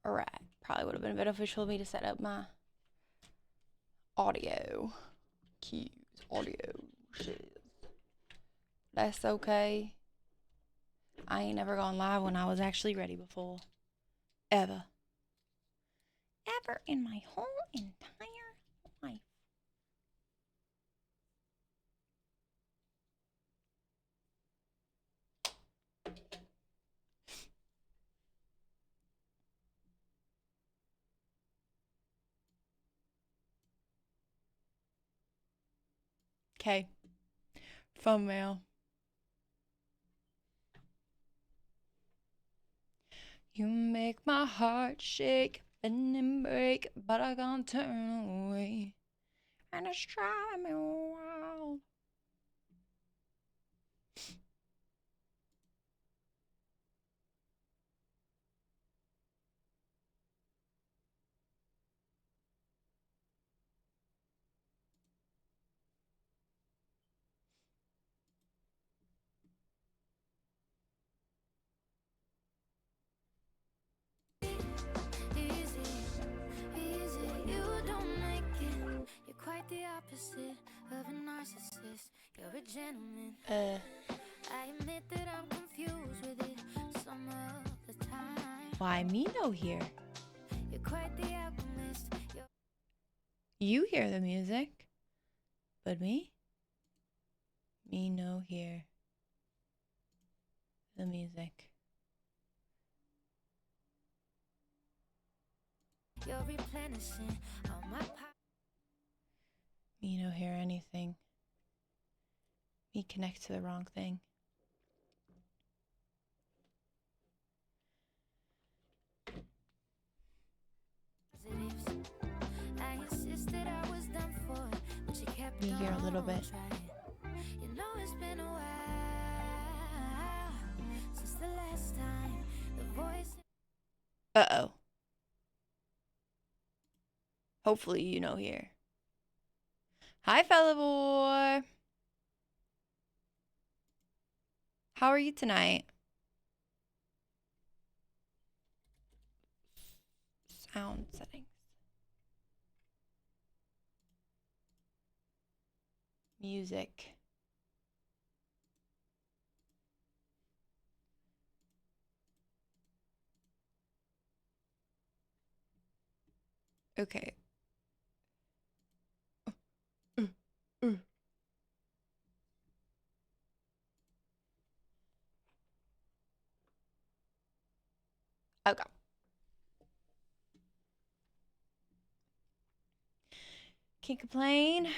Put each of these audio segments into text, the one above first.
Alright, probably would have been beneficial for me to set up my audio cues, audio shit. That's okay. I ain't never gone live when I was actually ready before. Ever. Ever in my whole entire life. Okay. Thumbnail. You make my heart shake and then break, but I can't turn away. And it's driving me wild. The opposite of a narcissist. You're a gentleman. I admit that I'm confused with it some of the time. Why me no here? You're quite the alchemist. You hear the music, but me no hear the music. You're replenishing all my power. Me no hear anything. Me connect to the wrong thing. I insisted I was done for, but you kept Me hear a little bit. You know it's been a while since the last time the voice. Uh-oh. Hopefully you know here. Hi, fella boy. How are you tonight? Sound settings. Music. Okay. Okay. Can't complain.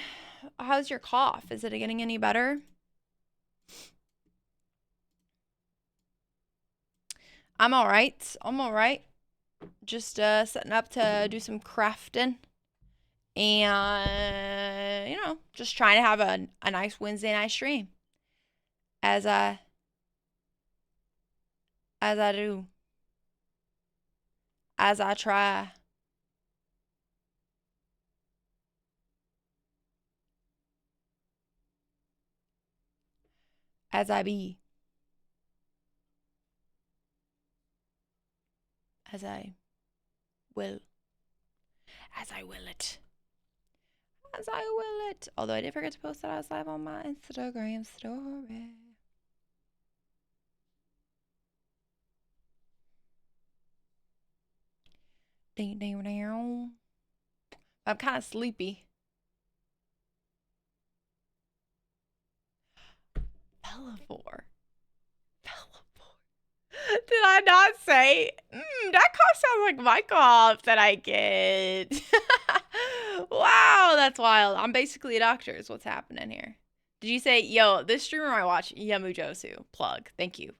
How's your cough? Is it getting any better? I'm all right. Just setting up to do some crafting. And, you know, just trying to have a nice Wednesday night stream. As I do. As I try. As I be. As I will. As I will it. As I will it. Although I did forget to post that I was live on my Instagram story. Ding, ding, ding. I'm kind of sleepy. Bellavore. Did I not say? That cough sounds like my cough that I get. Wow, that's wild. I'm basically a doctor is what's happening here. Did you say, yo, this streamer I watch, Yummujosu, plug. Thank you.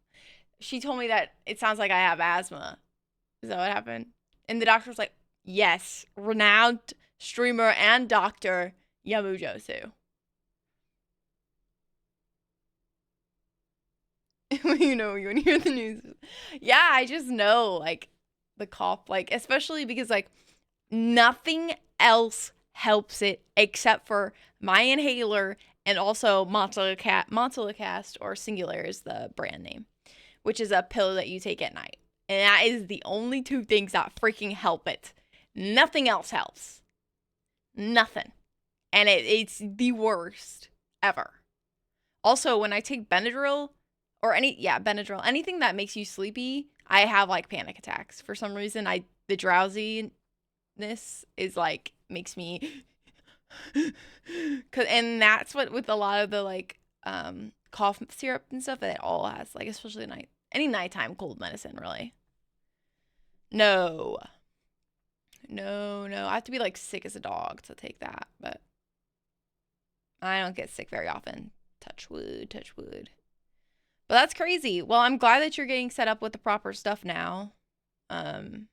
She told me that it sounds like I have asthma. Is that what happened? And the doctor was like, yes, renowned streamer and doctor, Yummujosu. You know, when you hear the news. Yeah, I just know, like, the cough, like, especially because, like, nothing else helps it except for my inhaler and also Montelacast, or Singular is the brand name, which is a pill that you take at night. And that is the only two things that freaking help it. Nothing else helps. Nothing. And it's the worst ever. Also, when I take Benadryl, Benadryl, anything that makes you sleepy, I have like panic attacks. For some reason, the drowsiness is like, makes me, and that's what, with a lot of the like, cough syrup and stuff, that it all has, like, especially any nighttime cold medicine, really. No. I have to be like sick as a dog to take that, but I don't get sick very often. Touch wood. But that's crazy. Well, I'm glad that you're getting set up with the proper stuff now. And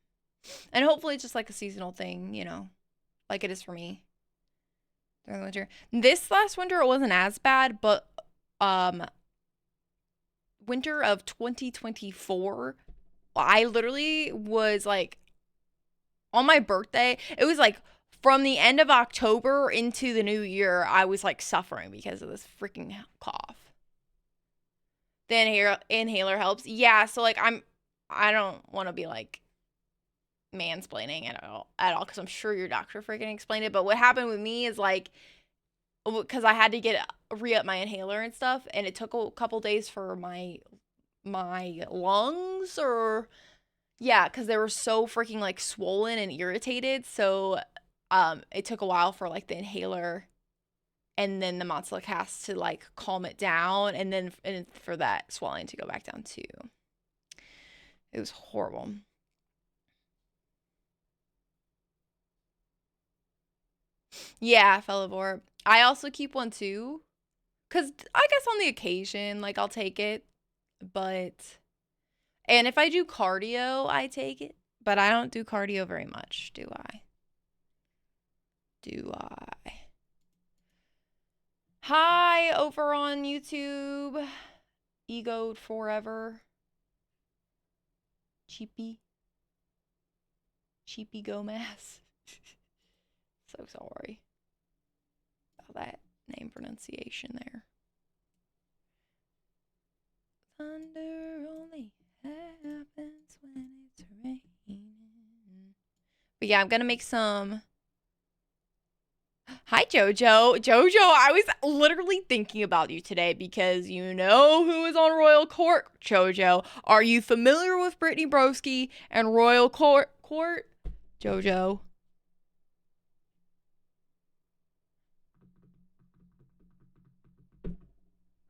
hopefully it's just like a seasonal thing, you know, like it is for me during the winter. This last winter, it wasn't as bad, but winter of 2024, I literally was like, on my birthday, it was like from the end of October into the new year, I was like suffering because of this freaking cough. The inhaler helps. Yeah, so like I don't want to be like mansplaining at all, because I'm sure your doctor freaking explained it. But what happened with me is like, because I had to re-up my inhaler and stuff, and it took a couple days for my lungs, or yeah, because they were so freaking like swollen and irritated. So it took a while for like the inhaler and then the mozzarella cast to like calm it down, and then for that swelling to go back down too. It was horrible. Yeah, Fellivore. I also keep one too, because I guess on the occasion, like, I'll take it. But, and if I do cardio, I take it. But I don't do cardio very much, do I? Hi, over on YouTube. Egoed forever. Cheapy Gomez. So sorry about that name pronunciation there. Thunder only happens when it's raining. But yeah, I'm gonna make some. Hi, Jojo. Jojo, I was literally thinking about you today because you know who is on Royal Court, Jojo. Are you familiar with Brittany Broski and Royal Court, Jojo?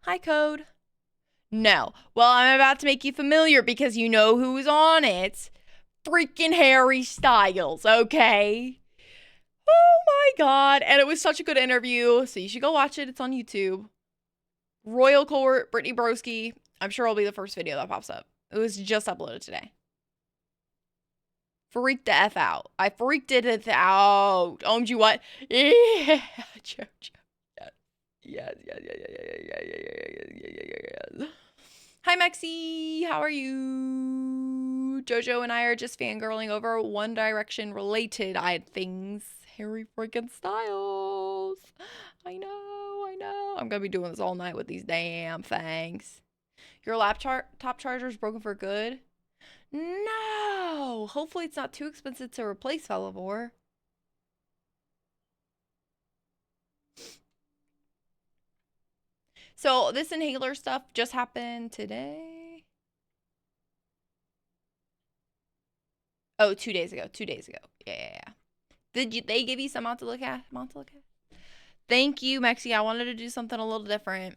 Hi, Code. No. Well, I'm about to make you familiar because you know who's on it. Freaking Harry Styles, okay? Oh my god. And it was such a good interview, so you should go watch it. It's on YouTube. Royal Court, Brittany Broski. I'm sure it'll be the first video that pops up. It was just uploaded today. Freaked the F out. I freaked it out. OMG, what? Yeah, Jojo. Yes. Hi, Mexi. How are you? Jojo and I are just fangirling over One Direction related things. Harry freaking Styles. I know. I'm gonna be doing this all night with these damn things. Your laptop charger is broken for good? No. Hopefully it's not too expensive to replace, Fellivore. So this inhaler stuff just happened today. Oh, 2 days ago. Yeah. Did they give you some out to look at? Thank you, Mexi. I wanted to do something a little different.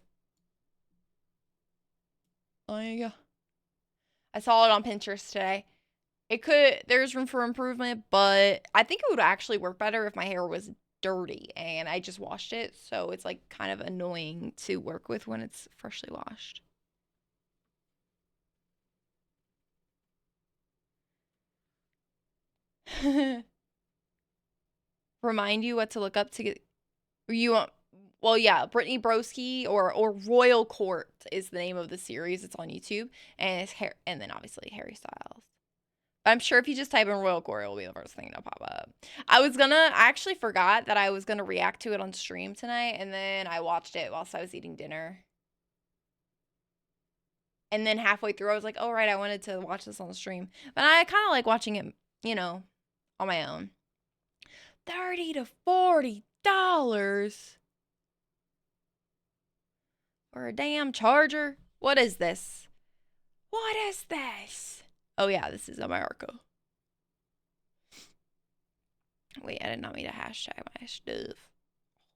There you go. I saw it on Pinterest today. There's room for improvement, but I think it would actually work better if my hair was dirty and I just washed it. So it's like kind of annoying to work with when it's freshly washed. Remind you what to look up to get you want. Well, yeah, Brittany Broski or Royal Court is the name of the series. It's on YouTube, and it's and then obviously Harry Styles. But I'm sure if you just type in Royal Court, it will be the first thing to pop up. I actually forgot that I was gonna react to it on stream tonight, and then I watched it whilst I was eating dinner. And then halfway through, I was like, oh, right, I wanted to watch this on the stream. But I kind of like watching it, on my own. $30 to $40 for a damn charger? What is this? What is this? Oh, yeah, this is America. Wait, I did not mean to hashtag my stuff.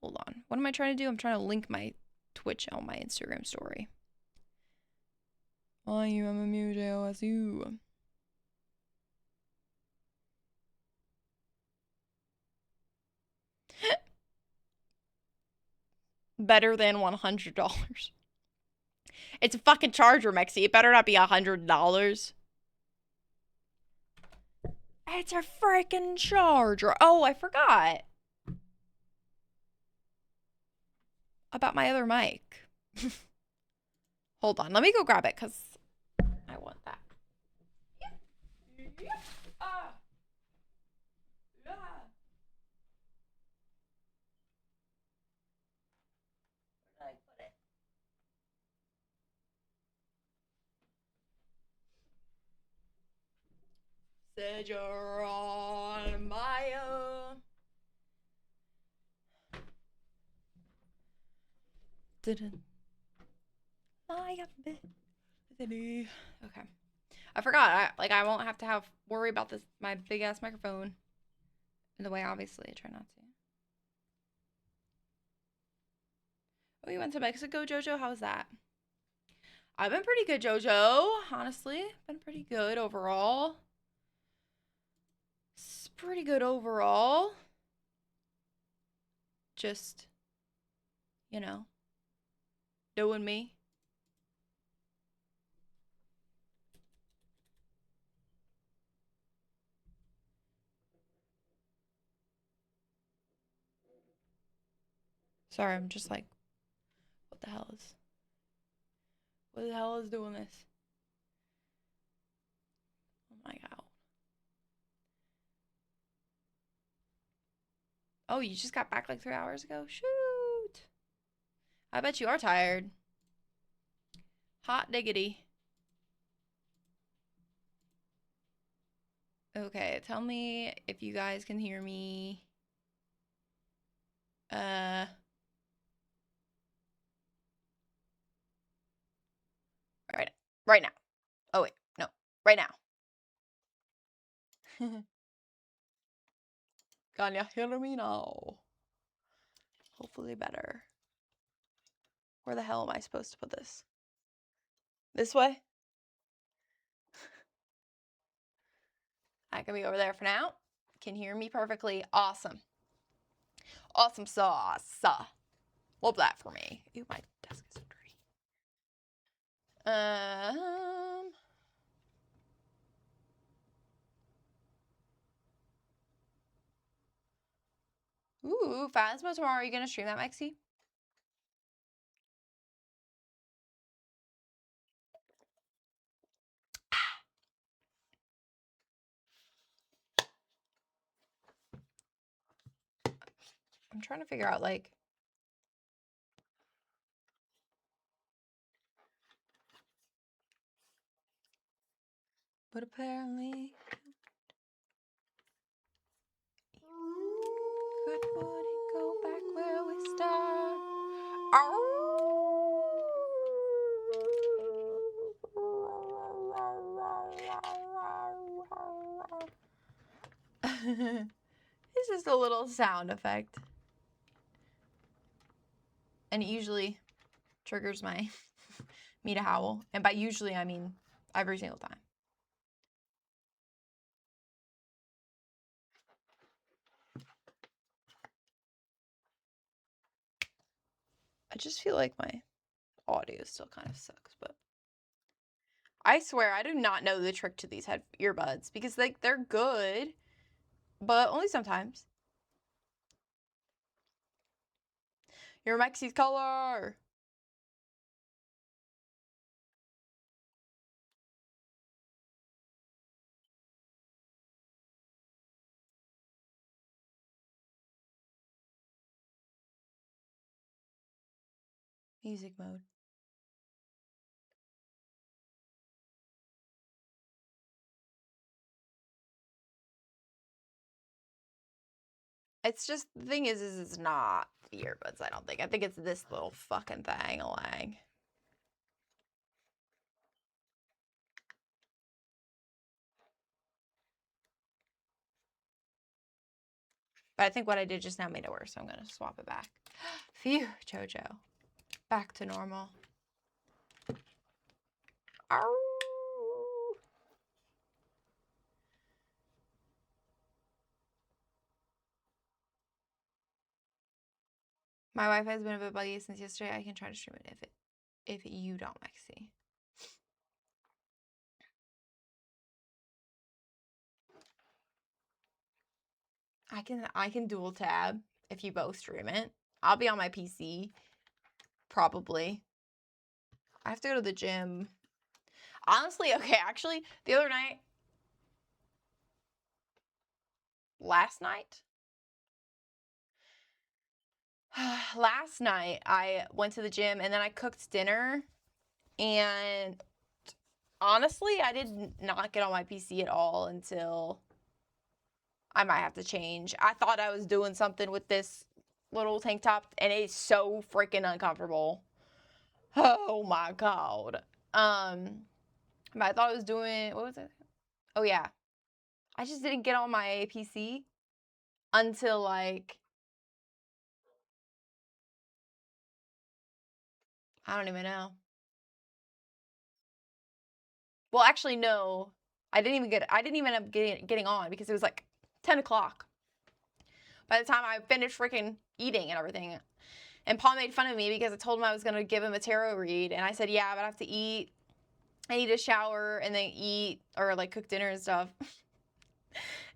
Hold on. What am I trying to do? I'm trying to link my Twitch on my Instagram story. I am a yummujosu. Better than $100. It's a fucking charger, Mexi. It better not be $100. It's a freaking charger. Oh, I forgot about my other mic. Hold on. Let me go grab it because I want that. Ah. Yeah. Where did I put it? Said you're on my own. Okay. I forgot. I won't have to worry about this my big ass microphone. In the way, obviously, I try not to. Oh, you went to Mexico, Jojo? How was that? I've been pretty good, Jojo. Honestly, been pretty good overall. It's pretty good overall. Just, doing me. Sorry, I'm just like, what the hell is doing this? Oh my god. Oh, you just got back like 3 hours ago? Shoot. I bet you are tired. Hot diggity. Okay, tell me if you guys can hear me. Right now. Oh wait, no. Right now. Can you hear me now? Hopefully better. Where the hell am I supposed to put this? This way? I can be over there for now. Can hear me perfectly. Awesome. Awesome sauce. Love that for me. Ooh, my desk is so dirty. Ooh, Phasma tomorrow. Are you gonna stream that, Mexi? I'm trying to figure out like. But apparently. Could would it go back where we start? It's just a little sound effect. And it usually triggers me to howl. And by usually, I mean every single time. I just feel like my audio still kind of sucks, but I swear I do not know the trick to these earbuds because they're good, but only sometimes. Your Mexi's color. Music mode. It's just, the thing is it's not the earbuds, I don't think. I think it's this little fucking thing along. But I think what I did just now made it worse, so I'm going to swap it back. Phew, Jojo. Back to normal. Ow. My Wi-Fi has been a bit buggy since yesterday. I can try to stream it if you don't, Mexi. I can dual tab if you both stream it. I'll be on my PC. Probably. I have to go to the gym. Honestly, okay, actually, the other night, last night, I went to the gym and then I cooked dinner, and honestly, I did not get on my PC at all until I might have to change. I thought I was doing something with this little tank top, and it's so freaking uncomfortable. Oh my god. But I thought I was doing, what was it? Oh yeah. I just didn't get on my PC until like, I don't even know. Well, actually, no. I didn't even end up getting on because it was like 10 o'clock. By the time I finished freaking eating and everything. And Paul made fun of me because I told him I was going to give him a tarot read. And I said, yeah, but I have to eat. I need to shower and then eat or like cook dinner and stuff.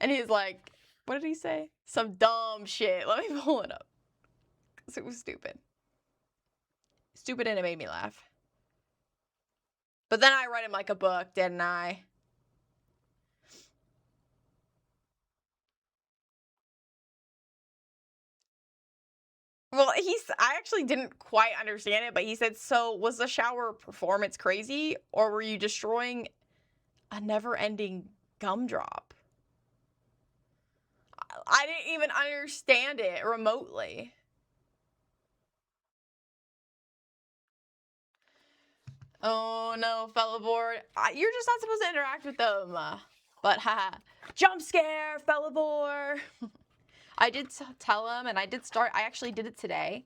And he's like, what did he say? Some dumb shit. Let me pull it up. Because it was stupid. Stupid, and it made me laugh. But then I read him like a book, didn't I? Well, I actually didn't quite understand it, but he said, so was the shower performance crazy, or were you destroying a never-ending gumdrop? I didn't even understand it remotely. Oh no, fellow board. You're just not supposed to interact with them. But haha. Jump scare, fellow board. I did tell him, and I actually did it today.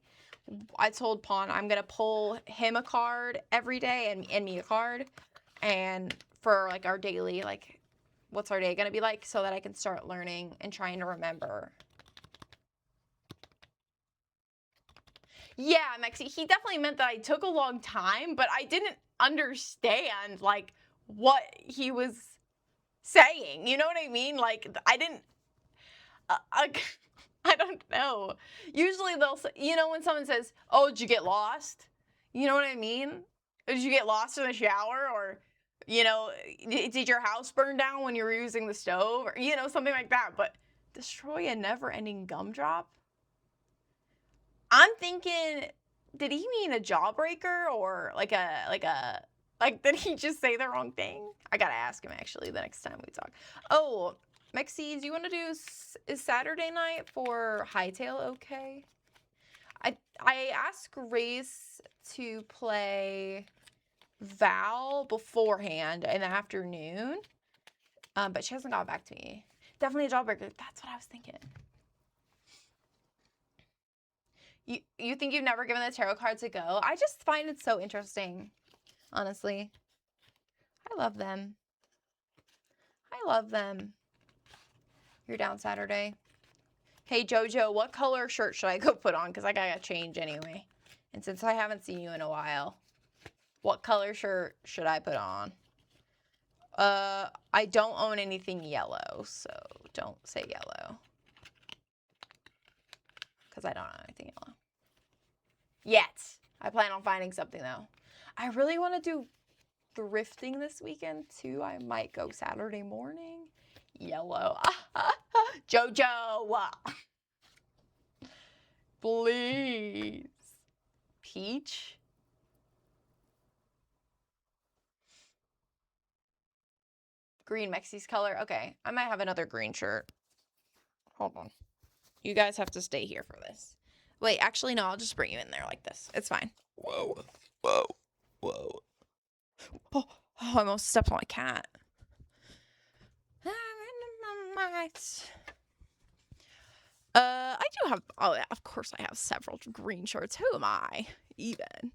I told Pawn I'm going to pull him a card every day and me a card. And for like our daily, like, what's our day going to be like, so that I can start learning and trying to remember. Yeah, Mexi, he definitely meant that I took a long time, but I didn't understand, like, what he was saying. You know what I mean? Like, I didn't... I don't know. Usually they'll say, you know, when someone says, oh, did you get lost? You know what I mean? Did you get lost in the shower? Or, you know, did your house burn down when you were using the stove? Or, you know, something like that. But destroy a never-ending gumdrop? I'm thinking, did he mean a jawbreaker or like did he just say the wrong thing? I gotta ask him actually the next time we talk. Oh, Mexi, do you want to do, is Saturday night for Hightail okay? I asked Grace to play Val beforehand in the afternoon, but she hasn't got back to me. Definitely a jawbreaker. That's what I was thinking. You think you've never given the tarot cards a go? I just find it so interesting, honestly. I love them. I love them. You're down Saturday. Hey, Jojo, what color shirt should I go put on? Because I gotta change anyway. And since I haven't seen you in a while, what color shirt should I put on? I don't own anything yellow, so don't say yellow. Because I don't own anything yellow. Yet. I plan on finding something, though. I really want to do thrifting this weekend, too. I might go Saturday morning. Yellow. Jojo. Please. Peach. Green, Mexi's color. Okay, I might have another green shirt. Hold on. You guys have to stay here for this. Wait, actually, no, I'll just bring you in there like this. It's fine. Whoa. Whoa. Whoa. Oh, I almost stepped on my cat. I do have, oh yeah, of course I have several green shirts. Who am I, even?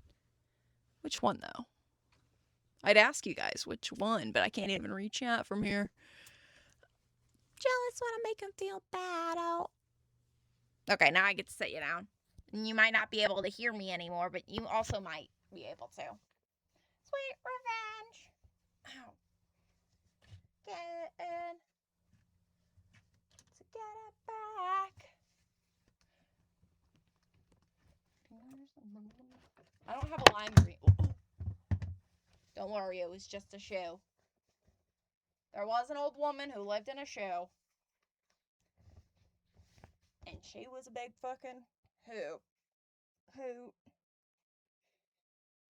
Which one, though? I'd ask you guys which one, but I can't even reach out from here. Jealous want to make him feel bad out. Okay, now I get to sit you down. And you might not be able to hear me anymore, but you also might be able to. Sweet revenge. Ow. Get in. To get it back. I don't have a lime green. Ooh. Don't worry, it was just a shoe. There was an old woman who lived in a shoe. And she was a big fucking hoot. Hoot.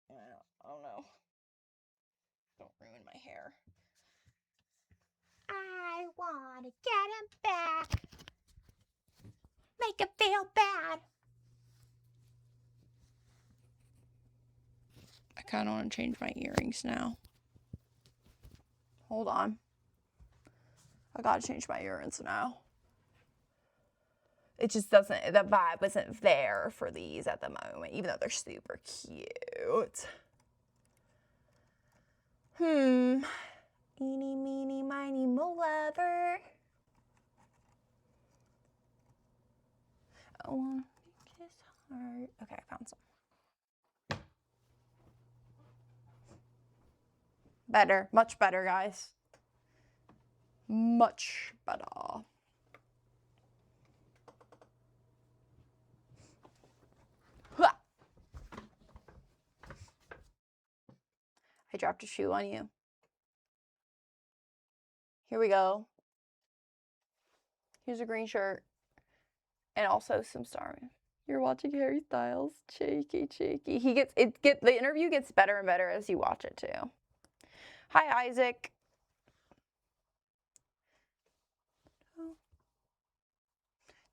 I don't know. Don't ruin my hair. I want to get him back. Make him feel bad. I kind of want to change my earrings now. Hold on. I gotta change my earrings now. It just doesn't, the vibe isn't there for these at the moment, even though they're super cute. Eeny, meeny, miny, mo lover. I want to kiss heart. Okay, I found some. Better, much better, guys. Much better. I dropped a shoe on you. Here we go. Here's a green shirt. And also some stars. You're watching Harry Styles. Cheeky, cheeky. The interview gets better and better as you watch it too. Hi, Isaac.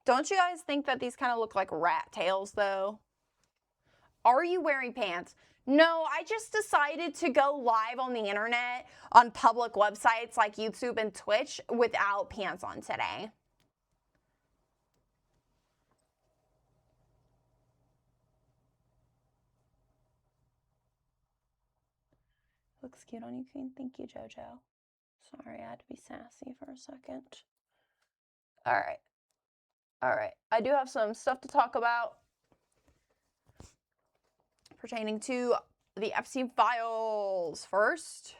Don't you guys think that these kind of look like rat tails though? Are you wearing pants? No, I just decided to go live on the internet on public websites like YouTube and Twitch without pants on today. Looks cute on you, Queen. Thank you, Jojo. Sorry, I had to be sassy for a second. All right. All right. I do have some stuff to talk about pertaining to the Epstein files. First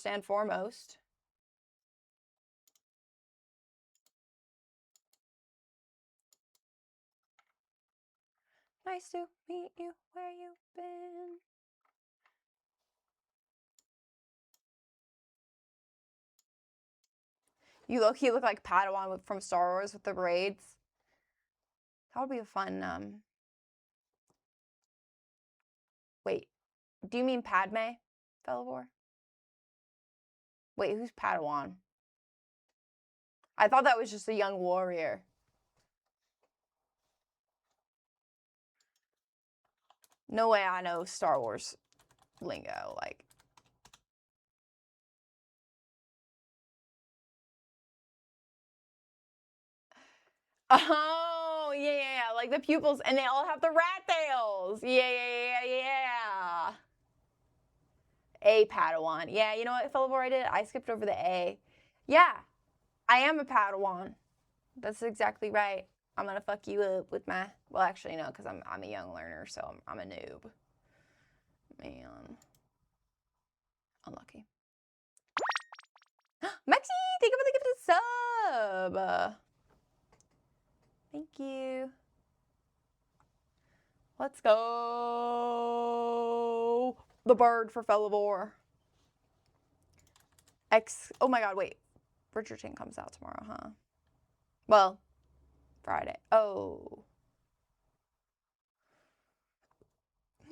and foremost, nice to meet you where you've been. You low-key look like Padawan from Star Wars with the braids. That would be a fun, Wait, do you mean Padme, Felivore? Wait, who's Padawan? I thought that was just a young warrior. No way I know Star Wars lingo, like. Oh, yeah, like the pupils, and they all have the rat tails. Yeah. A Padawan. Yeah, you know what, Felivore, I did? I skipped over the A. Yeah, I am a Padawan. That's exactly right. I'm gonna fuck you up with my, well, actually, no, because I'm a young learner, so I'm a noob. Man. Unlucky. Maxie, thank you for the gifted sub. Thank you. Let's go. The bird for Felivore. Oh my god, wait. Bridgerton comes out tomorrow, huh? Well, Friday. Oh.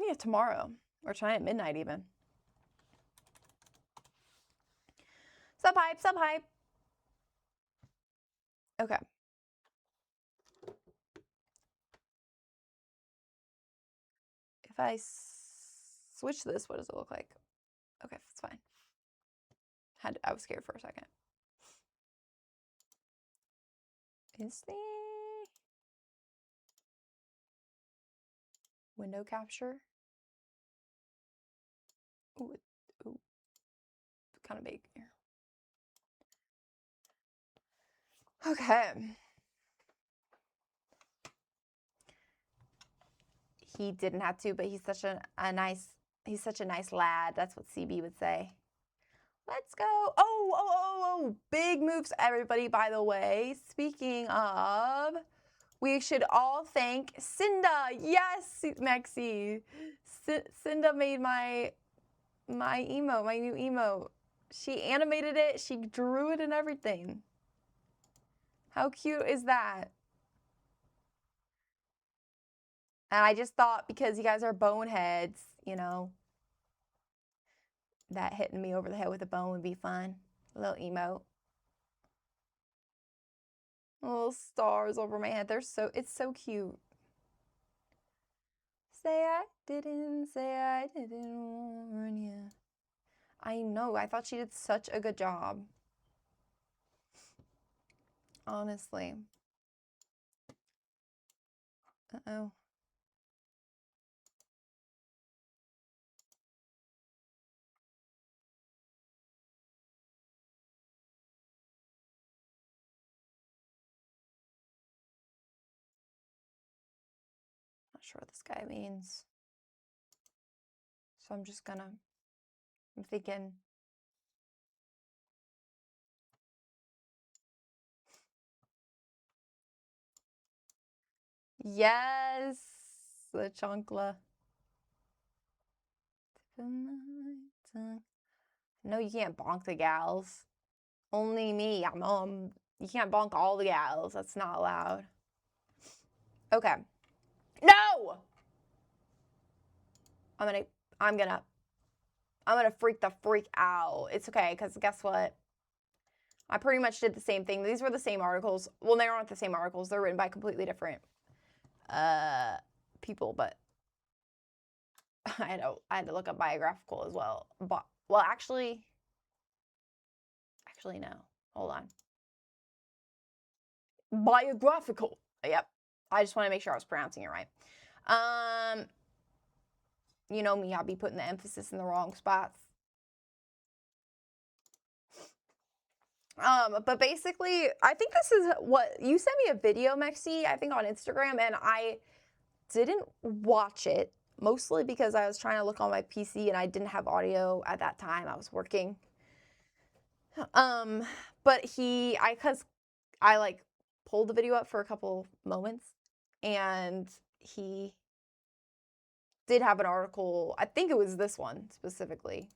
Yeah, tomorrow. Or tonight at midnight even. Sub hype, sub hype. Okay. If I switch this, what does it look like? Okay, it's fine. I was scared for a second. Is the window capture? Ooh, ooh, kind of big here. Okay. He didn't have to, but he's such a nice lad. That's what CB would say. Let's go. Oh, big moves, everybody, by the way. Speaking of, we should all thank Cinda. Yes, Maxie. Cinda made my new emote. She animated it. She drew it and everything. How cute is that? And I just thought, because you guys are boneheads, you know, that hitting me over the head with a bone would be fun. A little emote. Little stars over my head. It's so cute. Say I didn't warn you. I know, I thought she did such a good job. Honestly. Uh-oh. Not sure what this guy means. So I'm thinking. Yes, the chancla. No, you can't bonk the gals. Only me. You can't bonk all the gals. That's not allowed. Okay. No! I'm gonna freak the freak out. It's okay, because guess what? I pretty much did the same thing. These were the same articles. Well, they aren't the same articles. They're written by completely different people, but I had to look up biographical as well. Well, actually, no. Hold on. Biographical. Yep. I just want to make sure I was pronouncing it right. You know me, I'll be putting the emphasis in the wrong spots. But basically, I think this is what you sent me a video, Mexi, I think on Instagram, and I didn't watch it, mostly because I was trying to look on my PC and I didn't have audio at that time. I was working. But cause I like pulled the video up for a couple moments, and he did have an article, I think it was this one specifically,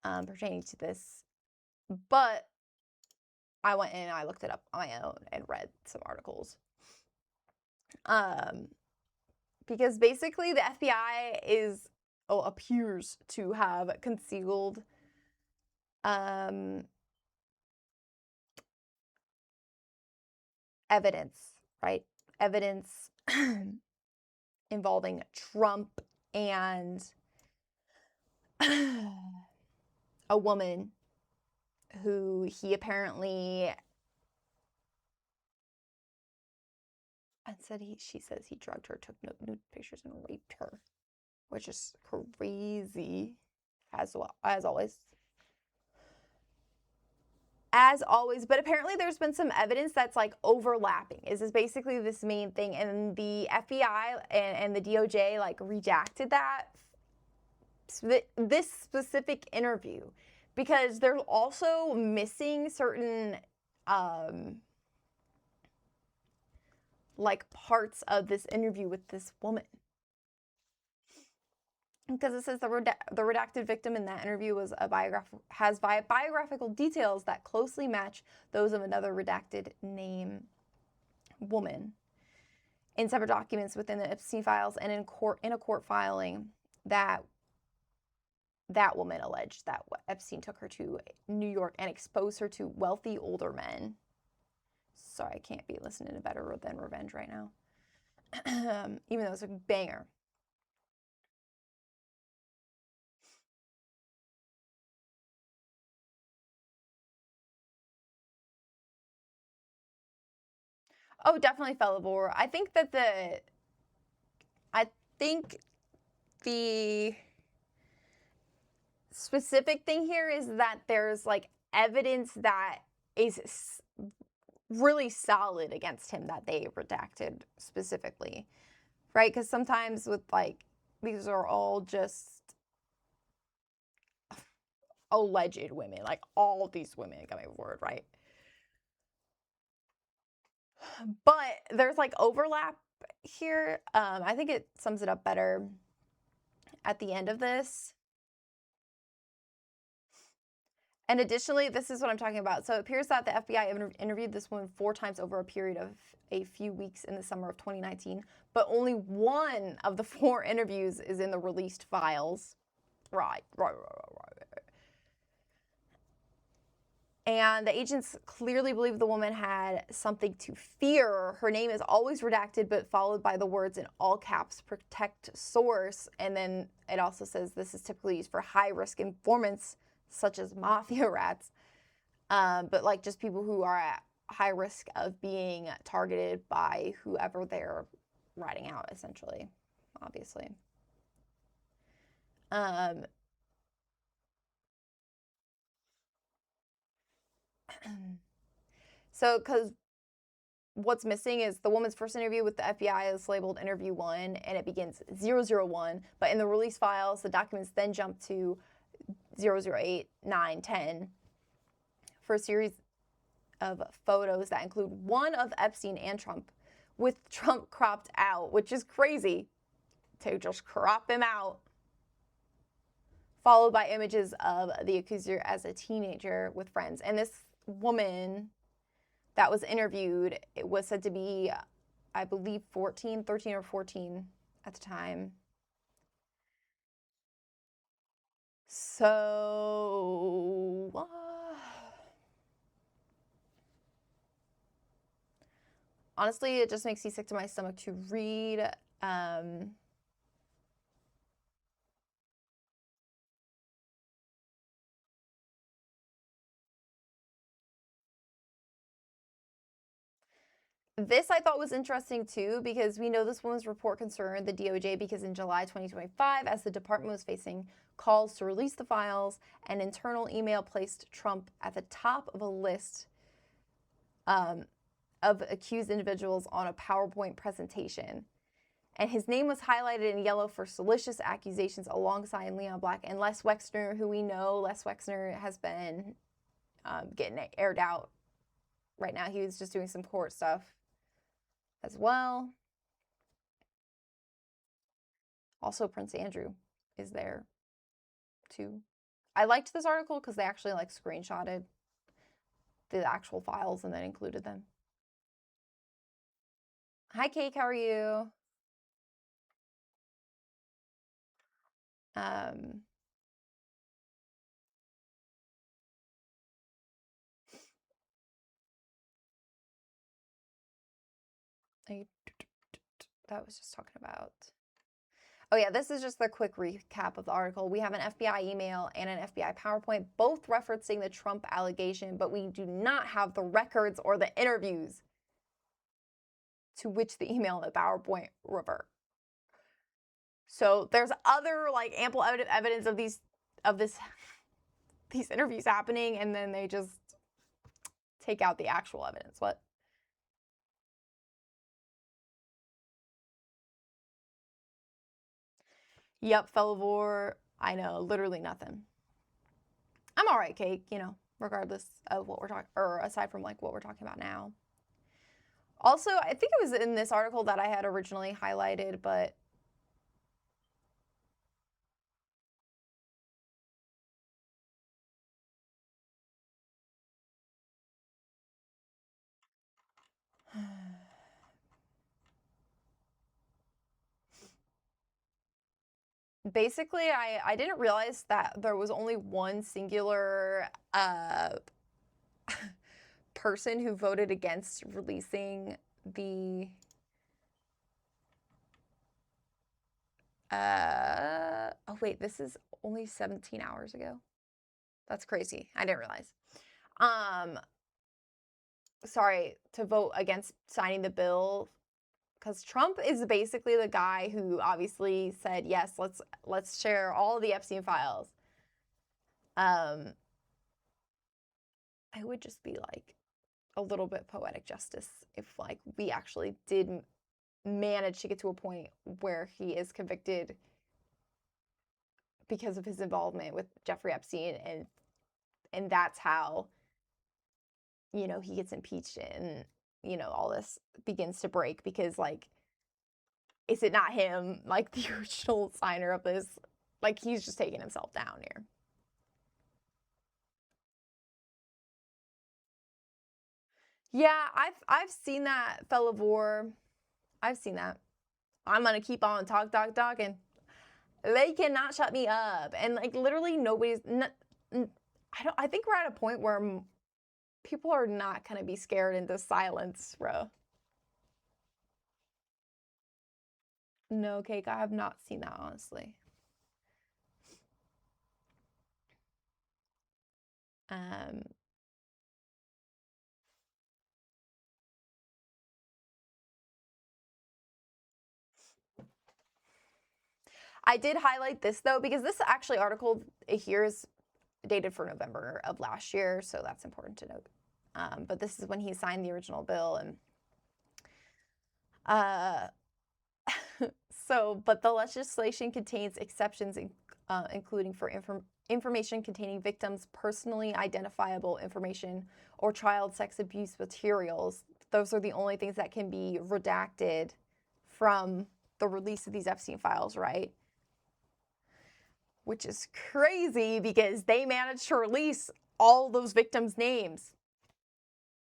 pertaining to this, but I went in and I looked it up on my own and read some articles. Because basically the FBI appears to have concealed evidence, right? Evidence involving Trump and a woman who he apparently she says he drugged her, took nude pictures, and raped her, which is crazy, as always. But apparently there's been some evidence that's like overlapping. Is this basically this main thing? And the FBI and the DOJ like redacted this specific interview, because they're also missing certain like parts of this interview with this woman. Because it says the redacted victim in that interview has biographical details that closely match those of another redacted name woman in separate documents within the Epstein files, and in a court filing that woman alleged that Epstein took her to New York and exposed her to wealthy older men Sorry, I can't be listening to Better Than Revenge right now. Even though it's a banger. Oh, definitely Felivore. I think the specific thing here is that there's like evidence that is really solid against him that they redacted specifically, right? Because sometimes with like, these are all just alleged women, like all these women coming forward, right? But there's like overlap here. I think it sums it up better at the end of this. And additionally, this is what I'm talking about. So it appears that the FBI interviewed this woman 4 times over a period of a few weeks in the summer of 2019, but only one of the 4 interviews is in the released files. Right. And the agents clearly believe the woman had something to fear. Her name is always redacted, but followed by the words in all caps, protect source. And then it also says this is typically used for high-risk informants, such as mafia rats. But like just people who are at high risk of being targeted by whoever they're ratting out, essentially, obviously. So, because what's missing is the woman's first interview with the FBI is labeled interview 1 and it begins 001, but in the release files, the documents then jump to 008, 9, 10 for a series of photos that include one of Epstein and Trump, with Trump cropped out, which is crazy to just crop him out, followed by images of the accuser as a teenager with friends. And this woman that was interviewed, it was said to be, I believe, 13 or 14 at the time. So, honestly, it just makes me sick to my stomach to read. This I thought was interesting too, because we know this woman's report concerned the DOJ because in July 2025, as the department was facing calls to release the files, an internal email placed Trump at the top of a list of accused individuals on a PowerPoint presentation. And his name was highlighted in yellow for salacious accusations alongside Leon Black and Les Wexner, who we know Les Wexner has been getting aired out right now. He was just doing some court stuff as well. Also, Prince Andrew is there too. I liked this article because they actually like screenshotted the actual files and then included them. Hi, Cake. How are you? That was just talking about. Oh yeah, this is just the quick recap of the article. We have an FBI email and an FBI PowerPoint, both referencing the Trump allegation, but we do not have the records or the interviews to which the email and the PowerPoint revert. So there's other like ample evidence of these interviews happening, and then they just take out the actual evidence. What? Yep, Felivore. I know, literally nothing. I'm all right, Cake, you know, regardless of what we're talking, or aside from like what we're talking about now. Also, I think it was in this article that I had originally highlighted, but basically I didn't realize that there was only one singular person who voted against releasing the oh wait, this is only 17 hours ago. That's crazy. I didn't realize. Sorry, to vote against signing the bill, because Trump is basically the guy who obviously said, yes, let's share all the Epstein files. It would just be like a little bit poetic justice if like we actually did manage to get to a point where he is convicted because of his involvement with Jeffrey Epstein, and that's how, you know, he gets impeached and, you know, all this begins to break, because like, is it not him, like the original signer of this? Like, he's just taking himself down here. Yeah, I've seen that, Fellavore. I've seen that. I'm gonna keep on talking. They cannot shut me up. And like literally nobody's. I think we're at a point where people are not gonna be scared into silence, bro. No, Cake, I have not seen that, honestly. I did highlight this though, because this actually article here is dated for November of last year, so that's important to note. But this is when he signed the original bill, and but the legislation contains exceptions, including for information containing victims' personally identifiable information or child sex abuse materials. Those are the only things that can be redacted from the release of these Epstein files, right? Which is crazy, because they managed to release all those victims' names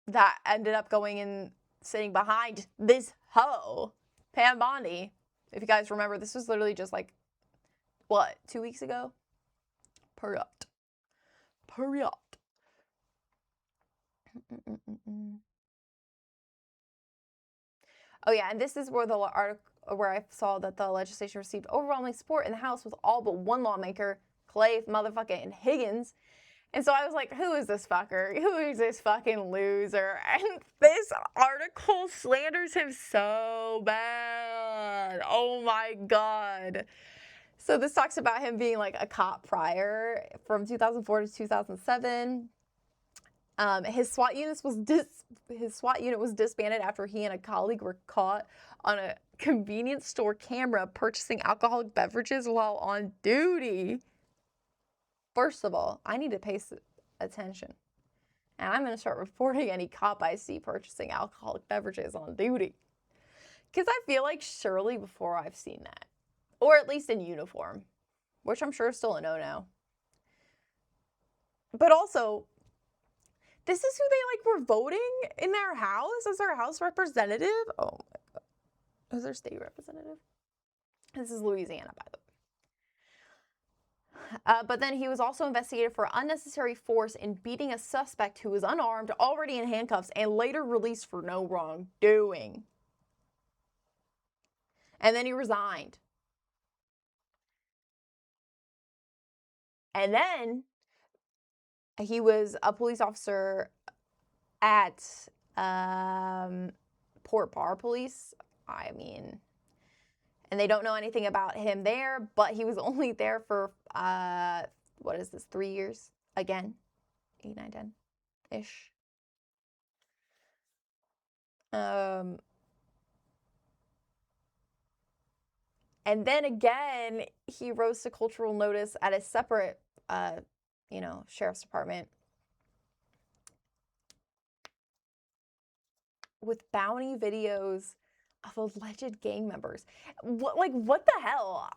that ended up going and sitting behind this hoe, Pam Bondi. If you guys remember, this was literally just like, what, 2 weeks ago? Period. Oh yeah, and this is where the article where I saw that the legislation received overwhelming support in the House with all but one lawmaker, Clay motherfucking Higgins. And so I was like, who is this fucker? Who is this fucking loser? And this article slanders him so bad. Oh my God. So this talks about him being like a cop prior from 2004 to 2007. His SWAT unit was disbanded after he and a colleague were caught on a convenience store camera purchasing alcoholic beverages while on duty. First of all, I need to pay attention, and I'm going to start reporting any cop I see purchasing alcoholic beverages on duty, because I feel like surely before I've seen that, or at least in uniform, which I'm sure is still a no-no. But also, this is who they like were voting in their house as their House representative. Oh my God. Who's their state representative? This is Louisiana, by the way. But then he was also investigated for unnecessary force in beating a suspect who was unarmed, already in handcuffs, and later released for no wrongdoing. And then he resigned. And then he was a police officer at Port Bar Police. I mean, and they don't know anything about him there, but he was only there for, what is this, 3 years? Again, 8, 9, 10-ish. And then again, he rose to cultural notice at a separate, sheriff's department with bounty videos of alleged gang members. What the hell?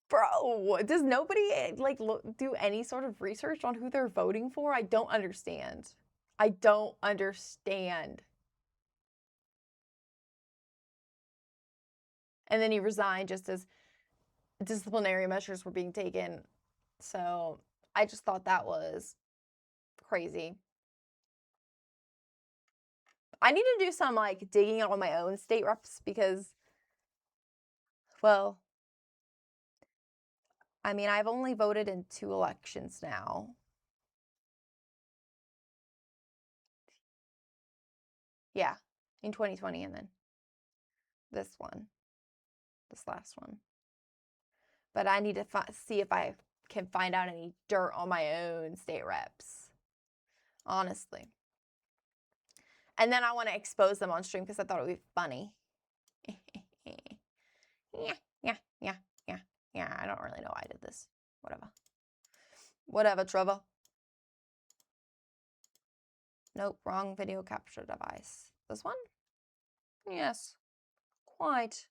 Bro, does nobody do any sort of research on who they're voting for? I don't understand. And then he resigned just as disciplinary measures were being taken. So I just thought that was crazy. I need to do some, like, digging on my own state reps because, well, I mean, I've only voted in 2 elections now. Yeah, in 2020 and then this last one. But I need to see if I can find out any dirt on my own state reps, honestly. And then I want to expose them on stream because I thought it would be funny. Yeah, I don't really know why I did this. Whatever, Trevor. Nope, wrong video capture device. This one? Yes, quite.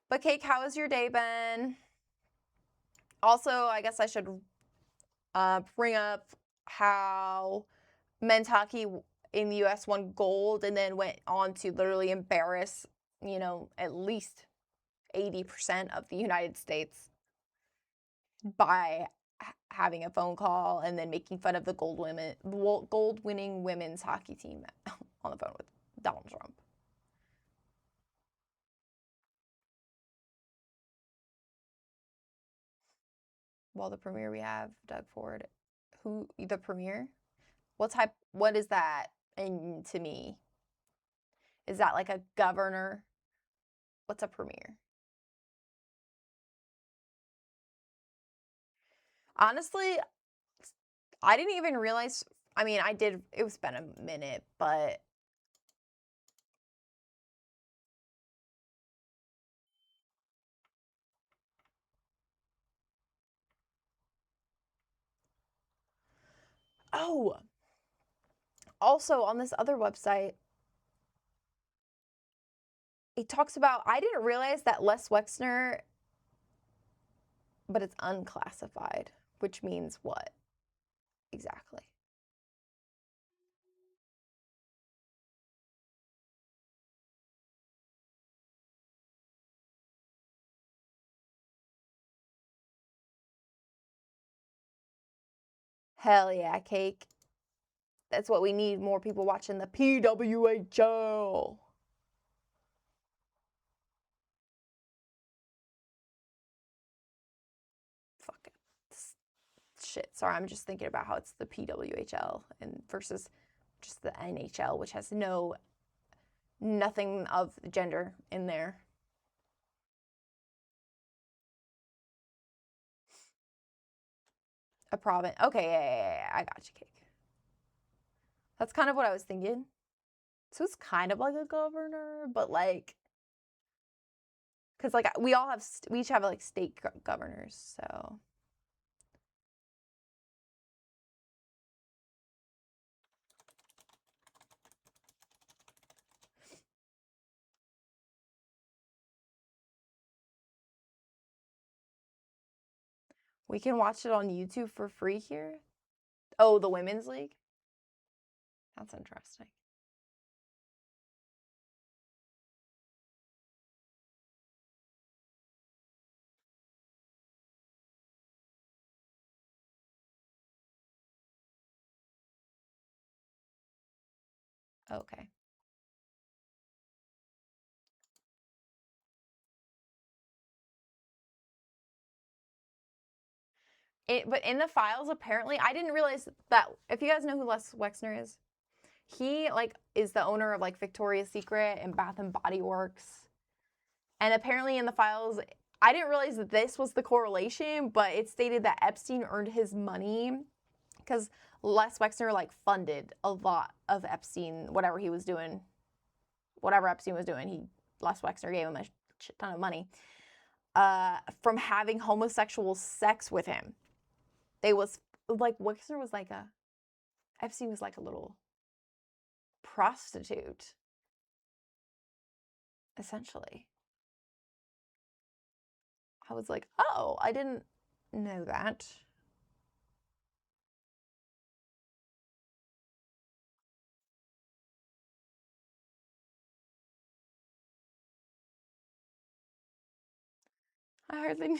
But Cake, how has your day been? Also, I guess I should bring up how men's hockey in the U.S. won gold and then went on to literally embarrass, at least 80% of the United States by having a phone call and then making fun of the gold-winning women's hockey team on the phone with Donald Trump. Well, the premier we have, Doug Ford. Who, the premier? What is that? And to me, is that like a governor? What's a premier? Honestly, I didn't even realize. I mean, I did. It's been a minute, but oh, also on this other website, it talks about. I didn't realize that Les Wexner, but it's unclassified, which means what exactly? Hell yeah, Cake. That's what we need, more people watching the PWHL. Fuck it. Shit, sorry, I'm just thinking about how it's the PWHL and versus just the NHL, which has nothing of gender in there. A province. Okay, yeah, I got you, Cake. That's kind of what I was thinking. So it's kind of like a governor, but like, because like we each have like state governors, so. We can watch it on YouTube for free here. Oh, the Women's League? That's interesting. Okay. But in the files, apparently, I didn't realize that. If you guys know who Les Wexner is, he like is the owner of like Victoria's Secret and Bath and Body Works. And apparently in the files, I didn't realize that this was the correlation, but it stated that Epstein earned his money because Les Wexner like funded a lot of Epstein, whatever Epstein was doing, Les Wexner gave him a shit ton of money from having homosexual sex with him. They was like Epstein was like a little prostitute, essentially. I was like, oh, I didn't know that. I hardly knew.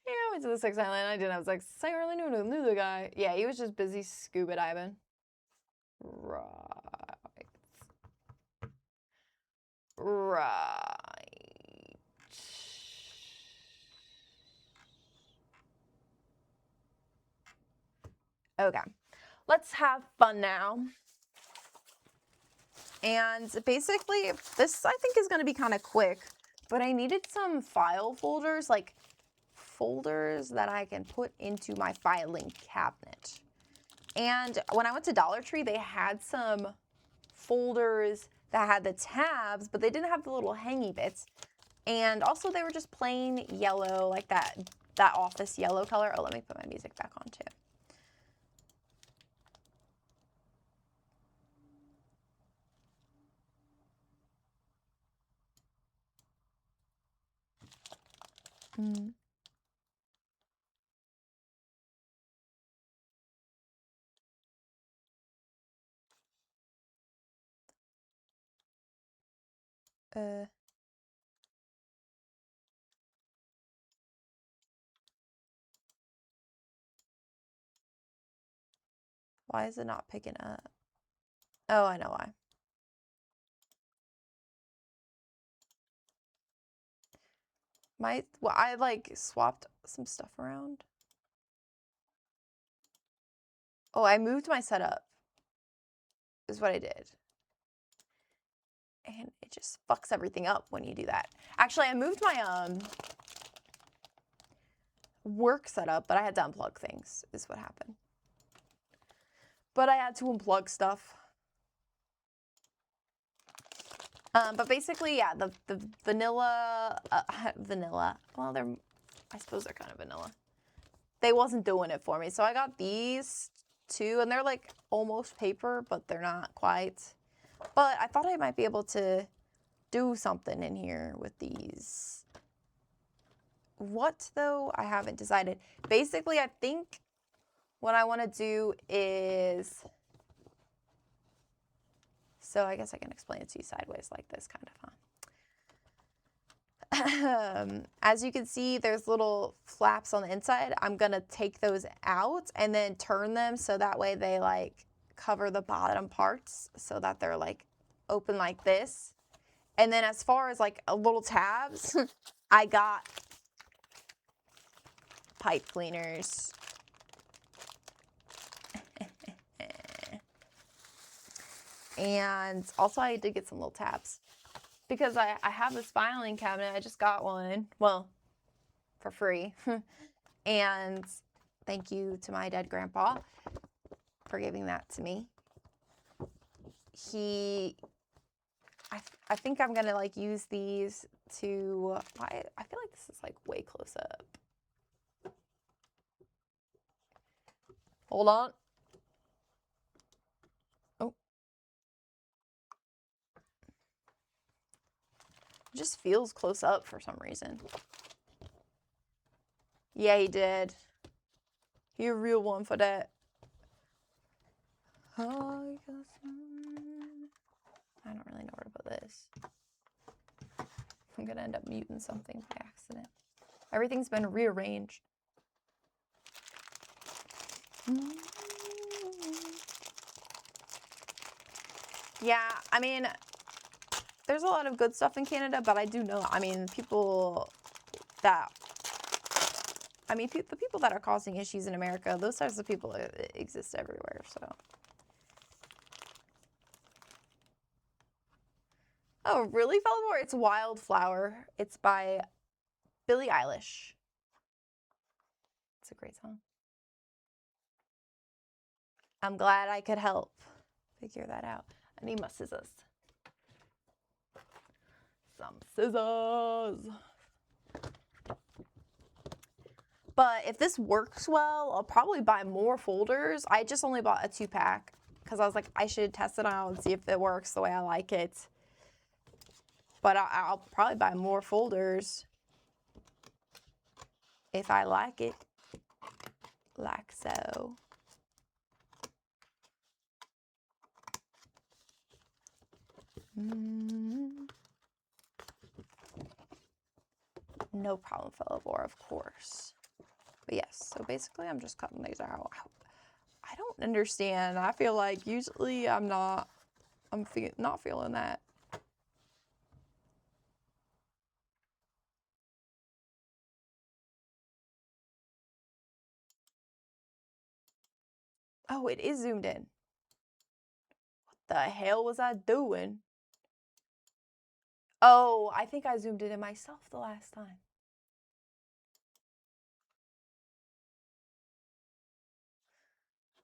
Yeah, I went to the Six Island. I was like, I really knew the guy. Yeah, he was just busy scuba diving. Right. right. Okay, let's have fun now. And basically, this I think is going to be kind of quick, but I needed some file folders, like folders that I can put into my filing cabinet. And when I went to Dollar Tree, they had some folders that had the tabs, but they didn't have the little hangy bits. And also they were just plain yellow, like that office yellow color. Oh, let me put my music back on too. Why is it not picking up? Oh, I know why. Well, I like swapped some stuff around. Oh, I moved my setup, is what I did. And it just fucks everything up when you do that. Actually, I moved my work setup, but I had to unplug things, is what happened. But I had to unplug stuff. But basically, yeah, the vanilla, well, I suppose they're kind of vanilla. They wasn't doing it for me. So I got these two, and they're like almost paper, but they're not quite. But I thought I might be able to do something in here with these. What, though? I haven't decided. Basically, I think what I want to do is... So I guess I can explain it to you sideways like this, kind of, huh? As you can see, there's little flaps on the inside. I'm going to take those out and then turn them so that way they, like, cover the bottom parts so that they're, like, open like this. And then as far as, like, little tabs, I got pipe cleaners. And also I did get some little tabs because I have this filing cabinet. I just got one, well, for free. And thank you to my dead grandpa for giving that to me. I think I'm gonna like use these to, I feel like this is like way close up. Hold on. Oh. It just feels close up for some reason. Yeah, he did. He a real one for that. I don't really know where to put this. I'm gonna end up muting something by accident. Everything's been rearranged. Yeah, I mean, there's a lot of good stuff in Canada, but I do know, I mean, the people that are causing issues in America, those types of people exist everywhere, so. Oh, really, Fellamore? It's Wildflower. It's by Billie Eilish. It's a great song. I'm glad I could help figure that out. I need my scissors. Some scissors. But if this works well, I'll probably buy more folders. I just only bought a 2-pack because I was like, I should test it out and see if it works the way I like it. But I'll probably buy more folders if I like it, like so. No problem, Fellamore, of course. But yes, so basically I'm just cutting these out. I don't understand. I feel like usually I'm not feeling that. Oh, it is zoomed in. What the hell was I doing? Oh, I think I zoomed it in myself the last time.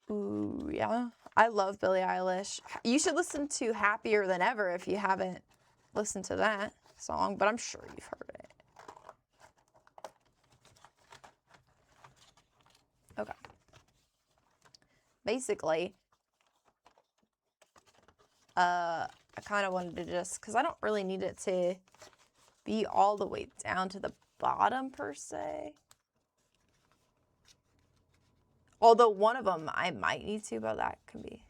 Ooh, yeah. I love Billie Eilish. You should listen to Happier Than Ever if you haven't listened to that song, but I'm sure you've heard it. Okay. Basically, I kind of wanted to just, because I don't really need it to be all the way down to the bottom per se. Although one of them I might need to, but that can be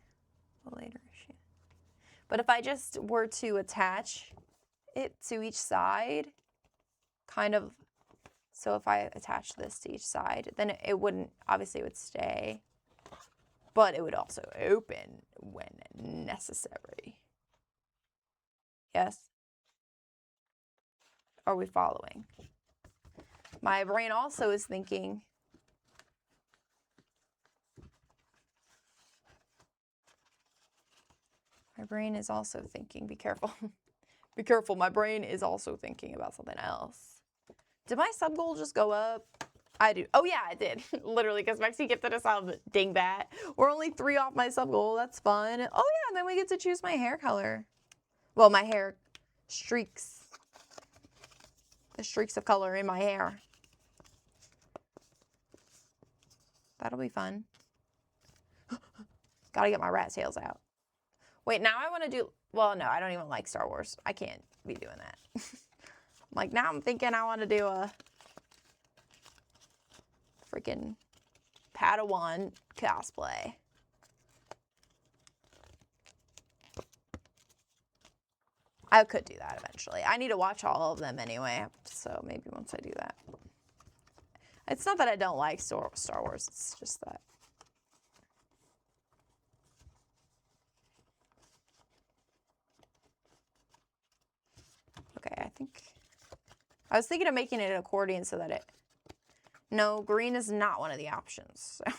a later issue. But if I just were to attach it to each side, kind of, so if I attach this to each side, then it wouldn't, obviously it would stay, but it would also open when necessary. Yes? Are we following? My brain also is thinking, my brain is also thinking, be careful. Be careful, my brain is also thinking about something else. Did my sub goal just go up? I do. Oh yeah, it did. Literally, because Mexi gifted us a dingbat. We're only 3 off my sub goal. That's fun. Oh yeah, and then we get to choose my hair color. Well, my hair streaks. The streaks of color in my hair. That'll be fun. Gotta get my rat tails out. Wait, now I want to do... Well, no, I don't even like Star Wars. I can't be doing that. Like, now I'm thinking I want to do a... freaking Padawan cosplay. I could do that eventually. I need to watch all of them anyway, so maybe once I do that. It's not that I don't like Star Wars, it's just that. Okay, I think... I was thinking of making it an accordion so that it... No, green is not one of the options. So.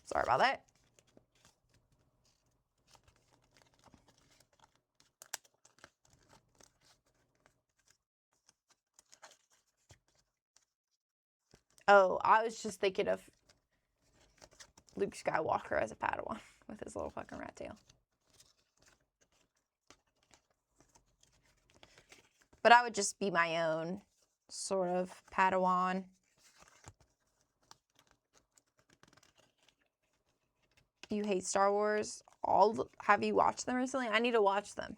Sorry about that. Oh, I was just thinking of Luke Skywalker as a Padawan with his little fucking rat tail. But I would just be my own sort of Padawan. You hate Star Wars? Have you watched them recently? I need to watch them.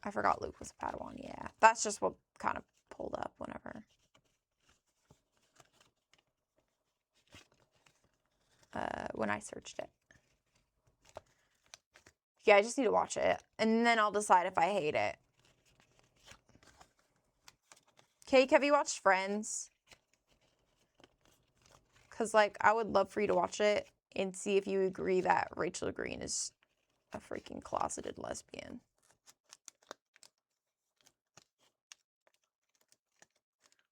I forgot Luke was a Padawan. Yeah, that's just what kind of pulled up whenever. When I searched it. Yeah, I just need to watch it. And then I'll decide if I hate it. Cake, have you watched Friends? Because, like, I would love for you to watch it and see if you agree that Rachel Green is a freaking closeted lesbian.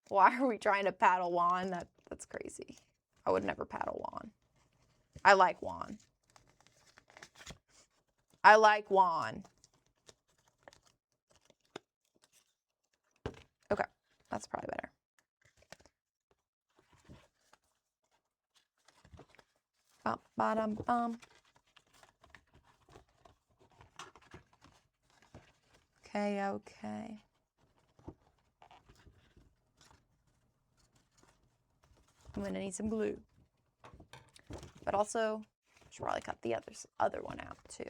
Why are we trying to paddle Juan? That's crazy. I would never paddle Juan. I like Juan. I like Juan. Okay, that's probably better. Bum, ba-dum, bum. Okay, okay. I'm gonna need some glue. But also, I should probably cut the other one out too.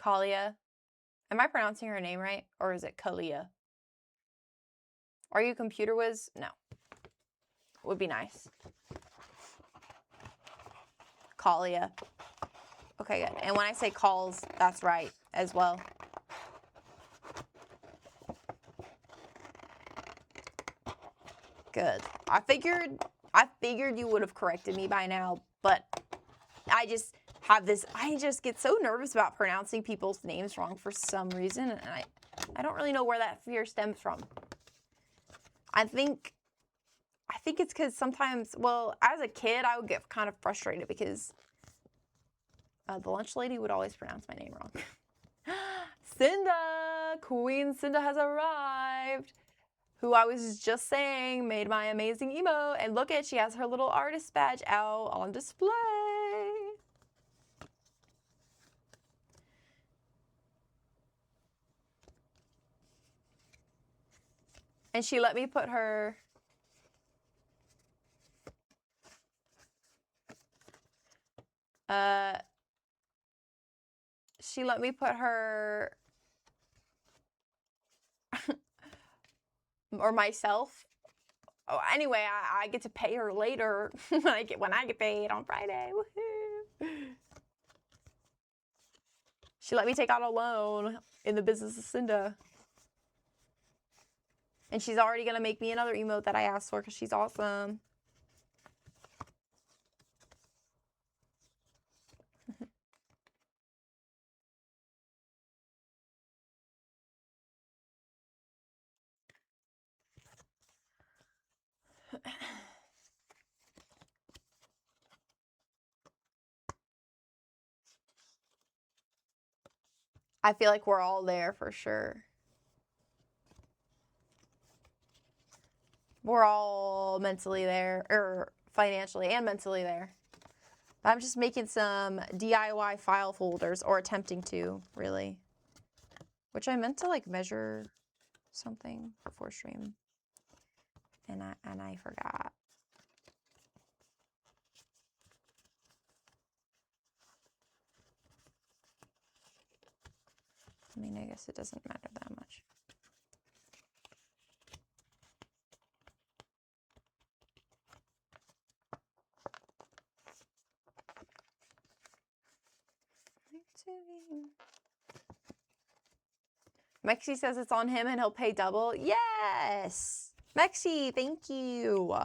Kalia. Am I pronouncing her name right? Or is it Kalia? Are you computer whiz? No. Would be nice. Kalia. Okay, good. And when I say calls, that's right as well. Good. I figured you would have corrected me by now, but I just have this, I just get so nervous about pronouncing people's names wrong for some reason, and I don't really know where that fear stems from. I think it's because sometimes, well, as a kid, I would get kind of frustrated because the lunch lady would always pronounce my name wrong. Cinda! Queen Cinda has arrived! Who I was just saying made my amazing emote. And look at, she has her little artist badge out on display. And she let me put her... she let me put her... or myself. Oh, anyway, I get to pay her later when I get paid on Friday. Woohoo! She let me take out a loan in the business of Cinda. And she's already going to make me another emote that I asked for because she's awesome. I feel like we're all there for sure. We're all mentally there, or financially and mentally there. I'm just making some DIY file folders, or attempting to, really. Which I meant to like measure something before stream. And I forgot. I mean, I guess it doesn't matter that much. Mexi says it's on him and he'll pay double. Yes! Mexi, thank you.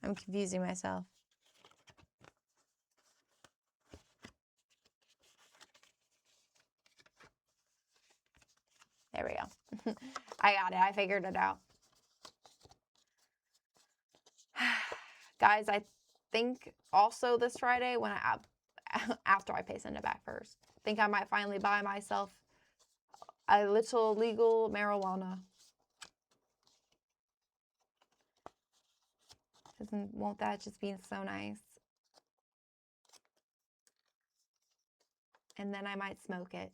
I'm confusing myself. There we go. I got it. I figured it out. Guys, I think also this Friday, when after I pay Cinda back first, I think I might finally buy myself a little legal marijuana. Won't that just be so nice? And then I might smoke it,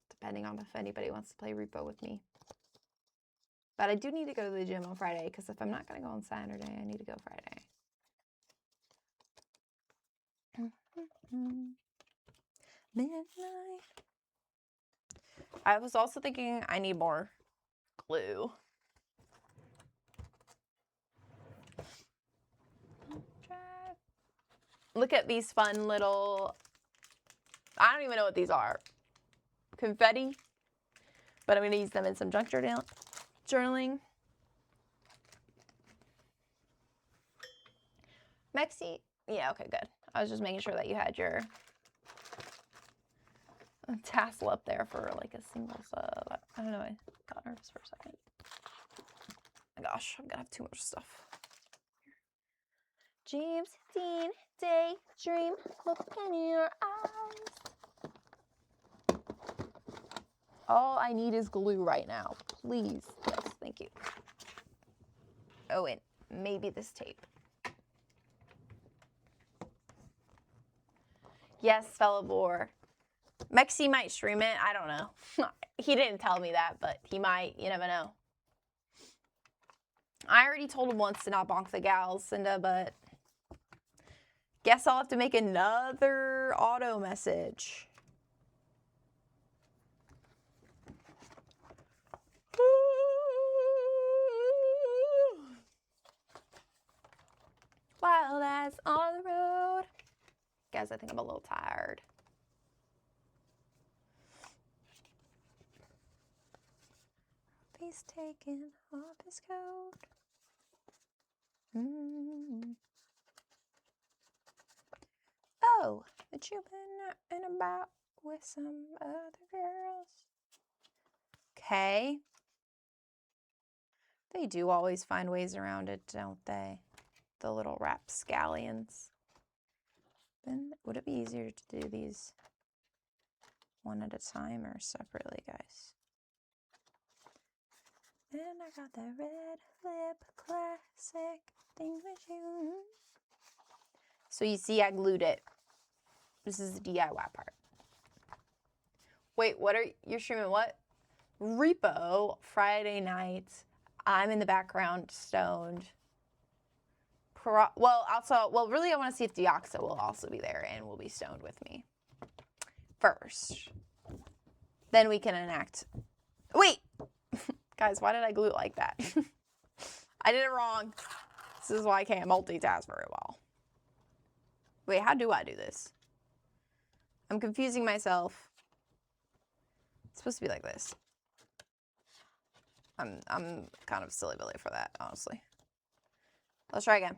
depending on if anybody wants to play repo with me. But I do need to go to the gym on Friday, because if I'm not going to go on Saturday, I need to go Friday. Midnight. I was also thinking I need more glue. Look at these fun little, I don't even know what these are. Confetti. But I'm going to use them in some junk journaling. Mexi? Yeah, okay, good. I was just making sure that you had your tassel up there for like a single sub. I don't know, I got nervous for a second. Oh my gosh, I'm gonna have too much stuff. Dreams, teen, daydream, look in your eyes. All I need is glue right now, please. Yes, thank you. Oh, and maybe this tape. Yes, fellow boar. Mexi might stream it. I don't know. He didn't tell me that, but he might. You never know. I already told him once to not bonk the gals, Cinda, but guess I'll have to make another auto message. Wild ass on the road. guys. I think I'm a little tired. He's taking off his coat. Oh, that you've been out and about with some other girls. Okay. They do always find ways around it, don't they? The little rapscallions. Then would it be easier to do these one at a time or separately, guys? And I got the red lip classic thing with you. So you see, I glued it. This is the DIY part. Wait, what are you're streaming? What? Repo Friday night. I'm in the background, stoned. Really, I want to see if Deoxa will also be there and will be stoned with me first. Then we can enact. Wait, guys, why did I glue it like that? I did it wrong. This is why I can't multitask very well. Wait, how do I do this? I'm confusing myself. It's supposed to be like this. I'm kind of silly Billy for that, honestly. Let's try again.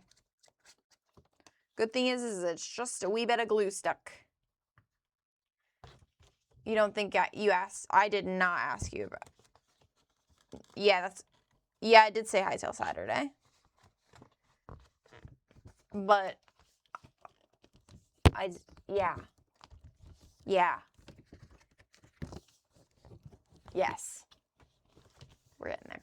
Good thing is it's just a wee bit of glue stuck. You don't think you asked? I did not ask you about. Yeah, I did say hi till Saturday. But yeah. Yes. We're getting there.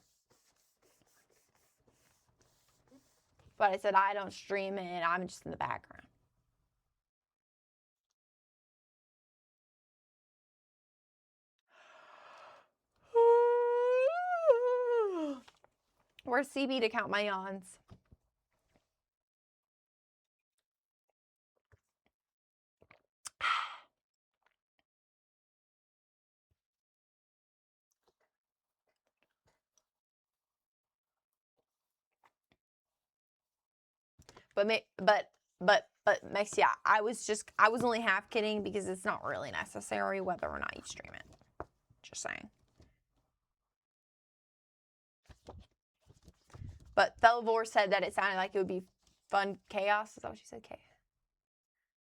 But I said I don't stream it. I'm just in the background. Where's CB to count my yawns? But Max, yeah, I was only half kidding because it's not really necessary whether or not you stream it. Just saying. But Thelvor said that it sounded like it would be fun chaos. Is that what she said?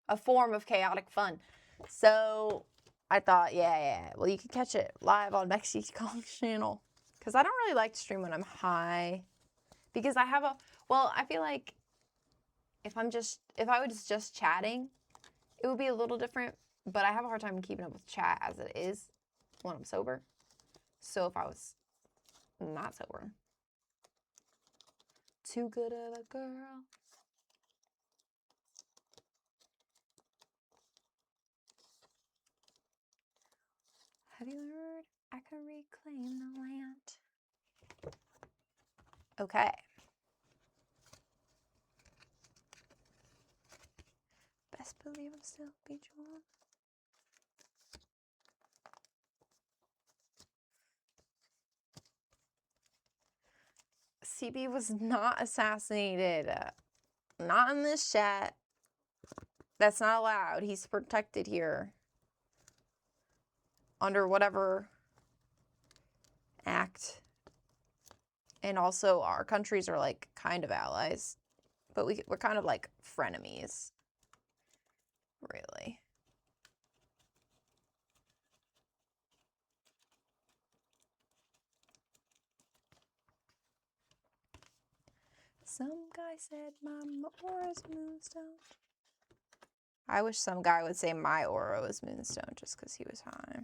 A form of chaotic fun. So I thought, yeah. Well, you can catch it live on Mexi's Kong's channel. Because I don't really like to stream when I'm high. Because I feel like if I was just chatting, it would be a little different. But I have a hard time keeping up with chat as it is when I'm sober. So if I was not sober. Too good of a girl. Have you heard I can reclaim the land? Okay. Best believe I'm still bejeweled. CB was not assassinated. Not in this chat. That's not allowed. He's protected here. Under whatever act. And also our countries are like kind of allies. But we're kind of like frenemies. Really. Some guy said my aura's moonstone. I wish some guy would say my aura was moonstone just because he was high.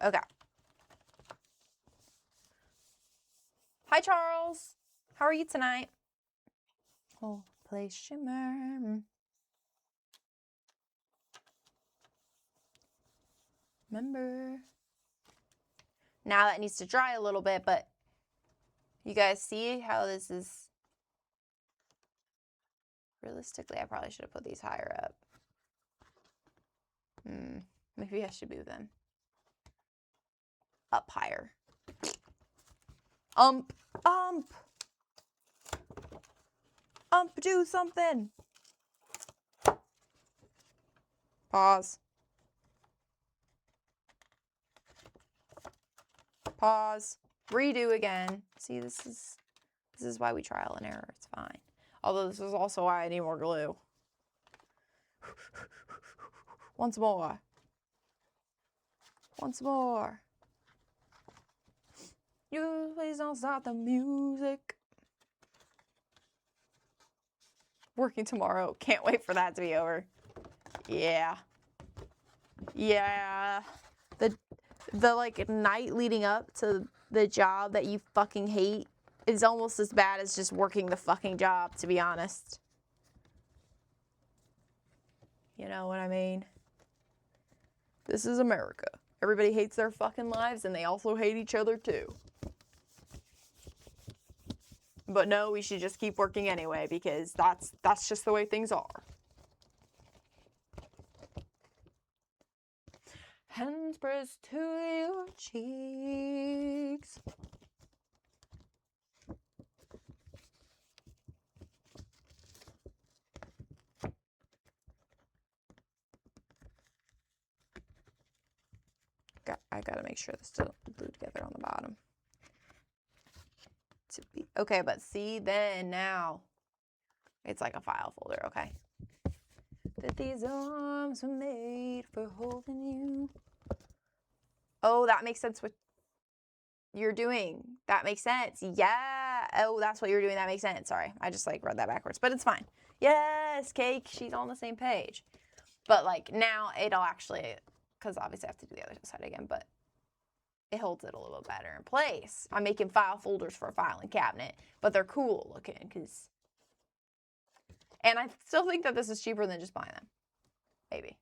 Okay. Hi, Charles. How are you tonight? Oh, play shimmer. Remember. Now that needs to dry a little bit, but you guys see how this is? Realistically, I probably should have put these higher up. Maybe I should move them up higher. Do something. Pause. Pause. Redo again. See, this is why we trial and error. It's fine. Although this is also why I need more glue. Once more. Once more. You please don't stop the music. Working tomorrow. Can't wait for that to be over. Yeah. Yeah. The like night leading up to the job that you fucking hate is almost as bad as just working the fucking job, to be honest. You know what I mean? This is America. Everybody hates their fucking lives and they also hate each other too. But no, we should just keep working anyway because that's just the way things are. Hands pressed to your cheeks. I gotta make sure this doesn't glue together on the bottom. Okay, but see, then now it's like a file folder, okay? That these arms were made for holding you. Oh, that makes sense what you're doing. That makes sense. Yeah. Oh, that's what you're doing. That makes sense. Sorry. I just like read that backwards, but it's fine. Yes, Cake. She's on the same page. But like now it'll actually, because obviously I have to do the other side again, but it holds it a little better in place. I'm making file folders for a filing cabinet, but they're cool looking because, and I still think that this is cheaper than just buying them. Maybe.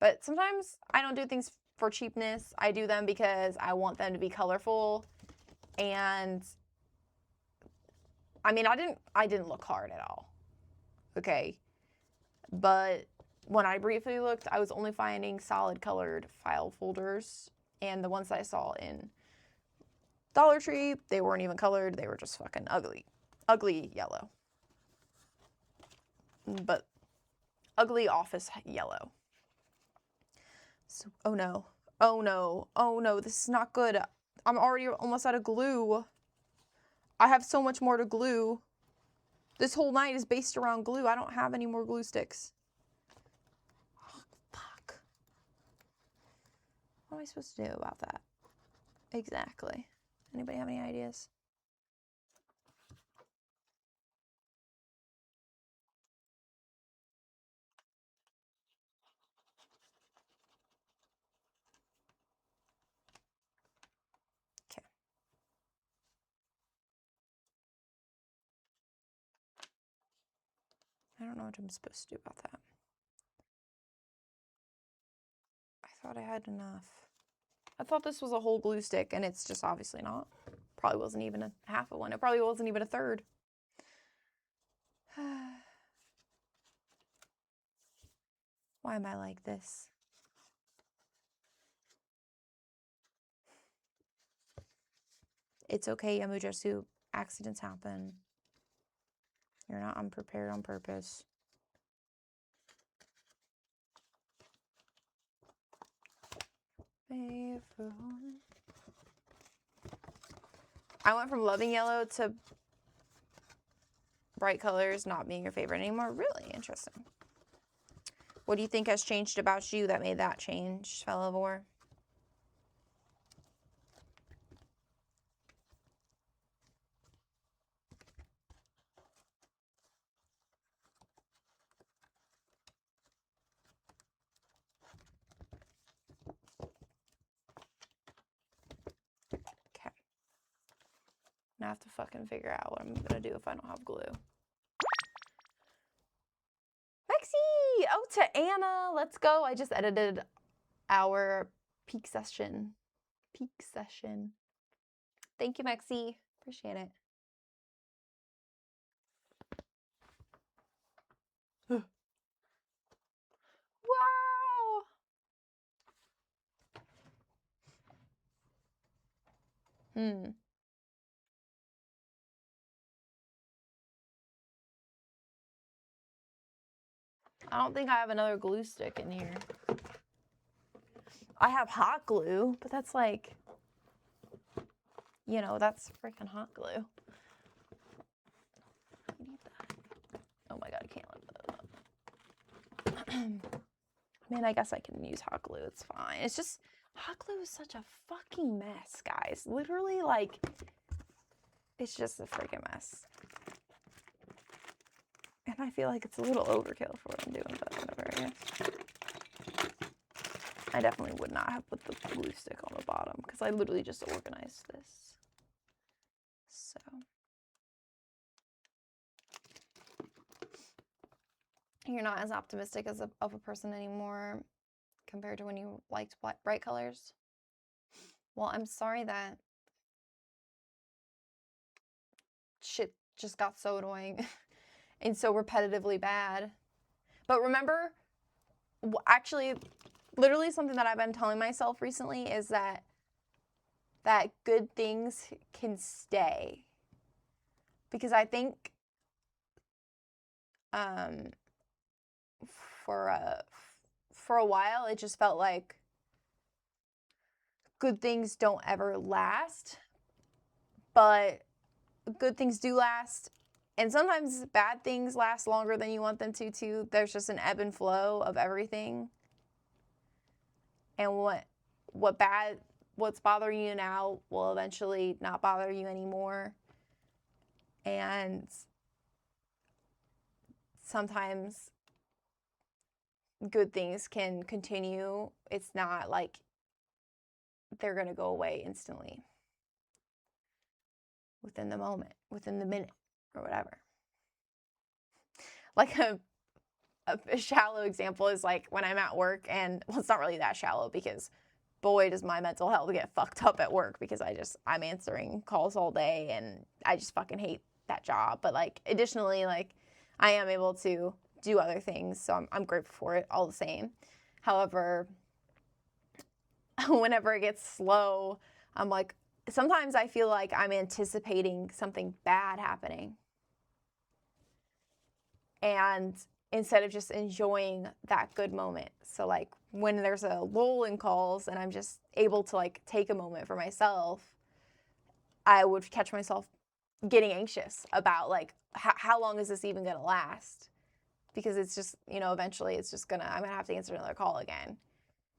But sometimes I don't do things for cheapness. I do them because I want them to be colorful. And I mean, I didn't look hard at all. Okay. But when I briefly looked, I was only finding solid colored file folders. And the ones that I saw in Dollar Tree, they weren't even colored. They were just fucking ugly. Ugly yellow. But ugly office yellow. So, oh no. Oh no. Oh no. This is not good. I'm already almost out of glue. I have so much more to glue. This whole night is based around glue. I don't have any more glue sticks. Oh, fuck. What am I supposed to do about that? Exactly. Anybody have any ideas? Okay. I don't know what I'm supposed to do about that. I thought I had enough. I thought this was a whole glue stick, and it's just obviously not. Probably wasn't even a half of one. It probably wasn't even a third. Why am I like this? It's okay, yummujosu. Accidents happen. You're not unprepared on purpose. I went from loving yellow to bright colors not being your favorite anymore. Really interesting. What do you think has changed about you that made that change, fellow vor? Okay. Now I have to fucking figure out what I'm gonna do if I don't have glue. Lexi! Oh, to Anna! Let's go. I just edited our peak session. Peak session. Thank you, Maxie. Appreciate it. Wow! I don't think I have another glue stick in here. I have hot glue, but that's like, you know, that's freaking hot glue. I need that. Oh my god, I can't let that up. I mean, I guess I can use hot glue. It's fine. It's just, hot glue is such a fucking mess, guys. Literally, like, it's just a freaking mess. And I feel like it's a little overkill for what I'm doing, but whatever, I guess. I definitely would not have put the glue stick on the bottom because I literally just organized this. So. You're not as optimistic of a person anymore compared to when you liked bright colors. Well, I'm sorry that shit just got so annoying and so repetitively bad. But remember, actually, literally something that I've been telling myself recently is that good things can stay. Because I think for a while, it just felt like good things don't ever last, but good things do last. And sometimes bad things last longer than you want them to, too. There's just an ebb and flow of everything. And what's bothering you now will eventually not bother you anymore. And sometimes good things can continue. It's not like they're going to go away instantly. Within the moment, within the minute, or whatever. Like a shallow example is like when I'm at work, and well, it's not really that shallow because boy does my mental health get fucked up at work because I'm answering calls all day and I just fucking hate that job. But like additionally, like I am able to do other things, so I'm grateful for it all the same. However, whenever it gets slow, I'm like, sometimes I feel like I'm anticipating something bad happening. And instead of just enjoying that good moment. So like when there's a lull in calls and I'm just able to like take a moment for myself, I would catch myself getting anxious about like, how long is this even going to last? Because it's just, you know, eventually I'm going to have to answer another call again.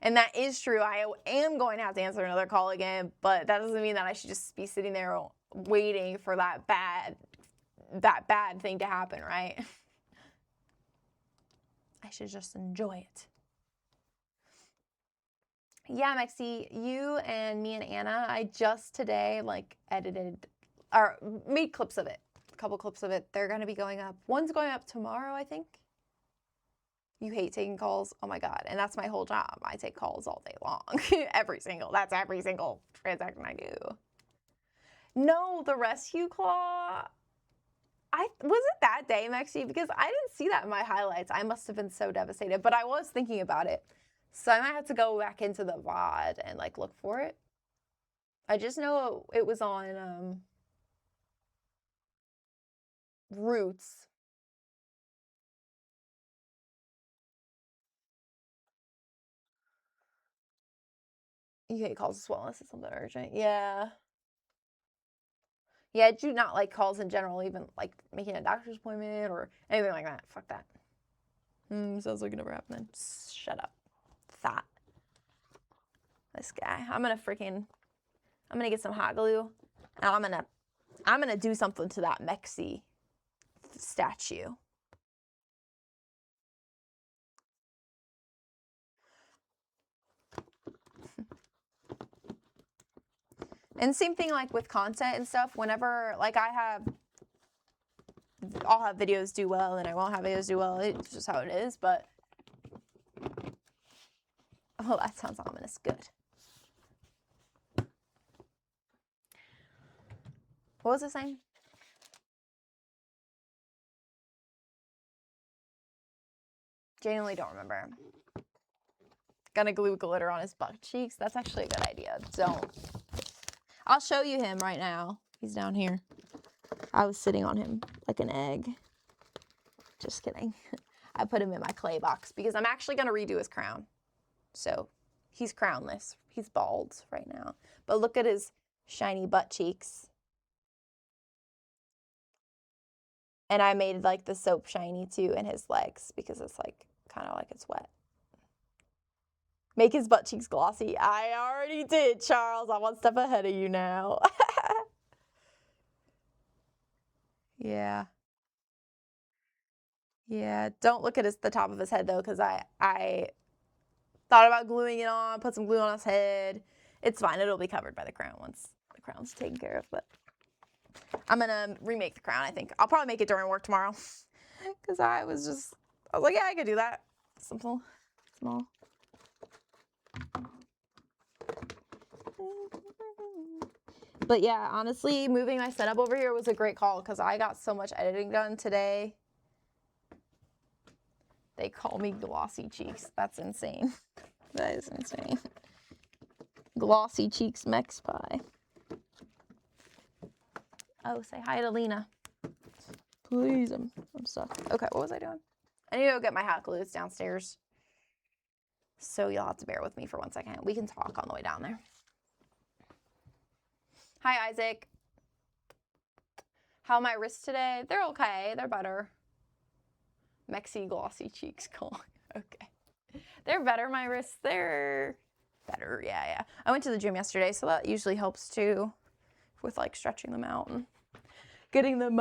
And that is true. I am going to have to answer another call again, but that doesn't mean that I should just be sitting there waiting for that bad thing to happen, right? I should just enjoy it. Yeah, Mexi, you and me and Anna, I just today like edited or made clips of it. A couple clips of it. They're going to be going up. One's going up tomorrow, I think. You hate taking calls? Oh my God. And that's my whole job. I take calls all day long. That's every single transaction I do. No, the rescue claw. Was it that day, Mexi? Because I didn't see that in my highlights. I must have been so devastated, but I was thinking about it. So I might have to go back into the VOD and like look for it. I just know it was on Roots. You hate calls as well unless it's something urgent. Yeah. Yeah, I do not like calls in general, even like making a doctor's appointment or anything like that. Fuck that. Sounds like it never happened. Shut up. Thought. This guy. I'm gonna get some hot glue and I'm gonna do something to that Mexi statue. And same thing like with content and stuff. Whenever like I'll have videos do well and I won't have videos do well. It's just how it is. But oh, that sounds ominous. Good. What was it saying? Genuinely don't remember. Gonna glue glitter on his butt cheeks. That's actually a good idea. Don't. I'll show you him right now. He's down here. I was sitting on him like an egg. Just kidding. I put him in my clay box because I'm actually going to redo his crown. So he's crownless. He's bald right now. But look at his shiny butt cheeks. And I made like the soap shiny too in his legs because it's like kind of like it's wet. Make his butt cheeks glossy. I already did, Charles. I'm one step ahead of you now. Yeah. Yeah. Don't look at the top of his head though, because I thought about gluing it on, put some glue on his head. It's fine. It'll be covered by the crown once the crown's taken care of. But I'm going to remake the crown, I think. I'll probably make it during work tomorrow. Because I was like, yeah, I could do that. Simple. Small. But yeah, honestly, moving my setup over here was a great call because I got so much editing done today. They call me glossy cheeks. That's insane. That is insane. Glossy cheeks Mex pie. Oh, say hi to Lena. Please, I'm stuck. Okay, what was I doing? I need to go get my hot glue. It's downstairs. So you'll have to bear with me for 1 second. We can talk on the way down there. Hi, Isaac. How are my wrists today? They're okay. They're better. Mexi glossy cheeks. Cool. Okay. They're better, my wrists. They're better. Yeah. I went to the gym yesterday, so that usually helps too with like stretching them out and getting them,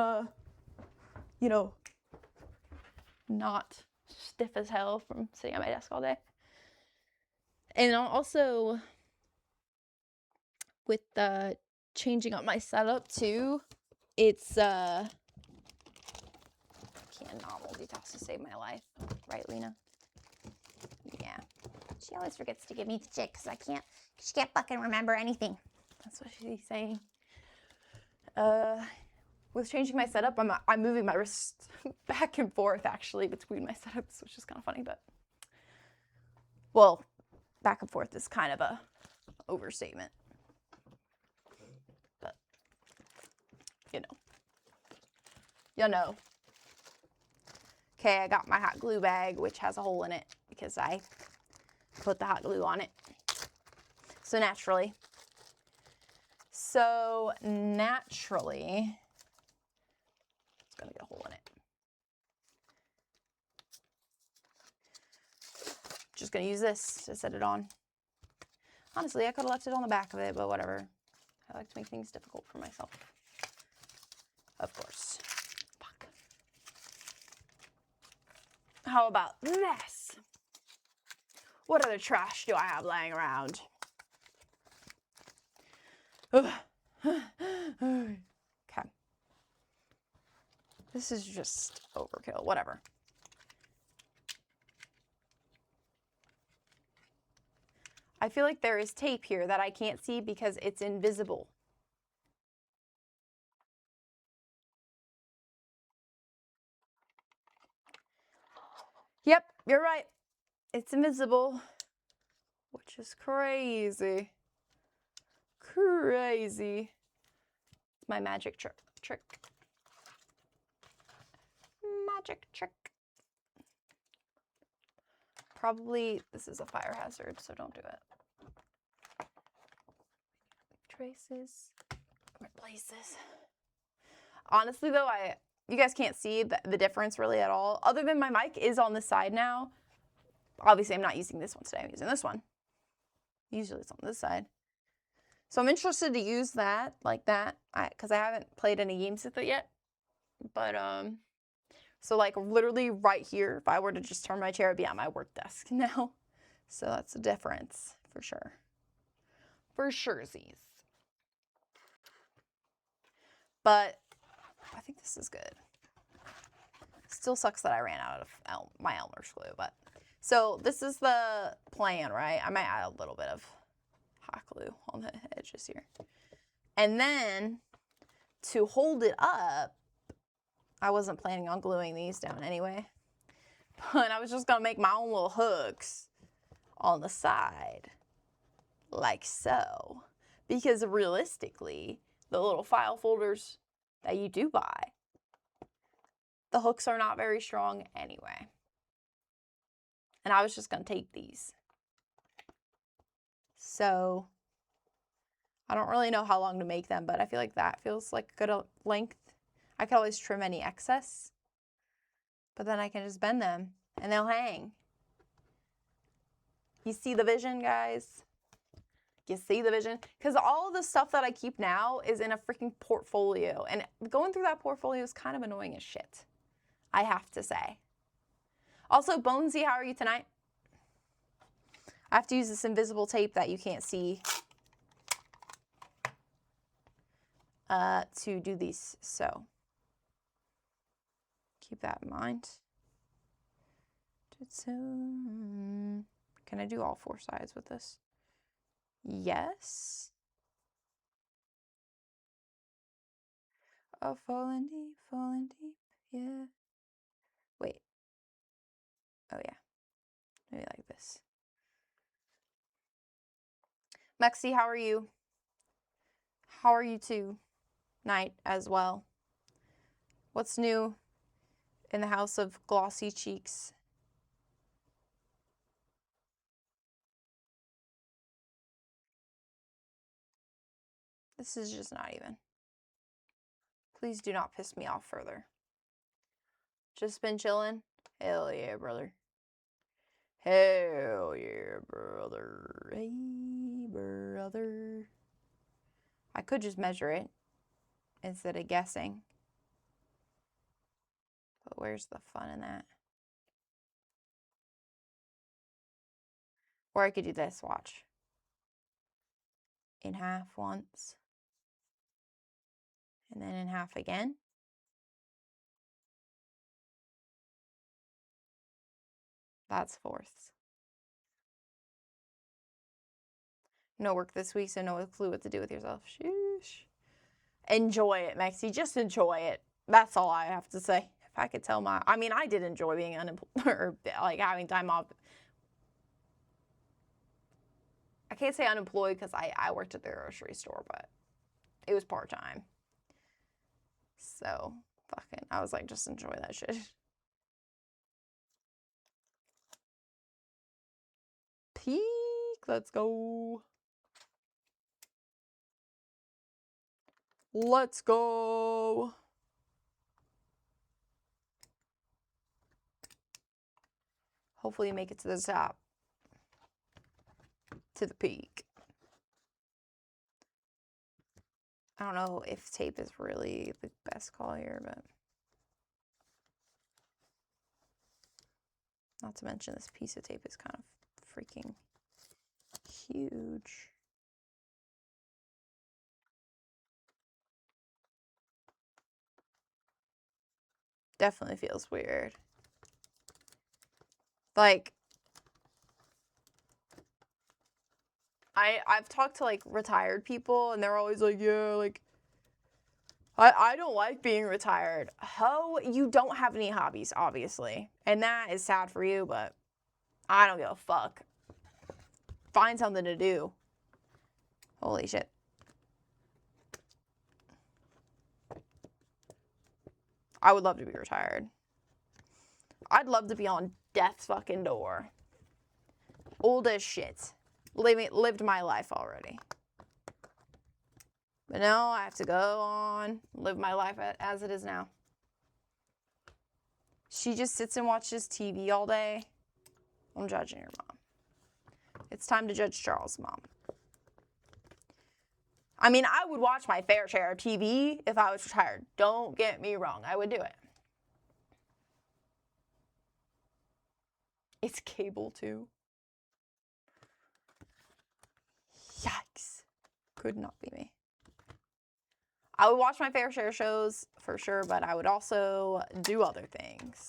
not stiff as hell from sitting at my desk all day. And also with the changing up my setup too, it's cannot multitask to save my life, right, Lena? Yeah, she always forgets to give me the chick because she can't fucking remember anything. That's what she's saying. With changing my setup, I'm moving my wrists back and forth actually between my setups, which is kind of funny, but well, back and forth is kind of a overstatement. But you know. Okay, I got my hot glue bag, which has a hole in it because I put the hot glue on it. So naturally, it's gonna get a hole in it. Just gonna use this to set it on. Honestly, I could have left it on the back of it, but whatever. I like to make things difficult for myself. Of course. Fuck. How about this? What other trash do I have laying around? Okay. This is just overkill. Whatever. I feel like there is tape here that I can't see because it's invisible. Yep, you're right. It's invisible, which is crazy. Crazy. It's my magic trick. Magic trick. Probably, this is a fire hazard, so don't do it. Traces. Replace this. Honestly, though, you guys can't see the difference really at all. Other than my mic is on this side now. Obviously, I'm not using this one today. I'm using this one. Usually it's on this side. So I'm interested to use that like that because I haven't played any games with it yet. But, so like literally right here, if I were to just turn my chair, it'd be at my work desk now. So that's the difference for sure. For surezies. But I think this is good. Still sucks that I ran out of my Elmer's glue, but. So this is the plan, right? I might add a little bit of hot glue on the edges here. And then to hold it up, I wasn't planning on gluing these down anyway, but I was just gonna make my own little hooks on the side, like so. Because realistically, the little file folders that you do buy, the hooks are not very strong anyway. And I was just going to take these. So I don't really know how long to make them, but I feel like that feels like a good length. I can always trim any excess, but then I can just bend them and they'll hang. You see the vision, guys? You see the vision? Because all of the stuff that I keep now is in a freaking portfolio, and going through that portfolio is kind of annoying as shit, I have to say. Also, Bonesy, how are you tonight? I have to use this invisible tape that you can't see to do these, so keep that in mind. Can I do all four sides with this? Yes. Oh, falling deep, yeah. Wait. Oh, yeah. Maybe like this. Mexi, how are you? How are you tonight as well? What's new in the house of glossy cheeks? This is just not even. Please do not piss me off further. Just been chilling? Hell yeah, brother. Hell yeah, brother. Hey, brother. I could just measure it instead of guessing. But where's the fun in that? Or I could do this, watch. In half once. And then in half again. That's fourths. No work this week, so no clue what to do with yourself. Sheesh. Enjoy it, Maxie. Just enjoy it. That's all I have to say. If I could tell I mean, I did enjoy being unemployed, or like having time off. I can't say unemployed because I worked at the grocery store, but it was part-time. So, fucking, I was like, just enjoy that shit. Peak, let's go. Let's go. Hopefully you make it to the top. To the peak. I don't know if tape is really the best call here, but not to mention this piece of tape is kind of freaking huge. Definitely feels weird. Like, I've talked to like retired people and they're always like, yeah, like I don't like being retired. Ho, you don't have any hobbies, obviously. And that is sad for you, but I don't give a fuck. Find something to do. Holy shit. I would love to be retired. I'd love to be on death's fucking door. Old as shit. Lived my life already. But no, I have to go on, live my life as it is now. She just sits and watches TV all day. I'm judging your mom. It's time to judge Charles' mom. I mean, I would watch my fair share of TV if I was retired. Don't get me wrong, I would do it. It's cable too. Yikes. Could not be me. I would watch my fair share of shows for sure, but I would also do other things.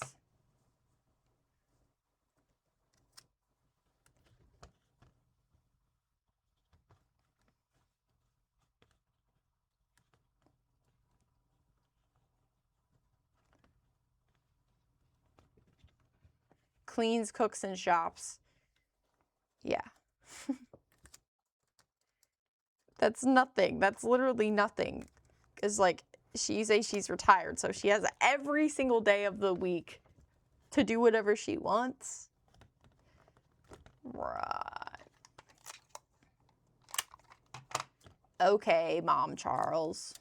Cleans, cooks, and shops. Yeah. That's nothing. That's literally nothing. Because, like, she says she's retired, so she has every single day of the week to do whatever she wants. Right. Okay, Mom Charles.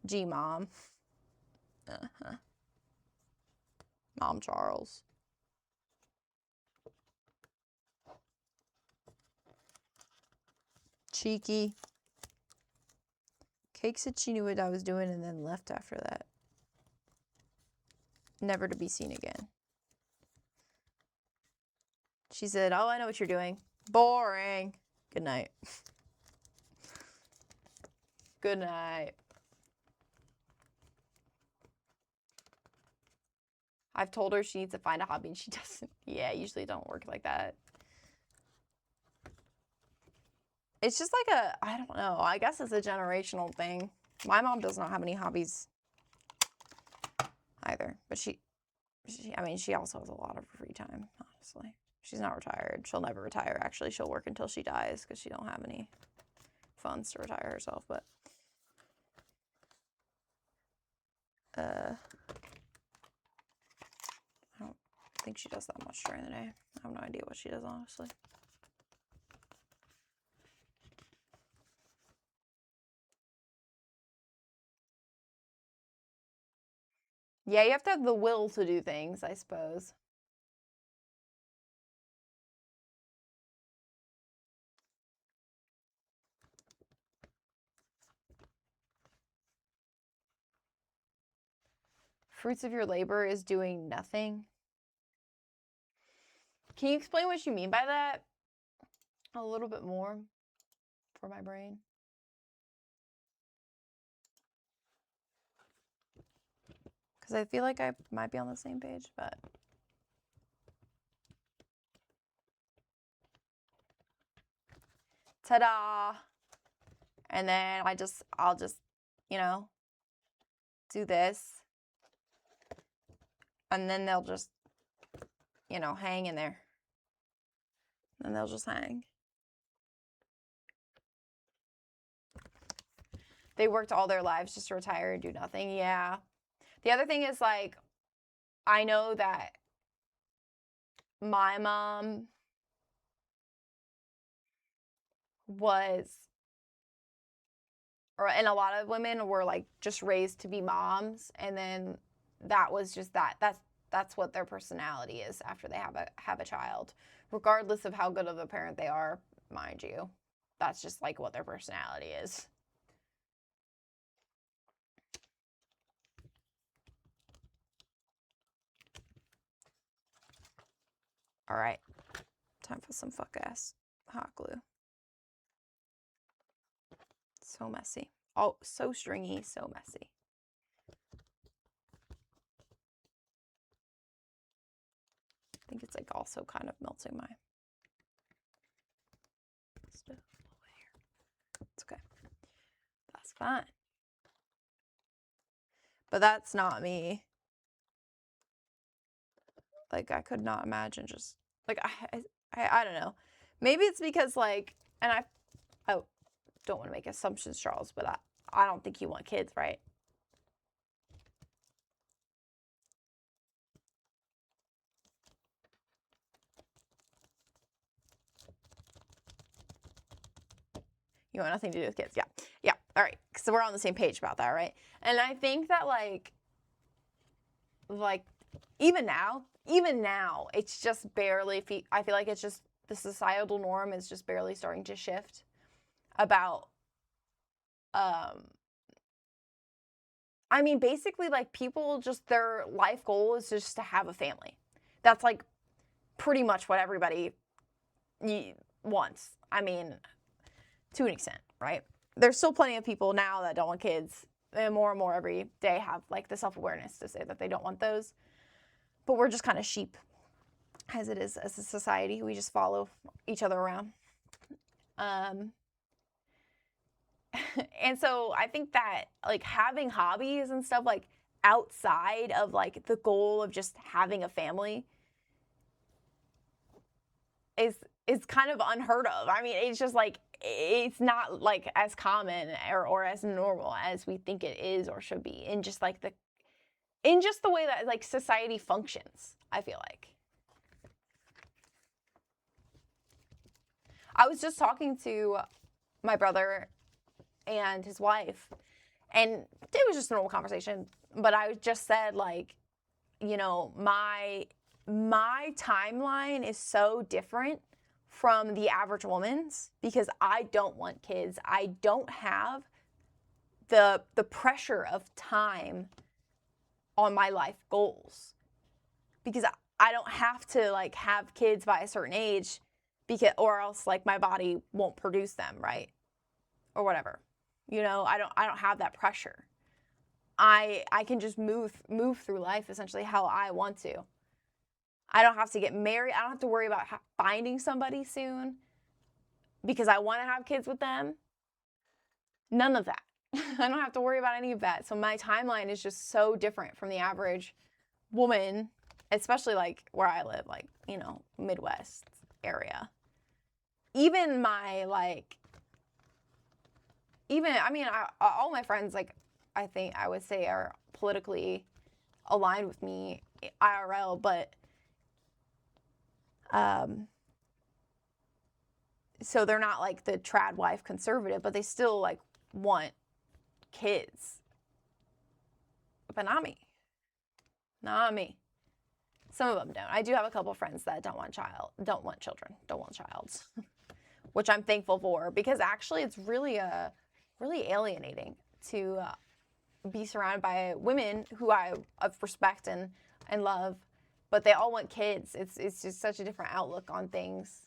G-Mom. Uh-huh. Mom Charles. Cheeky. Cake said she knew what I was doing and then left after that. Never to be seen again. She said, oh, I know what you're doing. Boring. Good night. Good night. I've told her she needs to find a hobby and she doesn't. Yeah, usually it don't work like that. It's just like I don't know. I guess it's a generational thing. My mom does not have any hobbies either. But she also has a lot of free time, honestly. She's not retired. She'll never retire, actually. She'll work until she dies because she don't have any funds to retire herself. But I don't think she does that much during the day. I have no idea what she does, honestly. Yeah, you have to have the will to do things, I suppose. Fruits of your labor is doing nothing. Can you explain what you mean by that a little bit more for my brain? Because I feel like I might be on the same page, but... Ta-da! And then I'll just, you know, do this. And then they'll just, you know, hang in there. And they'll just hang. They worked all their lives just to retire and do nothing. Yeah. The other thing is, like, I know that my mom was, and a lot of women were, like, just raised to be moms. And then that was just that's what their personality is after they have a child. Regardless of how good of a parent they are, mind you. That's just, like, what their personality is. All right, time for some fuck-ass hot glue. So messy. Oh, so stringy, so messy. I think it's, like, also kind of melting my stuff over here. It's okay. That's fine. But that's not me. Like, I could not imagine just, like, I don't know. Maybe it's because, like, and I don't want to make assumptions, Charles, but I don't think you want kids, right? You want nothing to do with kids. Yeah. Yeah. All right. So we're on the same page about that, right? And I think that, like even now, it's just barely, I feel like it's just, the societal norm is just barely starting to shift about, I mean, basically, like, people just, their life goal is just to have a family. That's, like, pretty much what everybody wants. I mean, to an extent, right? There's still plenty of people now that don't want kids, and more every day have, like, the self-awareness to say that they don't want those. But we're just kind of sheep, as it is as a society. We just follow each other around. And so I think that, like, having hobbies and stuff, like, outside of, like, the goal of just having a family is kind of unheard of. I mean, it's just, like, it's not, like, as common or as normal as we think it is or should be in just, like, the way that, like, society functions, I feel like. I was just talking to my brother and his wife, and it was just a normal conversation, but I just said, like, you know, my timeline is so different from the average woman's because I don't want kids. I don't have the pressure of time on my life goals because I don't have to, like, have kids by a certain age because, or else, like, my body won't produce them, right? Or whatever. You know, I don't have that pressure. I can just move through life essentially how I want to. I don't have to get married. I don't have to worry about finding somebody soon because I want to have kids with them. None of that. I don't have to worry about any of that. So my timeline is just so different from the average woman, especially like where I live, like, you know, Midwest area. Even my, like, I mean, all my friends, like, I think I would say are politically aligned with me IRL, but so they're not like the trad wife conservative, but they still, like, want kids. But not me. Not me. Some of them don't. I do have a couple friends that don't want children, which I'm thankful for, because actually it's really alienating to be surrounded by women who I respect and love, but they all want kids. It's just such a different outlook on things.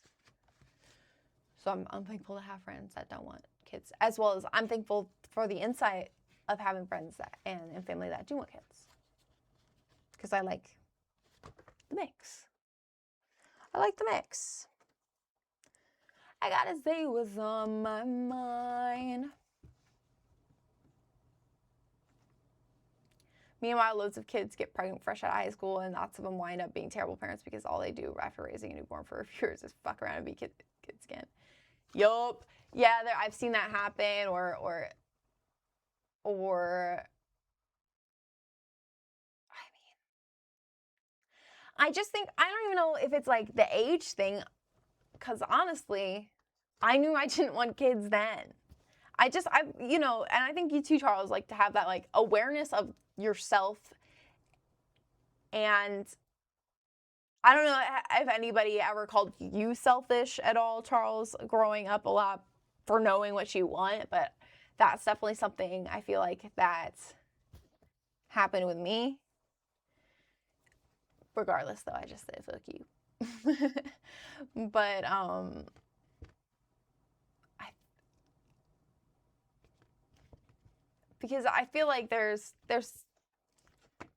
So I'm thankful to have friends that don't want kids, as well as I'm thankful for the insight of having friends that and family that do want kids, because I like the mix. I gotta say what's on my mind. Meanwhile, loads of kids get pregnant fresh out of high school, and lots of them wind up being terrible parents because all they do after raising a newborn for a few years is fuck around and be kids again. Yup. Yeah, I've seen that happen, or I mean, I just think, I don't even know if it's like the age thing, because honestly, I knew I didn't want kids then. You know, and I think you too, Charles, like to have that, like, awareness of yourself. And I don't know if anybody ever called you selfish at all, Charles, growing up a lot for knowing what you want, but that's definitely something I feel like that happened with me. Regardless, though, I just said fuck you. But because I feel like there's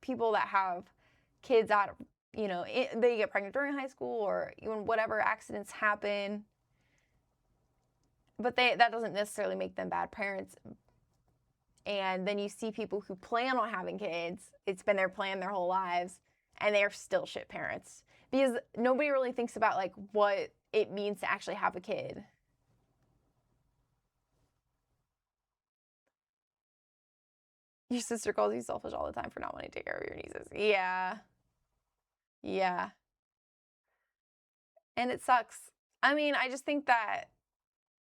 people that have kids out of, you know, they get pregnant during high school or even whatever accidents happen, but that doesn't necessarily make them bad parents. And then you see people who plan on having kids, it's been their plan their whole lives, and they're still shit parents because nobody really thinks about, like, what it means to actually have a kid. Your sister calls you selfish all the time for not wanting to take care of your nieces. Yeah. And it sucks. I mean, I just think that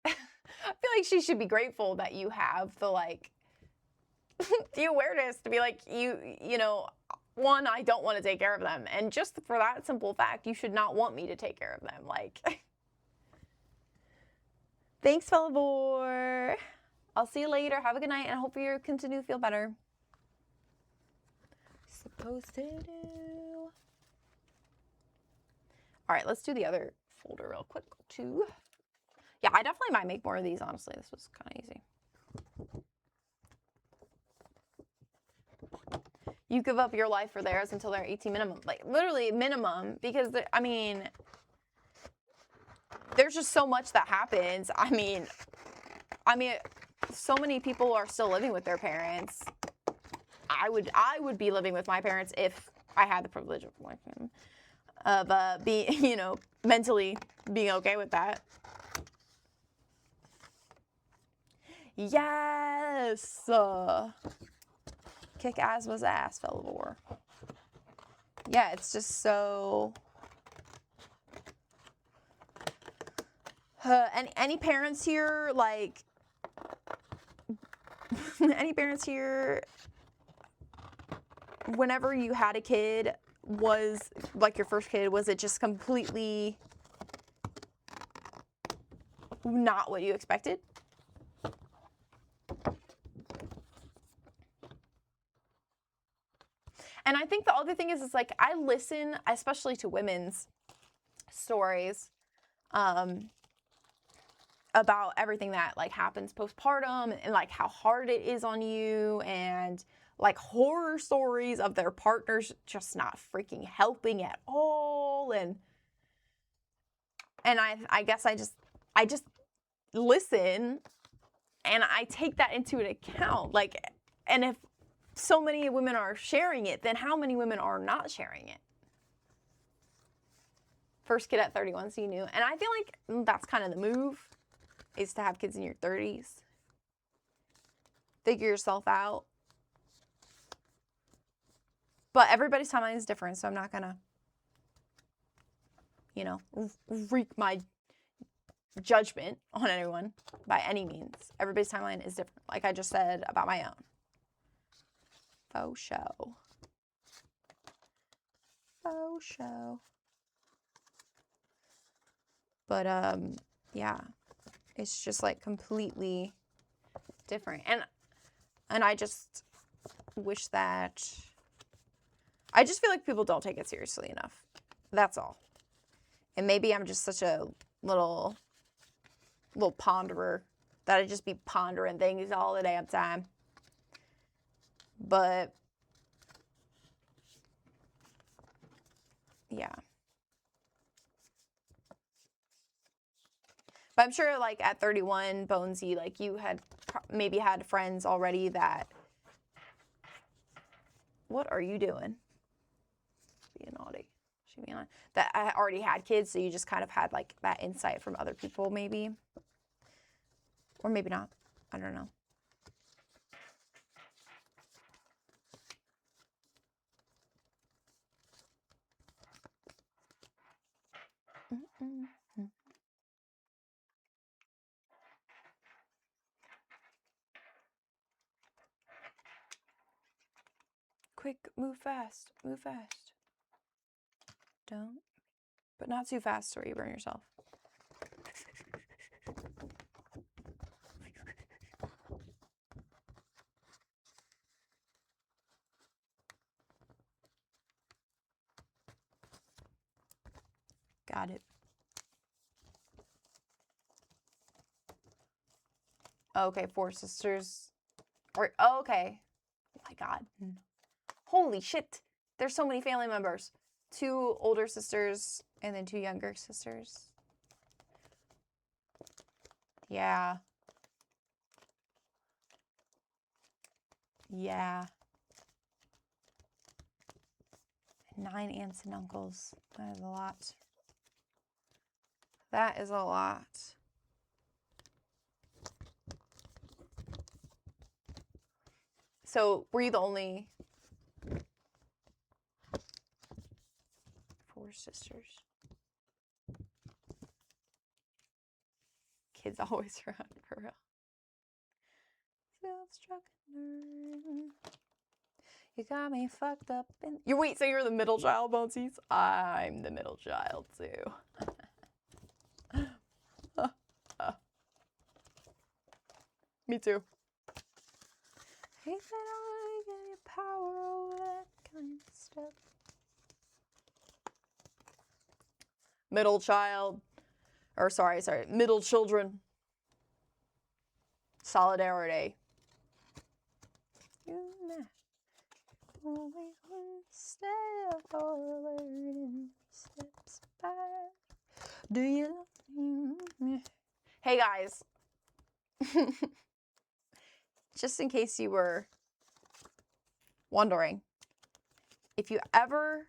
I feel like she should be grateful that you have the, like, the awareness to be like, you know, one, I don't want to take care of them. And just for that simple fact, you should not want me to take care of them. Like, thanks, fellow boy. I'll see you later. Have a good night, and I hope you continue to feel better. Supposed to do. All right, let's do the other folder real quick, too. Yeah, I definitely might make more of these, honestly. This was kind of easy. You give up your life for theirs until they're 18 minimum. Like, literally minimum, because, I mean, there's just so much that happens. I mean, so many people are still living with their parents. I would be living with my parents if I had the privilege of being, you know, mentally being okay with that. Yes. Kick asthma's ass, fellow. Yeah, it's just so. Any parents here, like, any parents here, whenever you had a kid, was, like, your first kid, was it just completely not what you expected? And I think the other thing is like, I listen, especially to women's stories, about everything that, like, happens postpartum and, like, how hard it is on you, and, like, horror stories of their partners just not freaking helping at all. And I guess I just listen, and I take that into an account. Like, and if so many women are sharing it, then how many women are not sharing it? First kid at 31, so you knew. And I feel like that's kind of the move, is to have kids in your 30s. Figure yourself out. But everybody's timeline is different, so I'm not gonna, you know, wreak my judgment on anyone by any means. Everybody's timeline is different, like I just said about my own. Faux show. Faux show. But, yeah, it's just, like, completely different. And I just wish that, I just feel like people don't take it seriously enough. That's all. And maybe I'm just such a little ponderer that I just be pondering things all the damn time. But, yeah. But I'm sure, like, at 31, Bonesy, like, you had maybe had friends already that, what are you doing? Being naughty. She being naughty. That I already had kids, so you just kind of had, like, that insight from other people, maybe. Or maybe not. I don't know. Quick, move fast, move fast. Don't, but not too fast or you burn yourself. Got it. Okay, 4 sisters. Or, oh, okay. Oh my God. Holy shit. There's so many family members. 2 older sisters and then 2 younger sisters. Yeah. Yeah. 9 aunts and uncles. That is a lot. That is a lot. So, were you the only 4 sisters? Kids always run, for real. Self-struck nerd. You got me fucked up in... Wait, so you're the middle child, Bonesies? I'm the middle child, too. Me too. He said I give you power over that kind of stuff. Middle child. Or sorry, middle children. Solidarity. You always one step forward and steps back. Do you love me? Hey guys. Just in case you were wondering, if you ever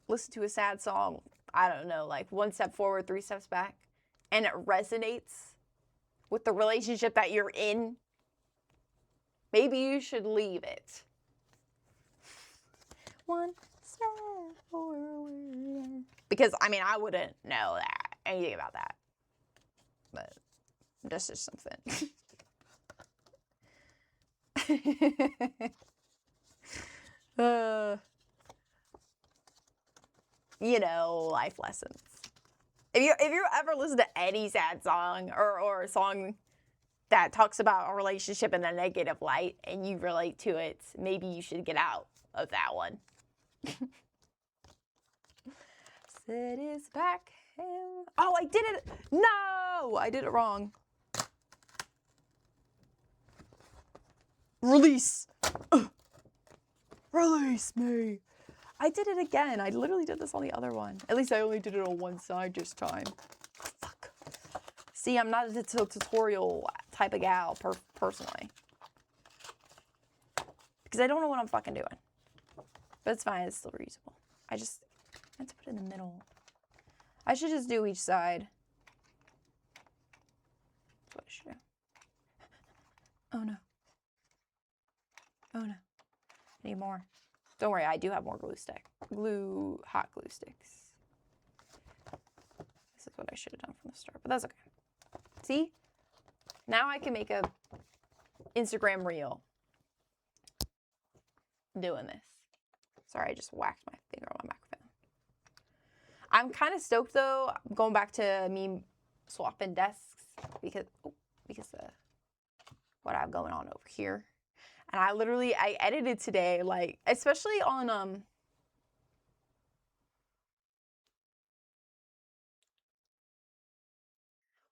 listen to a sad song, I don't know, like 1 step forward, 3 steps back, and it resonates with the relationship that you're in, maybe you should leave it. 1 step forward. Because, I mean, I wouldn't know anything about that. That's just something. You know, life lessons. If you ever listen to any sad song or a song that talks about a relationship in a negative light and you relate to it, maybe you should get out of that one. Satisfaction. Oh, I did it. No, I did it wrong. Release. Release me. I did it again. I literally did this on the other one. At least I only did it on one side this time. Oh, fuck. See, I'm not a tutorial type of gal personally. Because I don't know what I'm fucking doing. But it's fine. It's still reusable. I meant to put it in the middle. I should just do each side. That's what I should do. Oh no. Oh no. I need more. Don't worry, I do have more hot glue sticks. This is what I should have done from the start, but that's okay. See? Now I can make a Instagram reel doing this. Sorry, I just whacked my finger on my microphone. I'm kind of stoked though. I'm going back to me swapping desks because of what I have going on over here. And I edited today, like, especially on,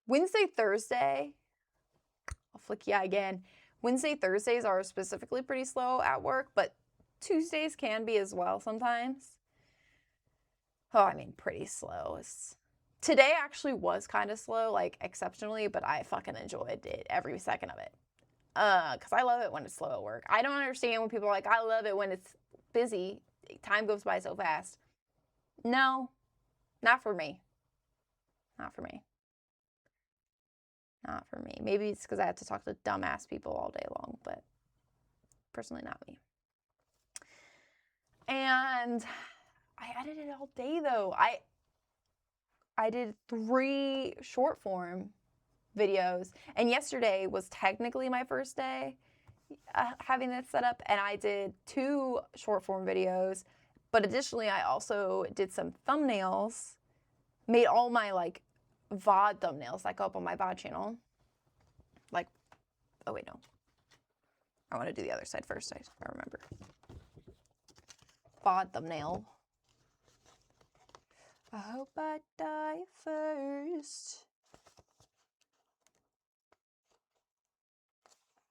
Wednesday, Thursday, I'll flick ya again. Wednesday, Thursdays are specifically pretty slow at work, but Tuesdays can be as well sometimes. Oh, I mean, pretty slow. Today actually was kind of slow, like, exceptionally, but I fucking enjoyed it, every second of it. Because I love it when it's slow at work. I don't understand when people are like, I love it when it's busy. Time goes by so fast. No, not for me. Not for me. Not for me. Maybe it's because I have to talk to dumbass people all day long, but personally not me. And I edited all day though. I did 3 short form videos, and yesterday was technically my first day having this set up, and I did 2 short form videos, but additionally I also did some thumbnails, made all my like VOD thumbnails that go up on my VOD channel. Like, oh wait, no. I want to do the other side first, I remember. VOD thumbnail. I hope I die first.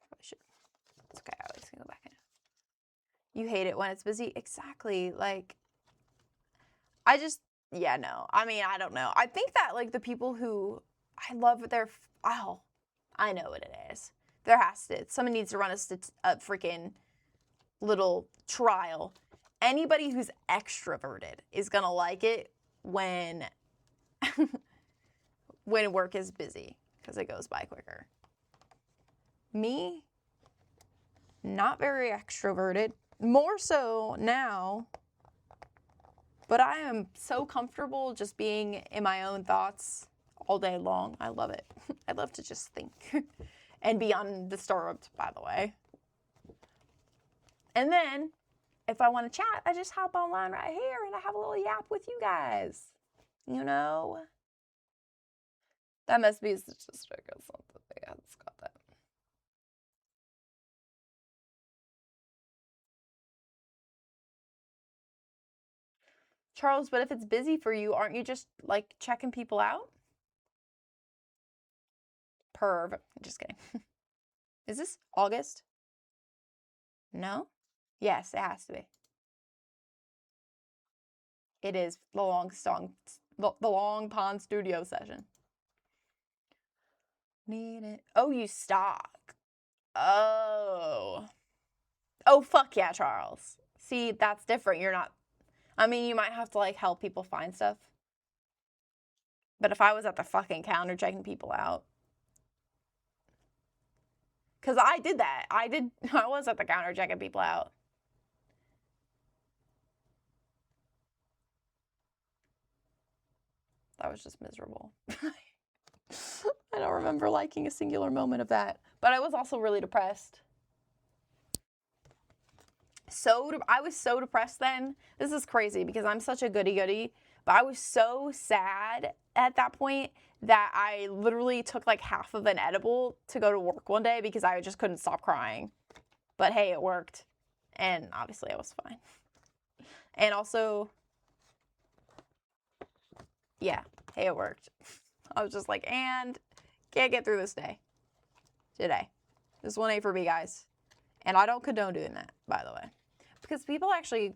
Probably should. It's okay, I always can go back in. You hate it when it's busy? Exactly. Like, yeah, no. I mean, I don't know. I think that, like, the people who I love I know what it is. Someone needs to run a freaking little trial. Anybody who's extroverted is gonna like it when when work is busy, because it goes by quicker. Me, not very extroverted. More so now. But I am so comfortable just being in my own thoughts all day long. I love it. I love to just think and be undisturbed, by the way. And then, if I want to chat, I just hop online right here and I have a little yap with you guys. You know? That must be a statistic or something. Yeah, it's got that. Charles, but if it's busy for you, aren't you just, like, checking people out? Perv. Just kidding. Is this August? No? Yes, it has to be. It is the long pond studio session. Need it. Oh, you stock. Oh. Oh, fuck yeah, Charles. See, that's different. You're not... I mean, you might have to, like, help people find stuff. But if I was at the fucking counter checking people out... Because I did that. I was at the counter checking people out. That was just miserable. I don't remember liking a singular moment of that. But I was also really depressed. I was so depressed then. This is crazy because I'm such a goody-goody. But I was so sad at that point that I literally took like half of an edible to go to work one day because I just couldn't stop crying. But hey, it worked. And obviously I was fine. And also, yeah, hey, it worked. I was just like, and can't get through this day. Today. This 1A for me, guys. And I don't condone doing that, by the way. Because people actually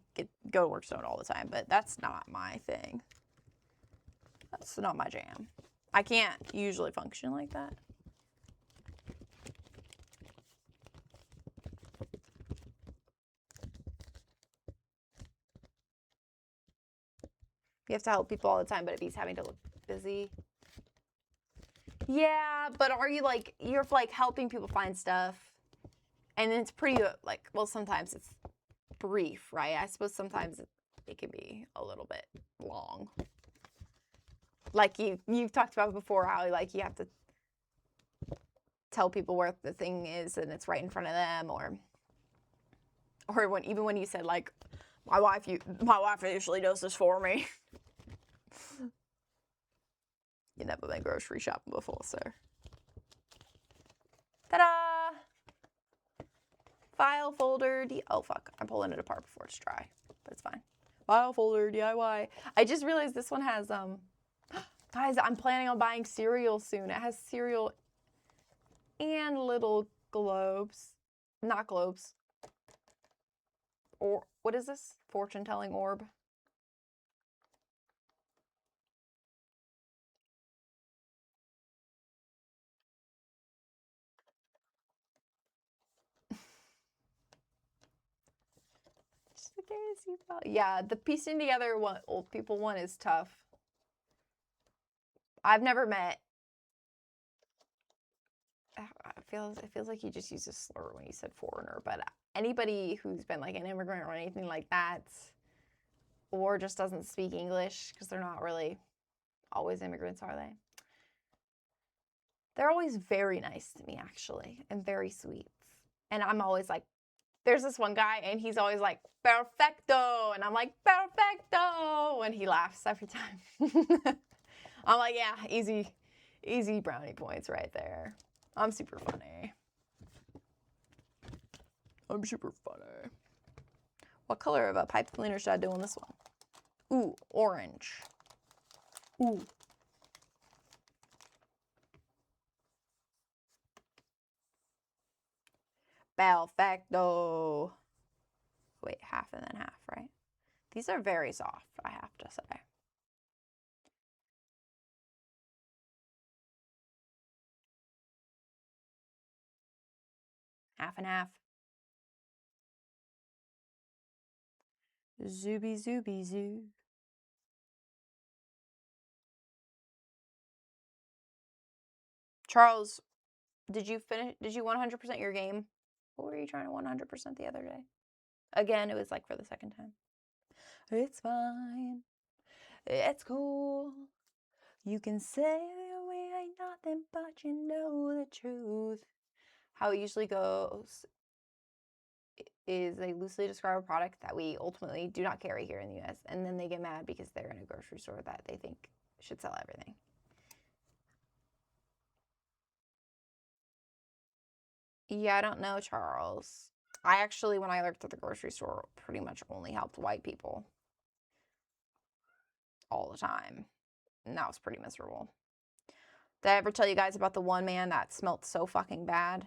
go to work stoned all the time, but that's not my thing. That's not my jam. I can't usually function like that. You have to help people all the time, but it means having to look busy. Yeah, but are you like, you're like helping people find stuff, and it's pretty like, well, sometimes it's brief, right? I suppose sometimes it can be a little bit long. Like you've talked about before how like you have to tell people where the thing is and it's right in front of them, or even when you said like, my wife usually does this for me. You never been grocery shopping before, sir. Ta-da! File folder, oh fuck, I'm pulling it apart before it's dry, but it's fine. File folder, DIY. I just realized this one has, guys, I'm planning on buying cereal soon. It has cereal and little globes, not globes. Or, what is this? Fortune-telling orb. Yeah, the piecing together what old people want is tough. I've never met. It feels like you just used a slur when you said foreigner, but anybody who's been like an immigrant or anything like that, or just doesn't speak English, because they're not really always immigrants, are they? They're always very nice to me, actually, and very sweet. And I'm always like, there's this one guy, and he's always like, perfecto, and I'm like, perfecto, and he laughs every time. I'm like, yeah, easy brownie points right there. I'm super funny. What color of a pipe cleaner should I do on this one? Ooh, orange. Ooh. Perfecto. Wait, half and then half, right? These are very soft, I have to say. Half and half. Zooby zooby zoo. Charles, did you 100% your game? What were you trying to 100% the other day? Again, it was like for the second time. It's fine. It's cool. You can say we ain't nothing, but you know the truth. How it usually goes is they loosely describe a product that we ultimately do not carry here in the US, and then they get mad because they're in a grocery store that they think should sell everything. Yeah, I don't know, Charles. I actually, when I worked at the grocery store, pretty much only helped white people all the time. And that was pretty miserable. Did I ever tell you guys about the one man that smelled so fucking bad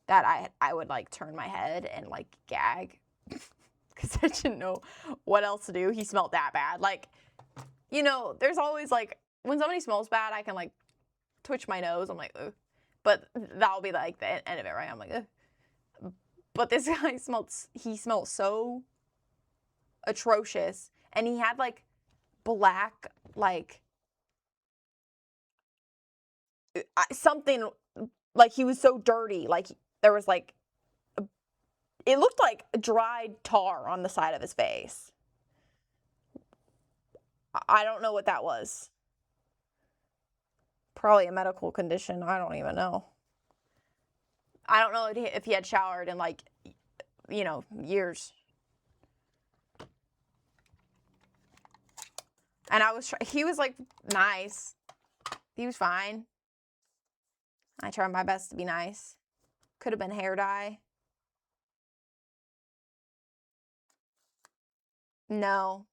that I would like turn my head and like gag because I didn't know what else to do. He smelled that bad. Like, you know, there's always like, when somebody smells bad, I can like twitch my nose. I'm like, ugh. But that'll be like the end of it, right? I'm like, ugh. But this guy smelled so atrocious. And he had like black, like, something, like he was so dirty. Like there was like, it looked like dried tar on the side of his face. I don't know what that was. Probably a medical condition. I don't even know. I don't know if he had showered in, like, you know, years. And he was, like, nice. He was fine. I tried my best to be nice. Could have been hair dye. No.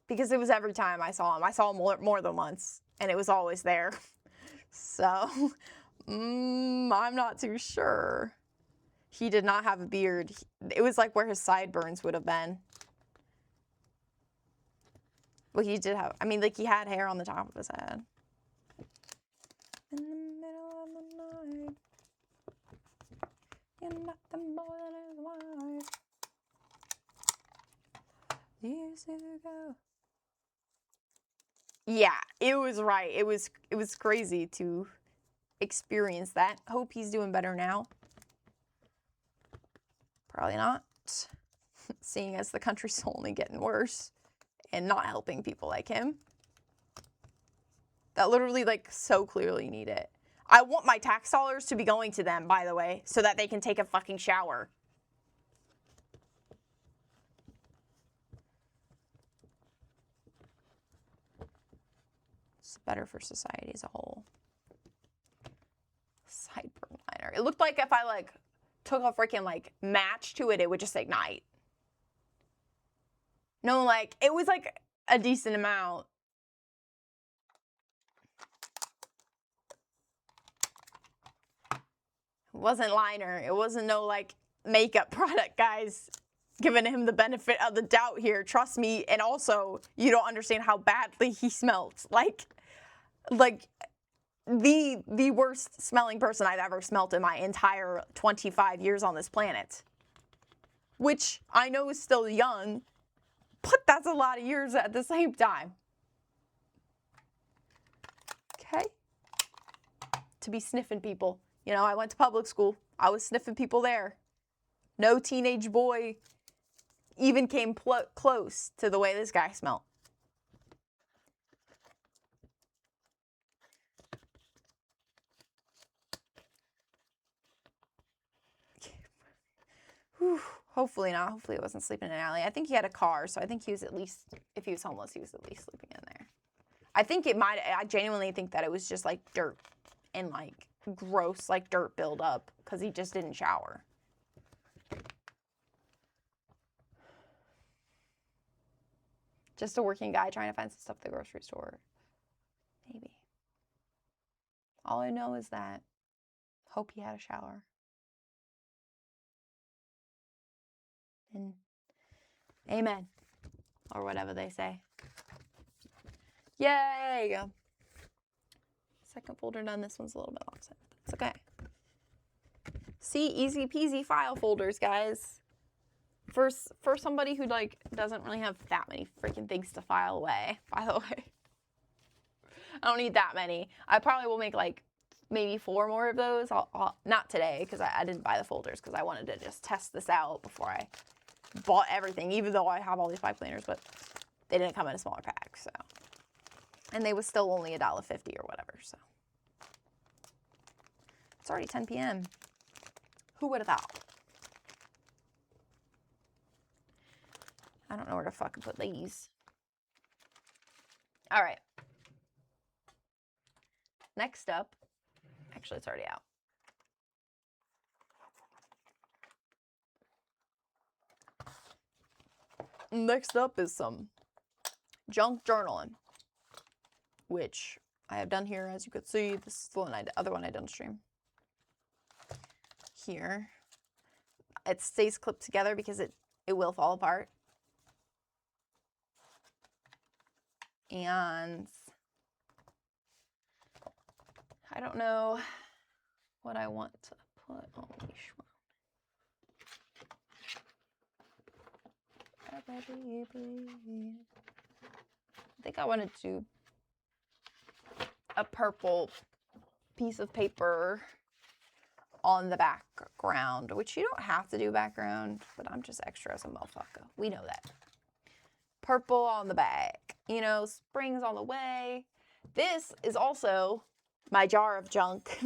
Because it was every time I saw him. I saw him more than once. And it was always there. So, I'm not too sure. He did not have a beard. It was like where his sideburns would have been. Well, he did have, I mean, like, he had hair on the top of his head. In the middle of the night, you're nothing more than his wife. Years ago. Yeah, it was right. It was crazy to experience that. Hope he's doing better now. Probably not. Seeing as the country's only getting worse and not helping people like him. That literally, like, so clearly need it. I want my tax dollars to be going to them, by the way, so that they can take a fucking shower. It's better for society as a whole. Sideburn liner. It looked like if I, like, took a freaking, like, match to it, it would just ignite. No, like, it was, like, a decent amount. It wasn't liner. It wasn't no, like, makeup product, guys. Giving him the benefit of the doubt here. Trust me. And also, you don't understand how badly he smelt. Like the worst smelling person I've ever smelt in my entire 25 years on this planet. Which I know is still young, but that's a lot of years at the same time. Okay? To be sniffing people. You know, I went to public school. I was sniffing people there. No teenage boy even came close to the way this guy smelled. Whew. Hopefully not. Hopefully it wasn't sleeping in an alley. I think he had a car, so I think he was at least, if he was homeless, he was at least sleeping in there. I think I genuinely think that it was just like dirt and like gross, like dirt buildup because he just didn't shower. Just a working guy trying to find some stuff at the grocery store. Maybe. All I know is that hope he had a shower. And amen. Or whatever they say. Yeah, there you go. Second folder done. This one's a little bit offset. It's okay. See, easy peasy file folders, guys. For somebody who, like, doesn't really have that many freaking things to file away, by the way. I don't need that many. I probably will make, like, maybe 4 more of those. I'll not today, because I didn't buy the folders, because I wanted to just test this out before I bought everything, even though I have all these pipe cleaners, but they didn't come in a smaller pack, so. And they was still only $1.50 or whatever, so. It's already 10 p.m. Who would have thought? I don't know where to fucking put these. All right. Next up, actually it's already out. Next up is some junk journaling, which I have done here, as you could see. This is the other one I didn't stream. Here. It stays clipped together because it will fall apart. And I don't know what I want to put on each one. I think I wanted to a purple piece of paper on the background, which you don't have to do background, but I'm just extra as a motherfucker. We know that. Purple on the back. You know, spring's on the way. This is also my jar of junk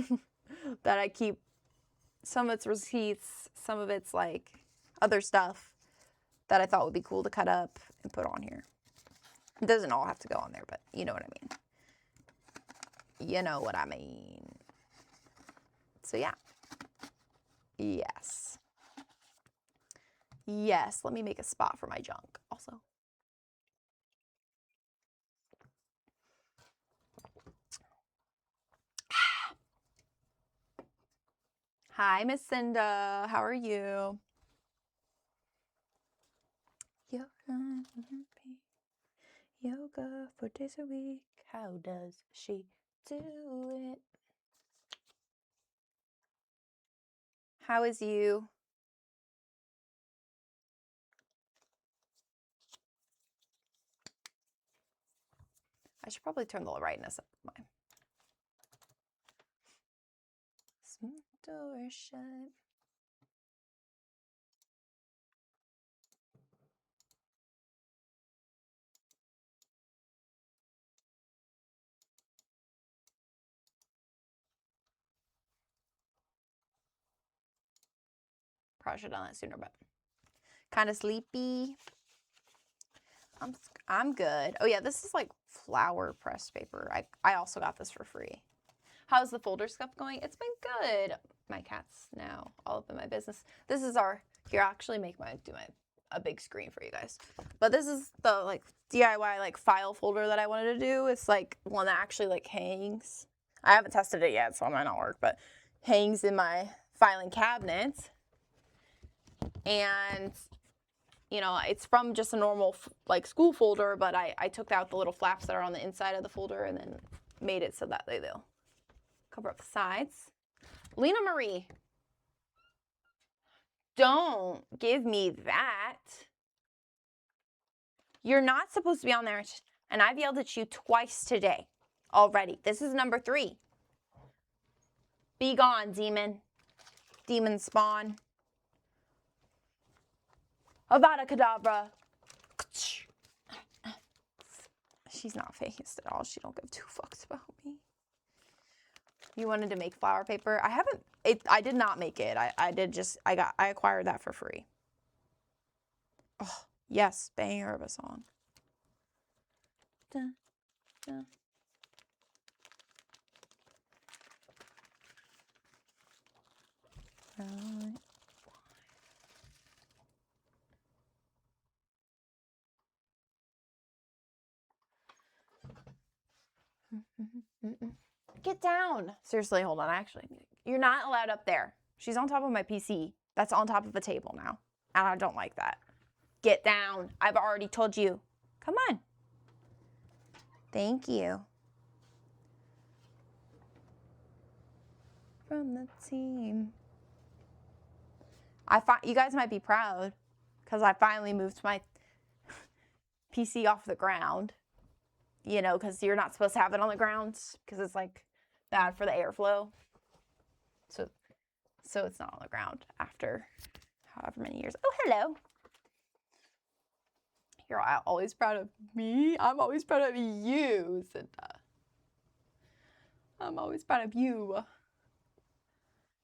that I keep. Some of it's receipts, some of it's like other stuff that I thought would be cool to cut up and put on here. It doesn't all have to go on there, but you know what I mean. You know what I mean. So yeah. Yes. Yes, let me make a spot for my junk also. Hi, Miss Cinda. How are you? Yoga 4 days a week. How does she do it? How is you? I should probably turn the brightness up. Mine. Smooth door shut. Probably should have done that sooner, but kind of sleepy. I'm good. Oh yeah, this is like flower pressed paper. I also got this for free. How's the folder stuff going? It's been good. My cat's now all up in my business. This is our, here, I'll actually a big screen for you guys. But this is the like DIY like file folder that I wanted to do. It's like one that actually like hangs. I haven't tested it yet, so it might not work, but hangs in my filing cabinet. And you know, it's from just a normal like school folder, but I took out the little flaps that are on the inside of the folder and then made it so that they'll cover up the sides. Lena Marie, don't give me that. You're not supposed to be on there, and I've yelled at you twice today already. This is number 3. Be gone, demon. Demon spawn. Avada Kedavra. She's not phased at all. She don't give 2 fucks about me. You wanted to make flower paper? I did not make it. I acquired that for free. Oh, yes, banger of a song. Dun, dun. Get down. Seriously, hold on. You're not allowed up there. She's on top of my PC. That's on top of a table now. And I don't like that. Get down. I've already told you. Come on. Thank you. From the team. You guys might be proud because I finally moved my PC off the ground. You know, because you're not supposed to have it on the ground because it's like bad for the airflow. So it's not on the ground after however many years. Oh, hello. You're always proud of me. I'm always proud of you, Cinta. I'm always proud of you.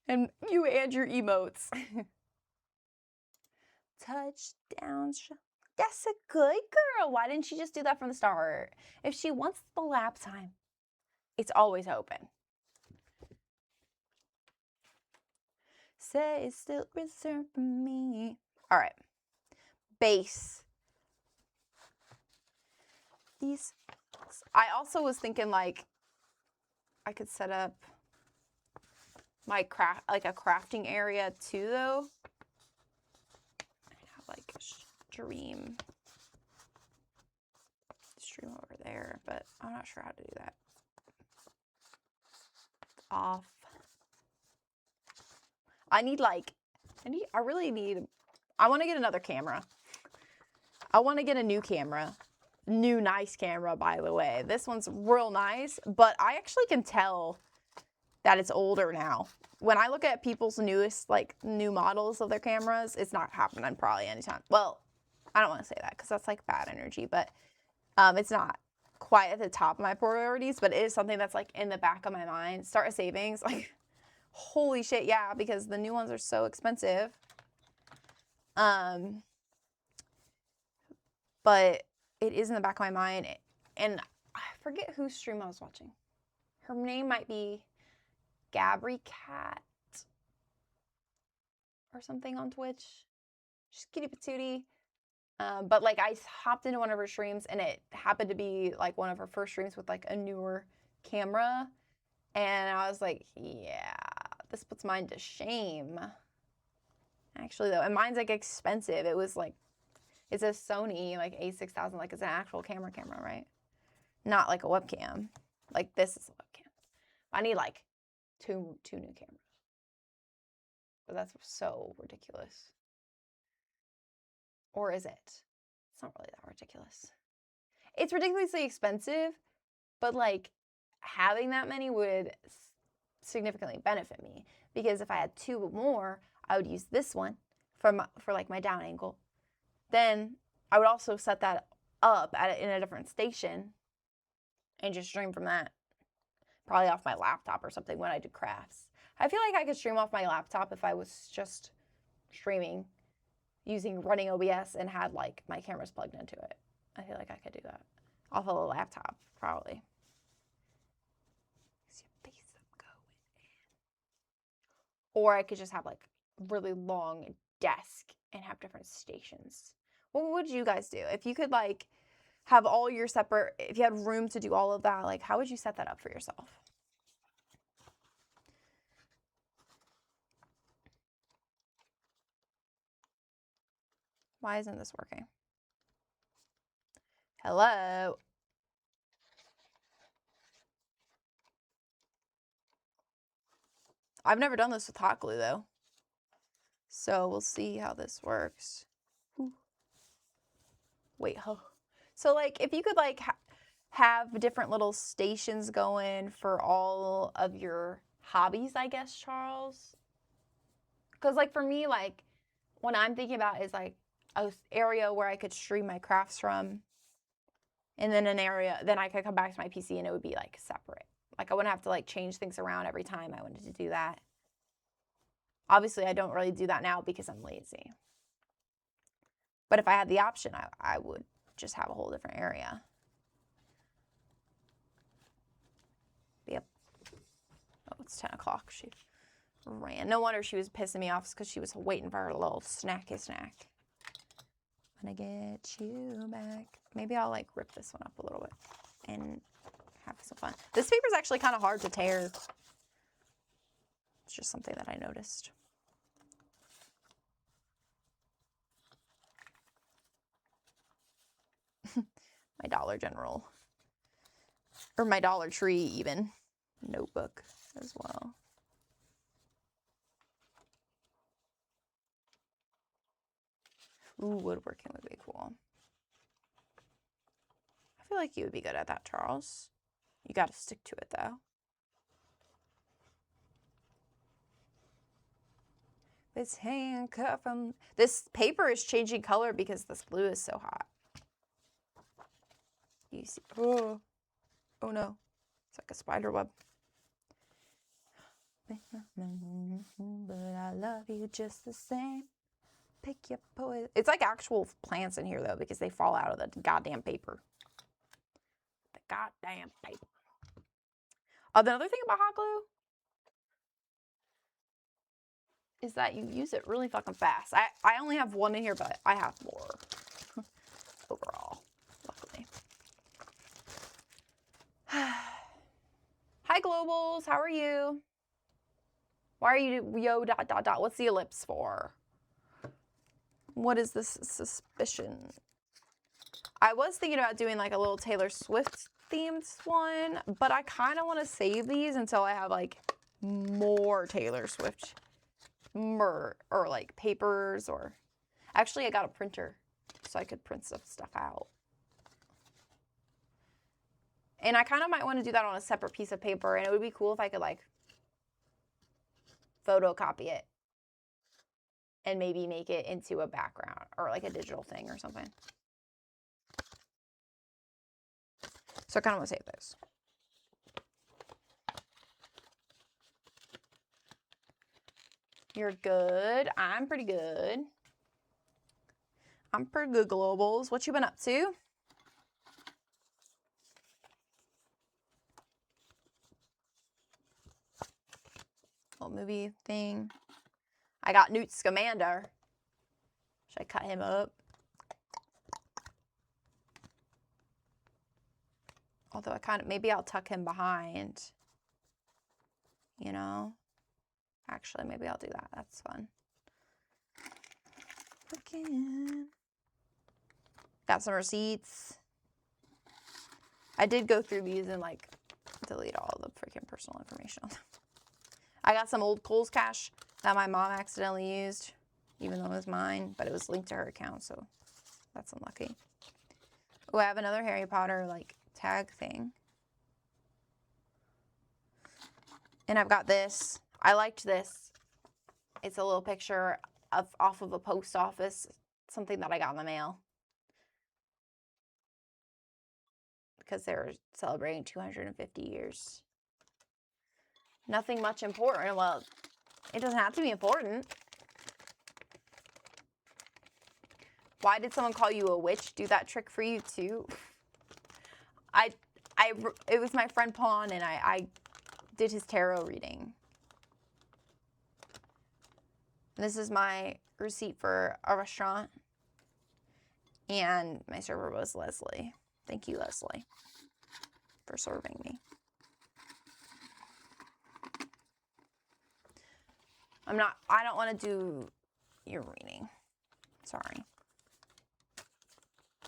And you and your emotes. Touchdown. That's a good girl. Why didn't she just do that from the start? If she wants the lap time, it's always open. Say it's still reserved for me. All right. Base. I also was thinking like I could set up my a crafting area too though. I have like a stream over there, but I'm not sure how to do that. It's off. I want to get another camera. I want to get a new camera. New nice camera, by the way. This one's real nice, but I actually can tell that it's older now. When I look at people's newest, like, new models of their cameras, it's not happening probably anytime. Well, I don't want to say that because that's like bad energy, but it's not quite at the top of my priorities, but it is something that's like in the back of my mind. Start a savings, like, holy shit, yeah, because the new ones are so expensive. But it is in the back of my mind, and I forget whose stream I was watching. Her name might be Gabri Cat or something on Twitch. She's cutie patootie. But like I hopped into one of her streams, and it happened to be like one of her first streams with like a newer camera, and I was like, yeah, this puts mine to shame. Actually though, and mine's like expensive. It was like, it's a Sony like A6000, like it's an actual camera, right? Not like a webcam. Like this is a webcam. I need like two new cameras. But that's so ridiculous. Or is it? It's not really that ridiculous. It's ridiculously expensive, but like having that many would significantly benefit me, because if I had two more, I would use this one for like my down angle. Then I would also set that up in a different station and just stream from that. Probably off my laptop or something when I do crafts. I feel like I could stream off my laptop if I was just streaming using running OBS and had like my cameras plugged into it. I feel like I could do that off of a laptop, probably. Or I could just have like a really long desk and have different stations. What would you guys do if you could like have all your separate, if you had room to do all of that, like how would you set that up for yourself? Why isn't this working? Hello? I've never done this with hot glue though. So we'll see how this works. Ooh. Wait, huh? So like if you could like have different little stations going for all of your hobbies, I guess, Charles. Because like for me, like what I'm thinking about is like an area where I could stream my crafts from, and then an area, then I could come back to my PC and it would be like separate. Like I wouldn't have to like change things around every time I wanted to do that. Obviously, I don't really do that now because I'm lazy. But if I had the option, I would just have a whole different area. Yep. Oh, it's 10 o'clock. She ran. No wonder she was pissing me off, because she was waiting for her little snacky snack. I'm gonna get you back. Maybe I'll like rip this one up a little bit and have some fun. This paper is actually kind of hard to tear. It's just something that I noticed. My Dollar General, or my Dollar Tree even, notebook as well. Ooh, woodworking would be cool. I feel like you would be good at that, Charles. You got to stick to it though. This handcuff from this paper is changing color because this glue is so hot. You see? Oh no, it's like a spider web. But I love you just the same. Pick your poison. It's like actual plants in here though, because they fall out of the goddamn paper. The goddamn paper. Another thing about hot glue is that you use it really fucking fast. I only have one in here, but I have more overall, luckily. Hi, Globals. How are you? Why are you yo ... What's the ellipse for? What is this suspicion? I was thinking about doing like a little Taylor Swift themed one, but I kind of want to save these until I have like more Taylor Swift or like papers, or actually I got a printer so I could print some stuff out. And I kind of might want to do that on a separate piece of paper, and it would be cool if I could like photocopy it and maybe make it into a background or like a digital thing or something. So I kind of want to save those. You're good. I'm pretty good. I'm pretty good, Globals. What you been up to? Little movie thing. I got Newt Scamander. Should I cut him up? Although I kind of, maybe I'll tuck him behind. You know? Actually, maybe I'll do that. That's fun. Again. Got some receipts. I did go through these and like delete all the freaking personal information. I got some old Kohl's Cash that my mom accidentally used, even though it was mine, but it was linked to her account, so that's unlucky. Oh, I have another Harry Potter like tag thing. And I've got this. I liked this. It's a little picture of off of a post office, something that I got in the mail. Because they were celebrating 250 years. Nothing much important. Well, it doesn't have to be important. Why did someone call you a witch? Do that trick for you too? It was my friend Pawn, and I did his tarot reading. This is my receipt for a restaurant, and my server was Leslie. Thank you, Leslie, for serving me. I don't want to do your reading. Sorry.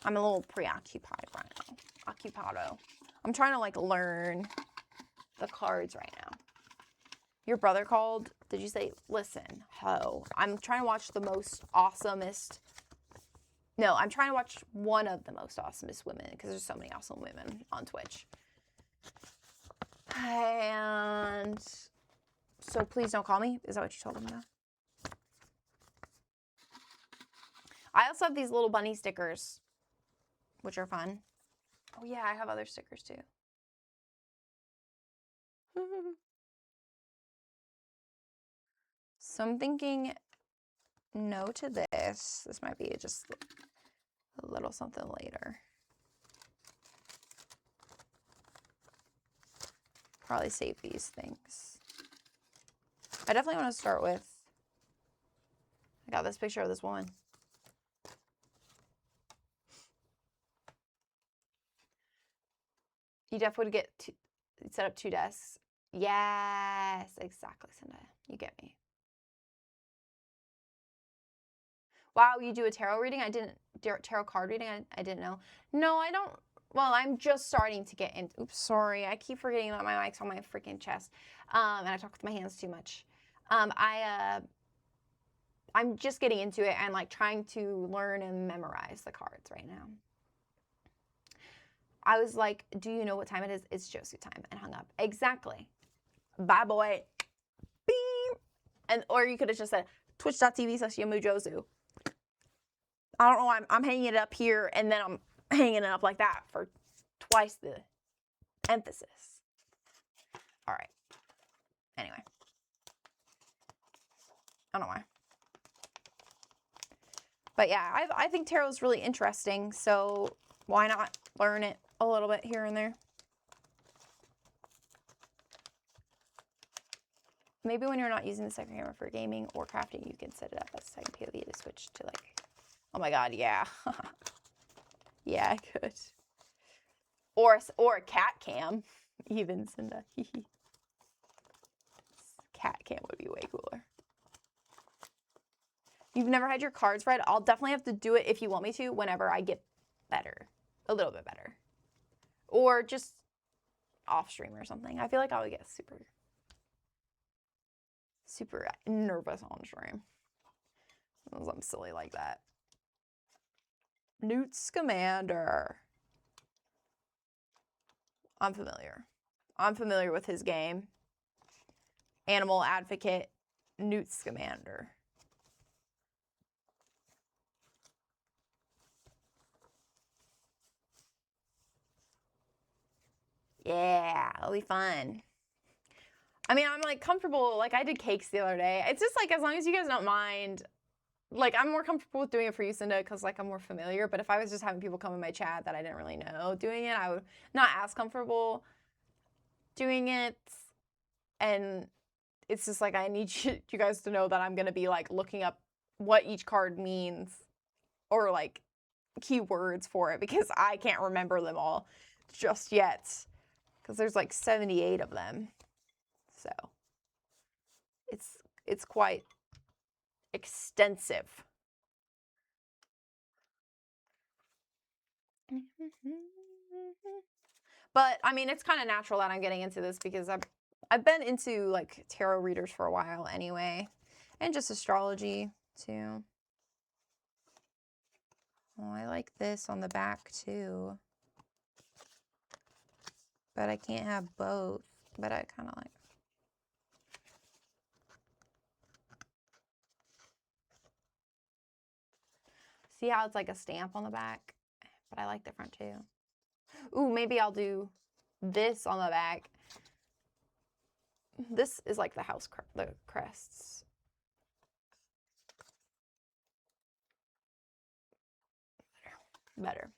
I'm a little preoccupied right now. Occupado. I'm trying to like learn the cards right now. Your brother called. Did you say, listen, ho, I'm trying to watch the most awesomest. No, I'm trying to watch one of the most awesomest women because there's so many awesome women on Twitch. And so please don't call me. Is that what you told him though? I also have these little bunny stickers, which are fun. Oh yeah, I have other stickers too. So I'm thinking no to this. This might be just a little something later. Probably save these things. I definitely want to start with, I got this picture of this woman. You definitely would get set up 2 desks. Yes, exactly, Cinda. You get me. Wow, you do a tarot reading? Tarot card reading? I didn't know. No, I don't. Well, I'm just starting to get in. Oops, sorry. I keep forgetting that my mic's on my freaking chest. And I talk with my hands too much. I'm just getting into it and like trying to learn and memorize the cards right now. I was like, do you know what time it is? It's Josu time, and hung up. Exactly. Bye, boy. Beep. Or you could have just said twitch.tv/yummujosu. I don't know why I'm hanging it up here, and then I'm hanging it up like that for twice the emphasis. All right. Anyway. I don't know why. But yeah, I think tarot is really interesting, so why not learn it a little bit here and there? Maybe when you're not using the second camera for gaming or crafting, you can set it up as a second POV to switch to like, oh my god, yeah. Yeah, I could. Or a cat cam, even, Cinda. Cat cam would be way cooler. You've never had your cards read? I'll definitely have to do it if you want me to whenever I get better. A little bit better. Or just off stream or something. I feel like I would get super nervous on stream. I'm silly like that. Newt Scamander. I'm familiar. I'm familiar with his game. Animal advocate, Newt Scamander. Yeah, it'll be fun. I mean, I'm like comfortable. Like I did cakes the other day. It's just like as long as you guys don't mind. Like I'm more comfortable with doing it for you, Cinda, because like I'm more familiar. But if I was just having people come in my chat that I didn't really know doing it, I would not as comfortable doing it. And it's just like I need you guys to know that I'm gonna be like looking up what each card means or like keywords for it because I can't remember them all just yet because there's like 78 of them. So it's quite extensive. But I mean, it's kind of natural that I'm getting into this because I've been into like tarot readers for a while anyway, and just astrology too. Oh, I like this on the back too, but I can't have both. But I kind of like. See how it's like a stamp on the back? But I like the front too. Ooh, maybe I'll do this on the back. This is like the house, the crests. Better.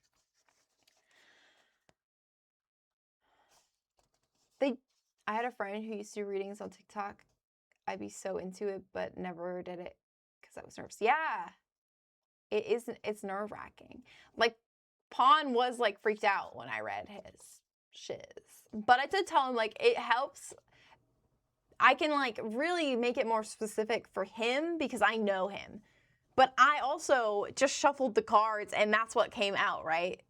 I had a friend who used to do readings on TikTok. I'd be so into it, but never did it because I was nervous. Yeah, it's nerve wracking. Like, Pawn was like freaked out when I read his shiz, but I did tell him like it helps. I can like really make it more specific for him because I know him. But I also just shuffled the cards and that's what came out, right?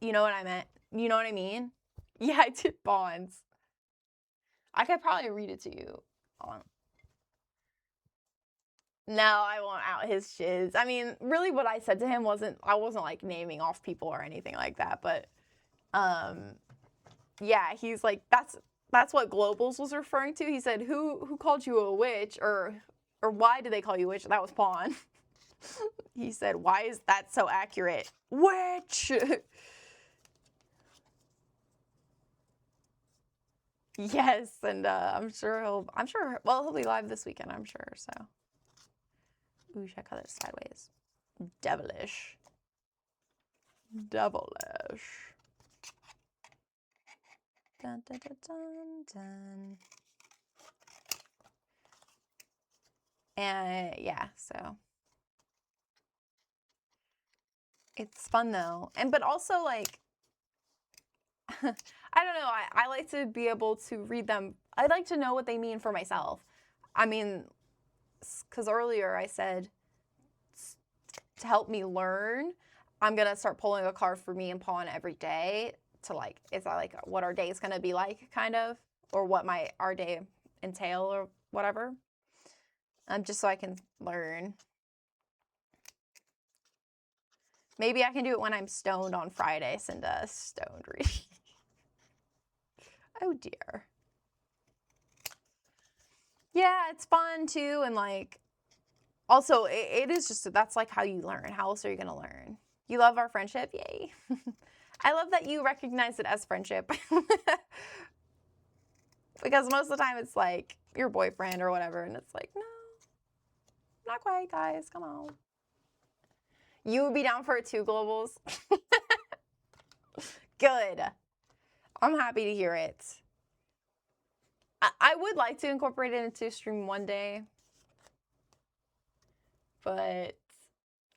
You know what I meant? You know what I mean? Yeah, I did Bonds. I could probably read it to you. No, I won't out his shiz. I mean, really what I said to him I wasn't like naming off people or anything like that, but yeah, he's like that's what Globals was referring to. He said, Who called you a witch or why did they call you a witch?" That was Pawn. He said, "Why is that so accurate?" Witch. Yes, and I'm sure he'll be live this weekend, I'm sure, so. Ooh, check out this sideways. Devilish. Devilish. Dun, dun, dun, dun, dun. And yeah, so. It's fun though. But also like, I don't know, I like to be able to read them. I like to know what they mean for myself. I mean, because earlier I said to help me learn, I'm going to start pulling a card for me and Pawn every day to like, is that like what our day is going to be like kind of, or what our day entail or whatever. Just so I can learn. Maybe I can do it when I'm stoned on Friday, send a stoned reading. Oh dear. Yeah, it's fun too, and like, also it is just, that's like how you learn. How else are you gonna learn? You love our friendship? Yay. I love that you recognize it as friendship. Because most of the time it's like your boyfriend or whatever, and it's like, no, not quite, guys, come on. You would be down for it too, Globals? Good. I'm happy to hear it. I would like to incorporate it into stream one day, but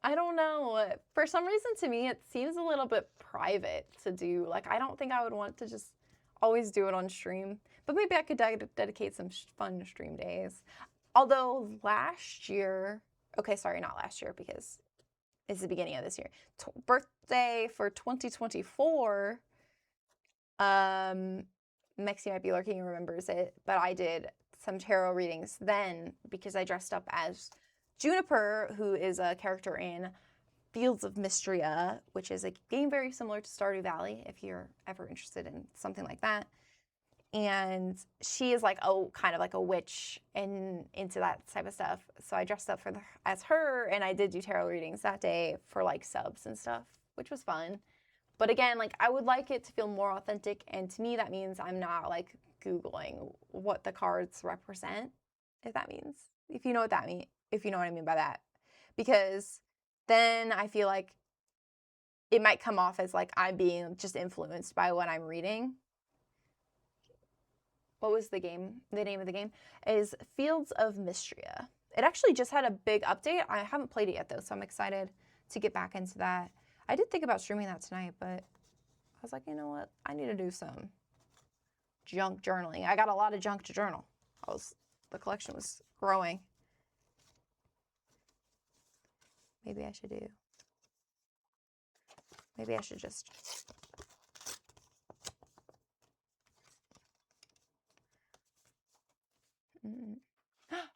I don't know. For some reason, to me, it seems a little bit private to do. Like, I don't think I would want to just always do it on stream, but maybe I could dedicate some fun stream days. Although last year, okay, sorry, not last year because it's the beginning of this year. Birthday for 2024, Mexi might be lurking and remembers it, but I did some tarot readings then because I dressed up as Juniper, who is a character in Fields of Mystria, which is a game very similar to Stardew Valley, if you're ever interested in something like that. And she is like, kind of like a witch and into that type of stuff. So I dressed up as her, and I did do tarot readings that day for like subs and stuff, which was fun. But again, like, I would like it to feel more authentic, and to me that means I'm not like Googling what the cards represent, if you know what that means, if you know what I mean by that. Because then I feel like it might come off as like I'm being just influenced by what I'm reading. What was the game? The name of the game is Fields of Mystria. It actually just had a big update. I haven't played it yet though, so I'm excited to get back into that. I did think about streaming that tonight, but I was like, you know what? I need to do some junk journaling. I got a lot of junk to journal. The collection was growing. Maybe I should just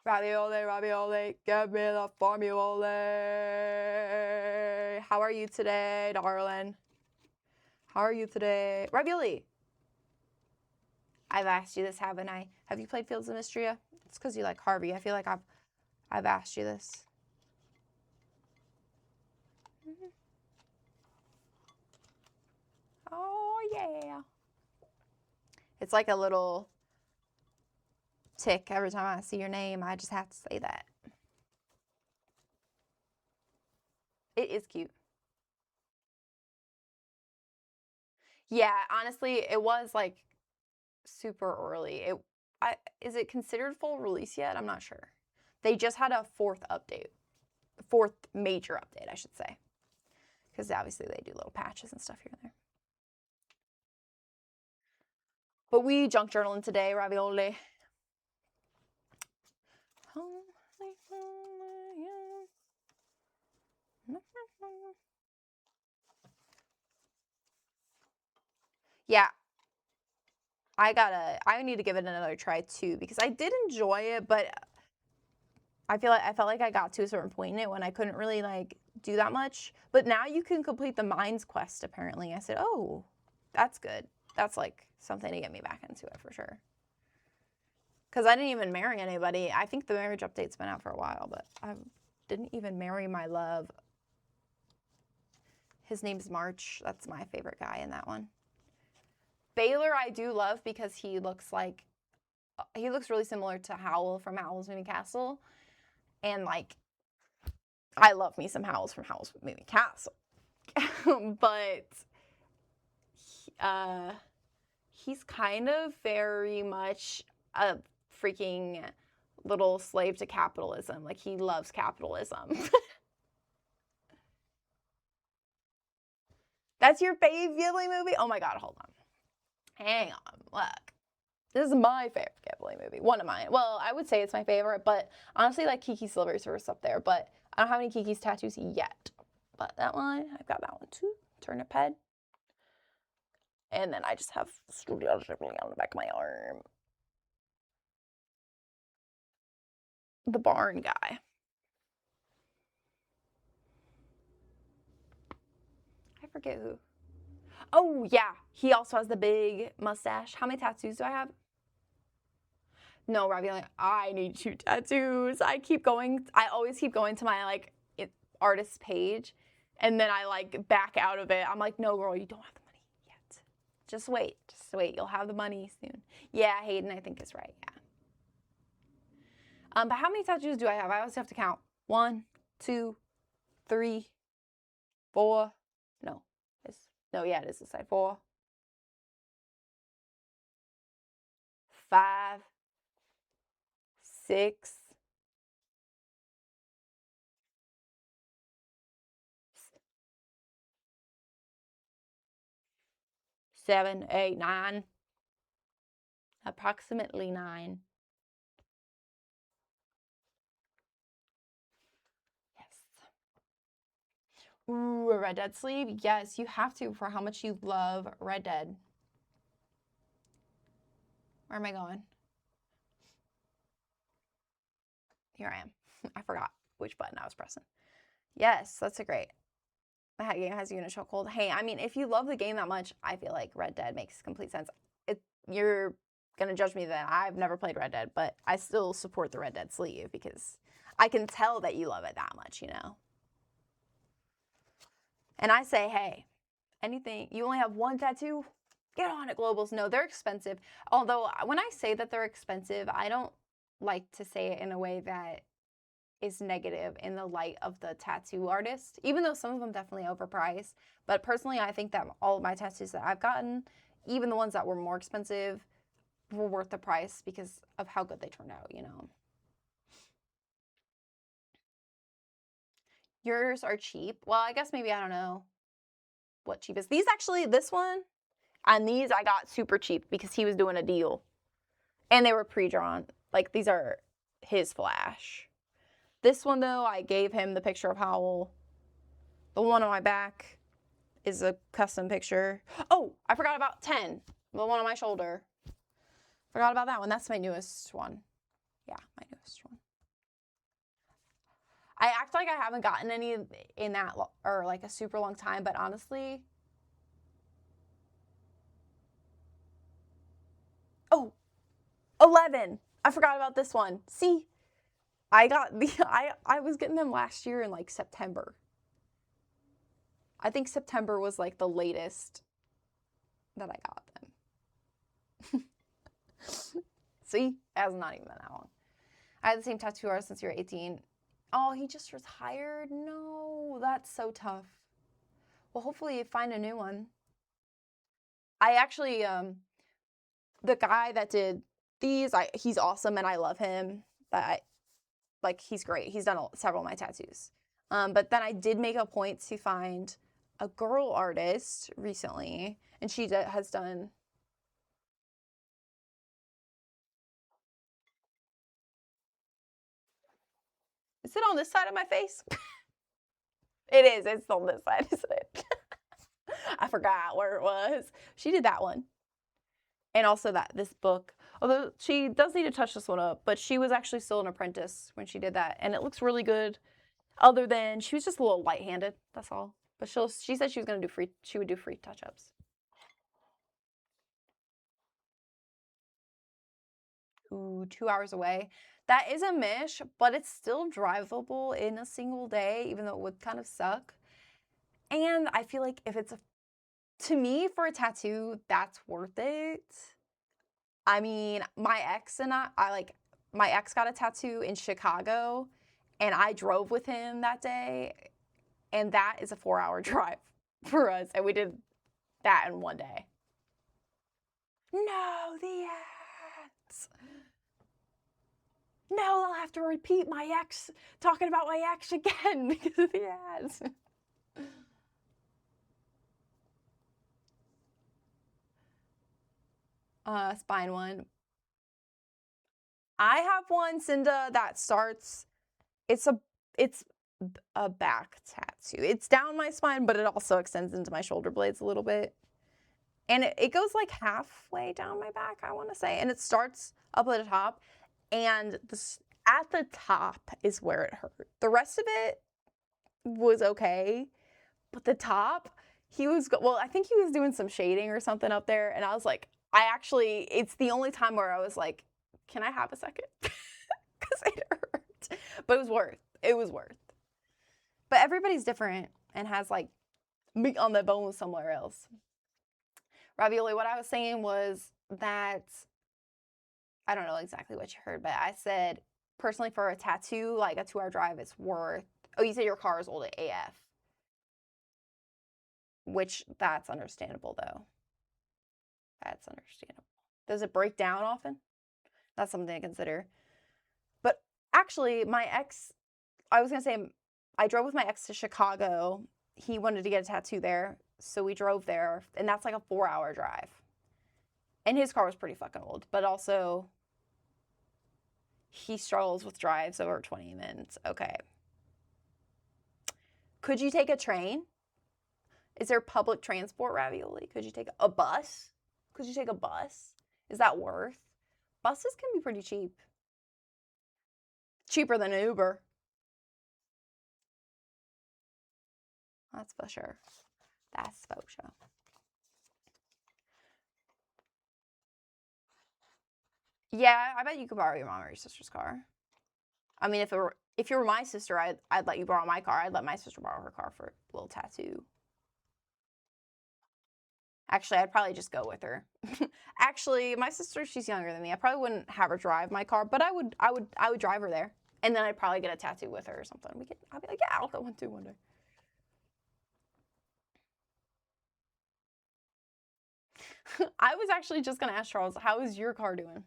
Ravioli, ravioli, give me the formula. How are you today, darling? How are you today? Ravioli. I've asked you this, haven't I? Have you played Fields of Mystria? It's because you like Harvey. I feel like I've asked you this. Oh, yeah. It's like a little tick every time I see your name. I just have to say that. It is cute. Yeah, honestly, it was like super early. Is it considered full release yet? I'm not sure. They just had a fourth major update, I should say. Because obviously they do little patches and stuff here and there. But we junk journaling today, ravioli. Yeah. I need to give it another try too, because I did enjoy it, but I felt like I got to a certain point in it when I couldn't really like do that much. But now you can complete the Minds quest apparently. I said, oh, that's good. That's like something to get me back into it for sure. Because I didn't even marry anybody. I think the marriage update's been out for a while, but I didn't even marry my love. His name's March. That's my favorite guy in that one. Baylor I do love because he looks really similar to Howl from Howl's Moving Castle. And like, I love me some Howls from Howl's Moving Castle. But he's kind of very much a freaking little slave to capitalism. Like, he loves capitalism. That's your favorite Ghibli movie? Oh my god, hold on. Hang on, look. This is my favorite Ghibli movie. One of mine. Well, I would say it's my favorite, but honestly, like Kiki's Silver Surfer's up there. But I don't have any Kiki's tattoos yet. But that one, I've got that one too. Turnip head. And then I just have Studio Ghibli on the back of my arm. The barn guy. I forget who. Oh, yeah. He also has the big mustache. How many tattoos do I have? No, Ravioli, I need 2 tattoos. I always keep going to my, like, artist page, and then I, like, back out of it. I'm like, no, girl, you don't have the money yet. Just wait. You'll have the money soon. Yeah, Hayden, I think is right, yeah. But how many tattoos do I have? I always have to count. 1, 2, 3, 4. It is this side. 4, 5, 6, 7, 8, 9. Approximately 9. Yes. Ooh, a Red Dead sleeve? Yes, you have to for how much you love Red Dead. Where am I going? Here I am. I forgot which button I was pressing. Yes, that's a great. That game has you in a chokehold. Hey, I mean, if you love the game that much, I feel like Red Dead makes complete sense. You're gonna judge me that I've never played Red Dead, but I still support the Red Dead sleeve because I can tell that you love it that much, you know? And I say, hey, anything. You only have one tattoo? Get on it, Globals. No, they're expensive. Although, when I say that they're expensive, I don't like to say it in a way that is negative in the light of the tattoo artist, even though some of them definitely overpriced. But personally, I think that all of my tattoos that I've gotten, even the ones that were more expensive, were worth the price because of how good they turned out, you know. Yours are cheap. Well, I guess maybe I don't know what cheap is. These actually, this one and these I got super cheap because he was doing a deal. And they were pre-drawn. Like, these are his flash. This one, though, I gave him the picture of Howell. The one on my back is a custom picture. Oh, I forgot about 10. The one on my shoulder. Forgot about that one. That's my newest one. Yeah, my newest one. I act like I haven't gotten any in that, or like a super long time, but honestly. Oh, 11. I forgot about this one. See, I got the, I was getting them last year in like September. I think September was like the latest that I got them. See, that's not even that long. I had the same tattoo artist since you were 18. Oh, he just retired? No, that's so tough. Well, hopefully you find a new one. I actually, the guy that did these, he's awesome and I love him. But like, he's great. He's done several of my tattoos. But then I did make a point to find a girl artist recently, and she has done. Is it on this side of my face? It is. It's on this side, isn't it? I forgot where it was. She did that one. And also this book. Although she does need to touch this one up, but she was actually still an apprentice when she did that. And it looks really good. Other than she was just a little light-handed. That's all. But she said she was going to do free. She would do free touch-ups. Ooh, 2 hours away. That is a mish, but it's still drivable in a single day, even though it would kind of suck. And I feel like if it's to me, for a tattoo, that's worth it. I mean, my ex got a tattoo in Chicago, and I drove with him that day, and that is a 4-hour drive for us, and we did that in one day. No, the ads. No, I'll have to repeat talking about my ex again because of the ads. Spine one. I have one, Cinda, that starts, it's a back tattoo. It's down my spine, but it also extends into my shoulder blades a little bit. And it goes like halfway down my back, I want to say. And it starts up at the top. And at the top is where it hurt. The rest of it was okay. But the top, I think he was doing some shading or something up there. And I was like, it's the only time where I was like, can I have a second? Because it hurt. But it was worth. But everybody's different and has like meat on the bone somewhere else. Ravioli, what I was saying was that, I don't know exactly what you heard, but I said, personally for a tattoo, like a 2-hour drive, it's worth, oh, you said your car is old at AF. Which, that's understandable though. That's understandable. Does it break down often? That's something to consider. But actually, I was going to say, I drove with my ex to Chicago. He wanted to get a tattoo there, so we drove there, and that's like a 4-hour drive. And his car was pretty fucking old, but also he struggles with drives over 20 minutes. Okay. Could you take a train? Is there public transport, Ravioli? Could you take a bus? Could you take a bus? Is that worth? Buses can be pretty cheap. Cheaper than an Uber. That's for sure. That's for sure. Yeah, I bet you could borrow your mom or your sister's car. I mean, if you were my sister, I'd let you borrow my car. I'd let my sister borrow her car for a little tattoo. Actually, I'd probably just go with her. Actually, my sister, she's younger than me. I probably wouldn't have her drive my car, but I would drive her there. And then I'd probably get a tattoo with her or something. I'll be like, yeah, I'll go one too one day. I was actually just gonna ask Charles, how is your car doing?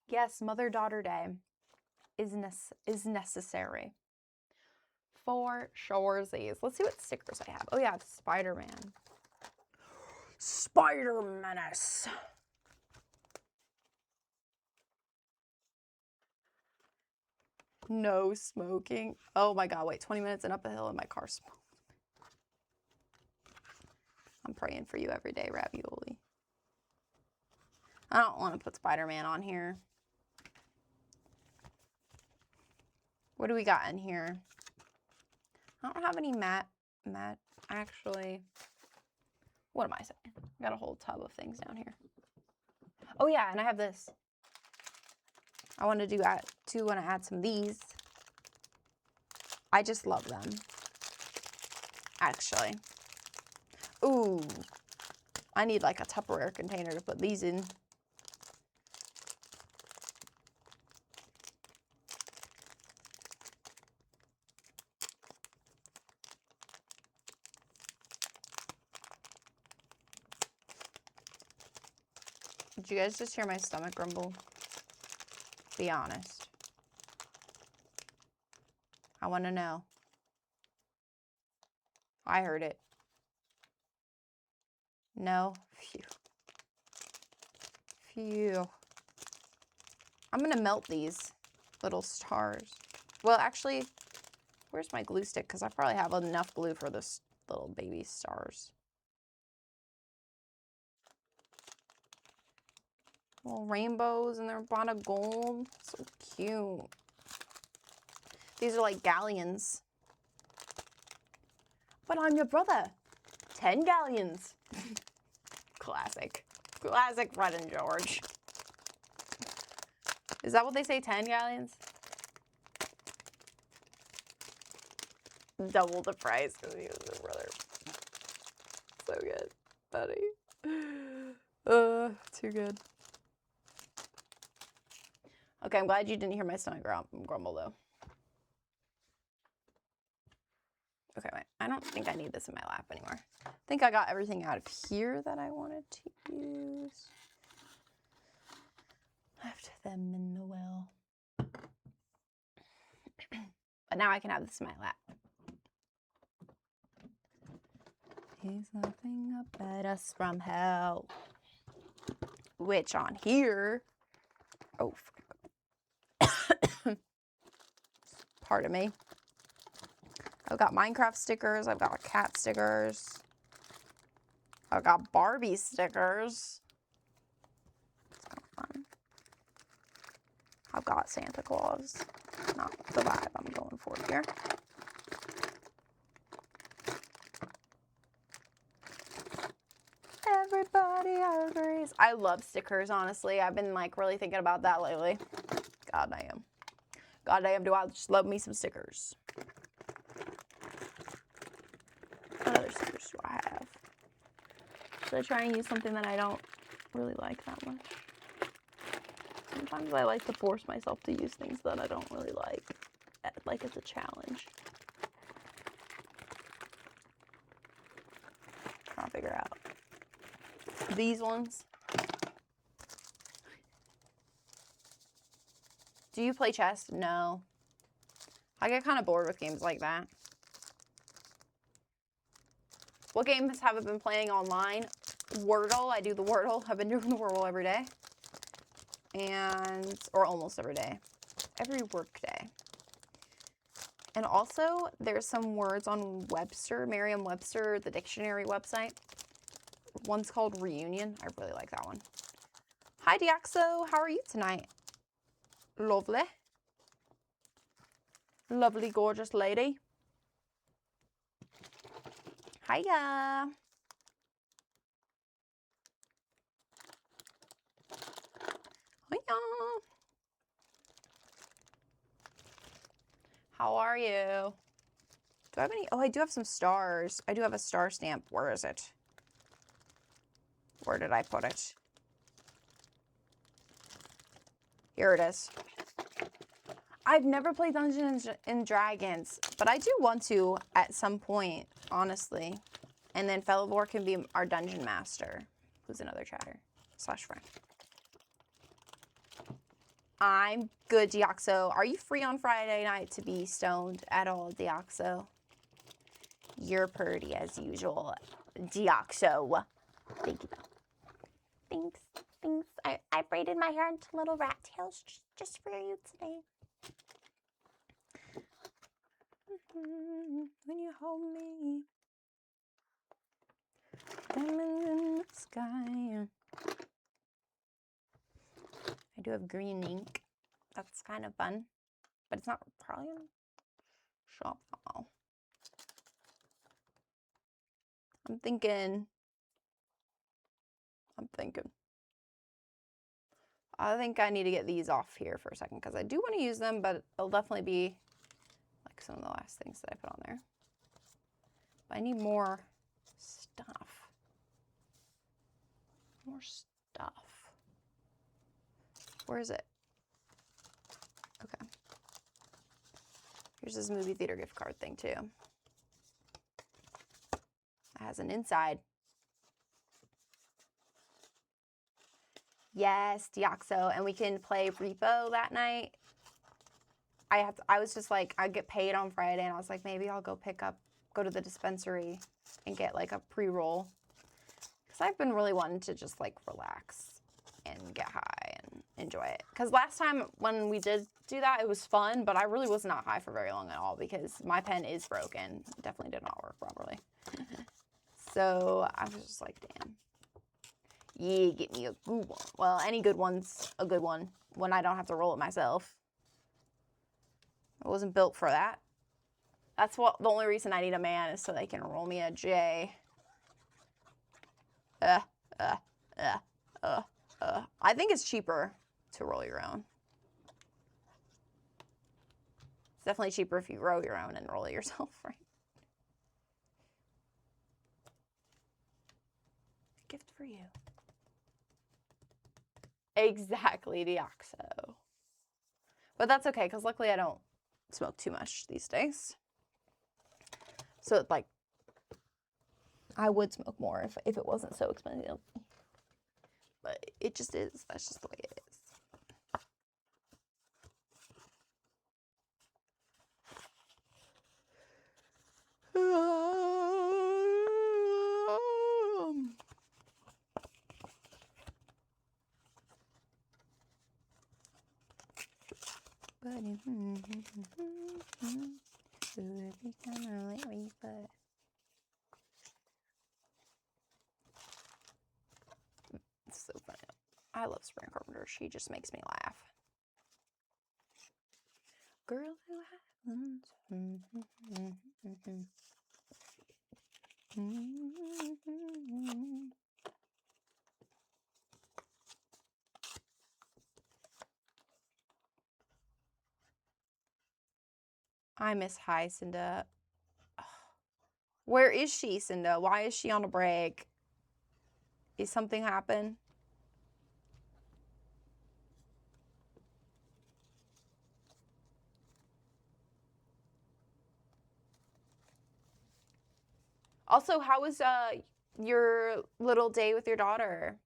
Yes, Mother-Daughter Day is necessary. For shoresies. Let's see what stickers I have. Oh yeah, Spider-Man. Spider-Menace. No smoking. Oh my god, wait, 20 minutes and up a hill and my car smoked. I'm praying for you every day, Ravioli. I don't want to put Spider-Man on here. What do we got in here? I don't have any matte, actually. What am I saying? I got a whole tub of things down here. Oh yeah, and I have this. I want to add some of these. I just love them. Actually. Ooh. I need like a Tupperware container to put these in. Did you guys just hear my stomach grumble? Be honest. I want to know. I heard it. No? Phew. Phew. I'm going to melt these little stars. Well, actually, where's my glue stick? Because I probably have enough glue for this little baby stars. Little rainbows and they're a pot of gold. So cute. These are like galleons. But I'm your brother. 10 galleons. Classic. Classic Fred and George. Is that what they say, 10 galleons? Double the price because he was your brother. So good, buddy. Too good. Okay, I'm glad you didn't hear my stomach grumble, though. Okay, wait. I don't think I need this in my lap anymore. I think I got everything out of here that I wanted to use. Left them in the well. But now I can have this in my lap. He's nothing but us from hell. Which on here... Oh, pardon me. I've got Minecraft stickers. I've got cat stickers. I've got Barbie stickers. It's kind of fun. I've got Santa Claus. Not the vibe I'm going for here. Everybody agrees. I love stickers, honestly. I've been like really thinking about that lately. God damn. God damn, do I just love me some stickers. What other stickers do I have? Should I try and use something that I don't really like that much? Sometimes I like to force myself to use things that I don't really like it's a challenge. Trying to figure out. These ones. Do you play chess? No. I get kind of bored with games like that. What games have I been playing online? Wordle. I do the Wordle. I've been doing the Wordle every day. Or almost every day. Every work day. And also, there's some words on Webster, Merriam-Webster, the dictionary website. One's called reunion. I really like that one. Hi, Diaxo. How are you tonight? Lovely. Lovely, gorgeous lady. Hiya. Hiya. How are you? Do I have any? Oh, I do have some stars. I do have a star stamp. Where is it? Where did I put it? Here it is. I've never played Dungeons and Dragons, but I do want to at some point, honestly. And then Fellivore can be our dungeon master, who's another chatter / friend. I'm good, Deoxo. Are you free on Friday night to be stoned at all, Deoxo? You're pretty as usual, Deoxo. Thank you, though. Thanks. Thanks. I braided my hair into little rat tails just for you today. When you hold me, diamonds in the sky. I do have green ink. That's kind of fun, but it's not probably in shop now. I'm thinking. I think I need to get these off here for a second because I do want to use them, but it'll definitely be like some of the last things that I put on there. But I need more stuff. More stuff. Where is it? Okay. Here's this movie theater gift card thing too. It has an inside. Yes, Deoxo, and we can play Repo that night. I was just like, I get paid on Friday, and I was like, maybe I'll go to the dispensary and get like a pre-roll. Because I've been really wanting to just like relax and get high and enjoy it. Because last time when we did do that, it was fun, but I really was not high for very long at all because my pen is broken. It definitely did not work properly. So I was just like, damn. Yeah, get me a good one. Well, any good one's a good one when I don't have to roll it myself. I wasn't built for that. That's the only reason I need a man is so they can roll me a J. I think it's cheaper to roll your own. It's definitely cheaper if you roll your own and roll it yourself, right? Gift for you. Exactly, Deoxo. But that's okay, because luckily I don't smoke too much these days. So it's like, I would smoke more if it wasn't so expensive. But it just is. That's just the way it is. It's so funny. I love Sabrina Carpenter. She just makes me laugh. Girl who happens. I miss Cinda. Where is she, Cinda? Why is she on a break? Is something happen? Also, how was your little day with your daughter?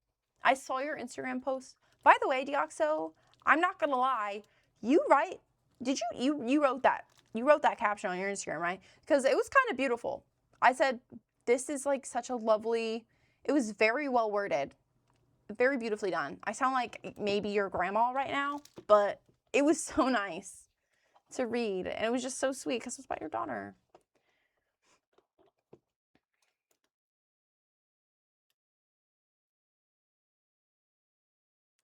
I saw your Instagram post. By the way, Deoxo, I'm not gonna lie. You wrote that? You wrote that caption on your Instagram, right? Because it was kind of beautiful. I said, this is like such a lovely. It was very well worded, very beautifully done. I sound like maybe your grandma right now, but it was so nice to read, and it was just so sweet because it's about your daughter.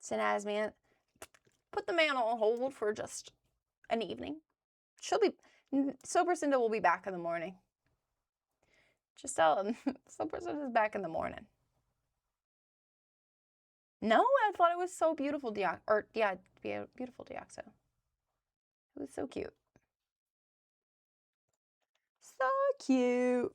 Sinaz, man, put the man on hold for just an evening. Sober Cinda will be back in the morning. Just tell him, Sober Cinda's back in the morning. No, I thought it was so beautiful, beautiful Deoxo. It was so cute. cute.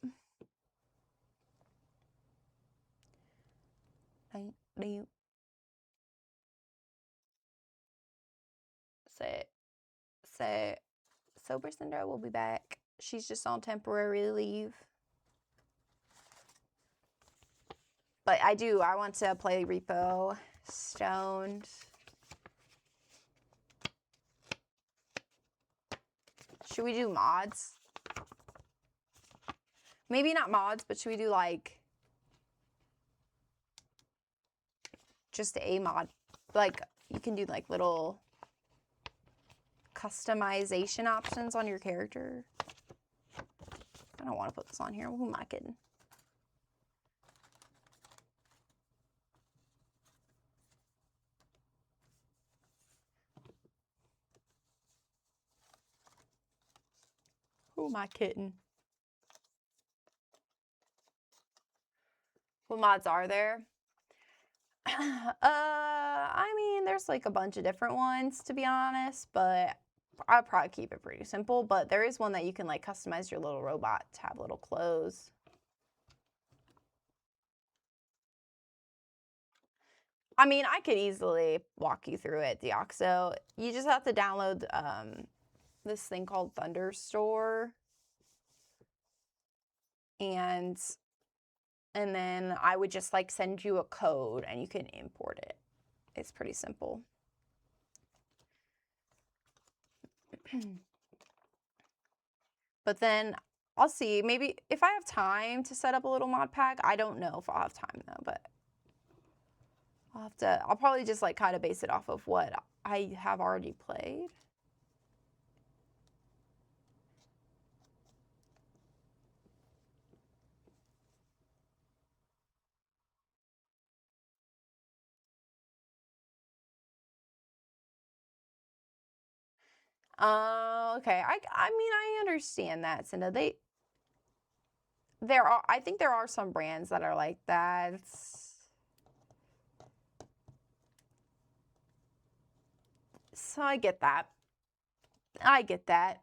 So Sober Cinder will be back. She's just on temporary leave. But I want to play Repo Stoned. Should we do mods? Maybe not mods, but should we do like just a mod? Like you can do like little customization options on your character. I don't want to put this on here. Who am I kidding? Who am I kidding? What mods are there? I mean, there's like a bunch of different ones, to be honest, but I'll probably keep it pretty simple. But there is one that you can like customize your little robot to have little clothes. I mean, I could easily walk you through it, Deoxo. You just have to download this thing called Thunderstore. And then I would just like send you a code and you can import it. It's pretty simple. But then I'll see, maybe if I have time to set up a little mod pack. I don't know if I'll have time though, but I'll probably just like kind of base it off of what I have already played. Okay. I mean, I understand that, Cinda. I think there are some brands that are like that. So I get that. I get that.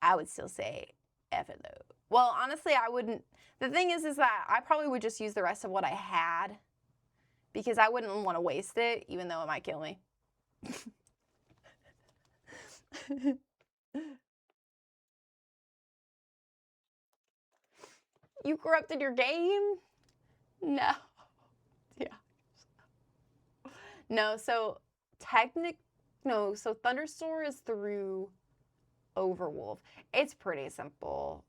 I would still say F it though. Well, honestly, I wouldn't. The thing is that I probably would just use the rest of what I had because I wouldn't want to waste it, even though it might kill me. You corrupted your game? No. Yeah. No, so so Thunderstore is through Overwolf. It's pretty simple.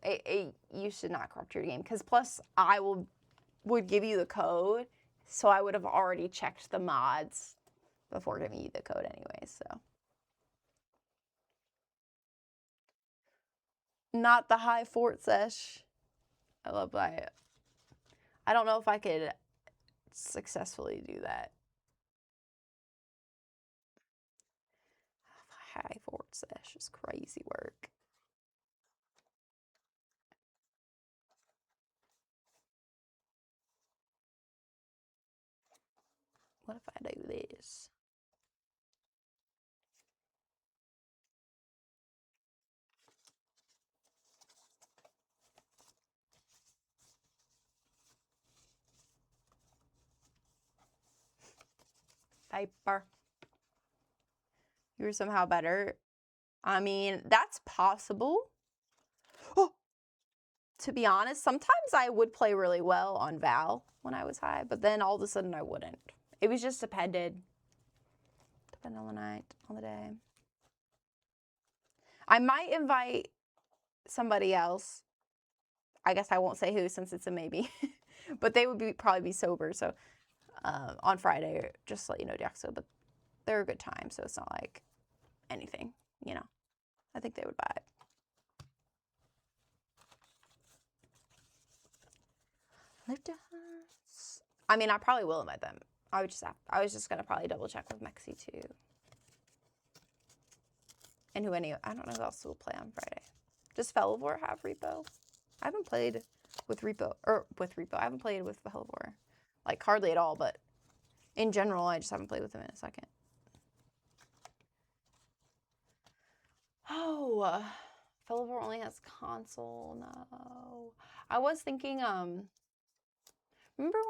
You should not corrupt your game because plus I would give you the code, so I would have already checked the mods before giving you the code anyway. So not the high fort sesh. I love that. I don't know if I could successfully do that. High fort sesh is crazy work. What if I do this? Paper. You were somehow better. I mean, that's possible. Oh, to be honest, sometimes I would play really well on Val when I was high, but then all of a sudden I wouldn't. It was just depended on the night, on the day. I might invite somebody else. I guess I won't say who since it's a maybe, but they would probably be sober. So on Friday, just to let you know, Deoxo, but they're a good time, so it's not like anything, you know. I think they would buy it. I mean, I probably will invite them. I was just gonna probably double check with Mexi too. And I don't know who else will play on Friday. Does Felivore have Repo? I haven't played with Repo. I haven't played with Felivore. Like hardly at all, but in general, I just haven't played with him in a second. Philippa only has console. No. I was thinking, remember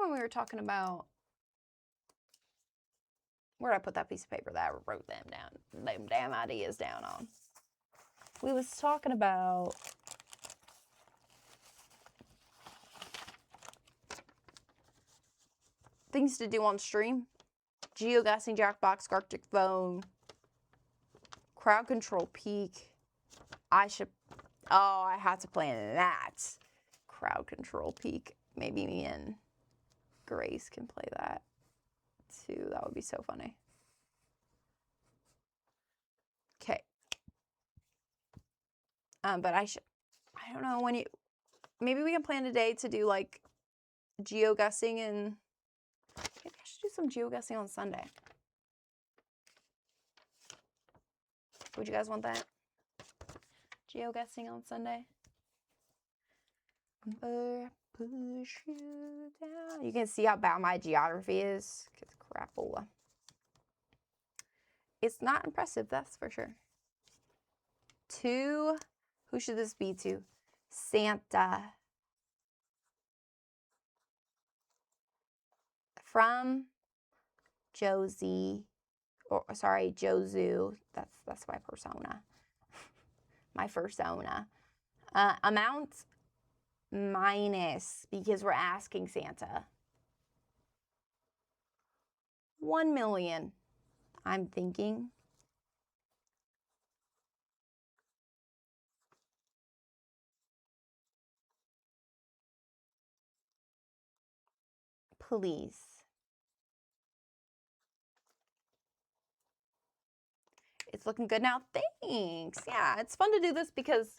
when we were talking about, where did I put that piece of paper that I wrote them damn ideas down on? We was talking about things to do on stream. Geoguessing, Jackbox, Arctic Phone, Crowd Control Peak. I have to plan that. Crowd Control Peak. Maybe me and Grace can play that too. That would be so funny. Okay. But I don't know when maybe we can plan today to do like geoguessing, and maybe I should do some geoguessing on Sunday. Would you guys want that? Geoguessing on Sunday? Push you down. You can see how bad my geography is. Crapola. It's not impressive, that's for sure. To, who should this be to? Santa. From Josie, or sorry, Josu. That's my persona. My fursona. Amount minus, because we're asking Santa. 1 million, I'm thinking. Please. It's looking good now. Thanks. Yeah, it's fun to do this because,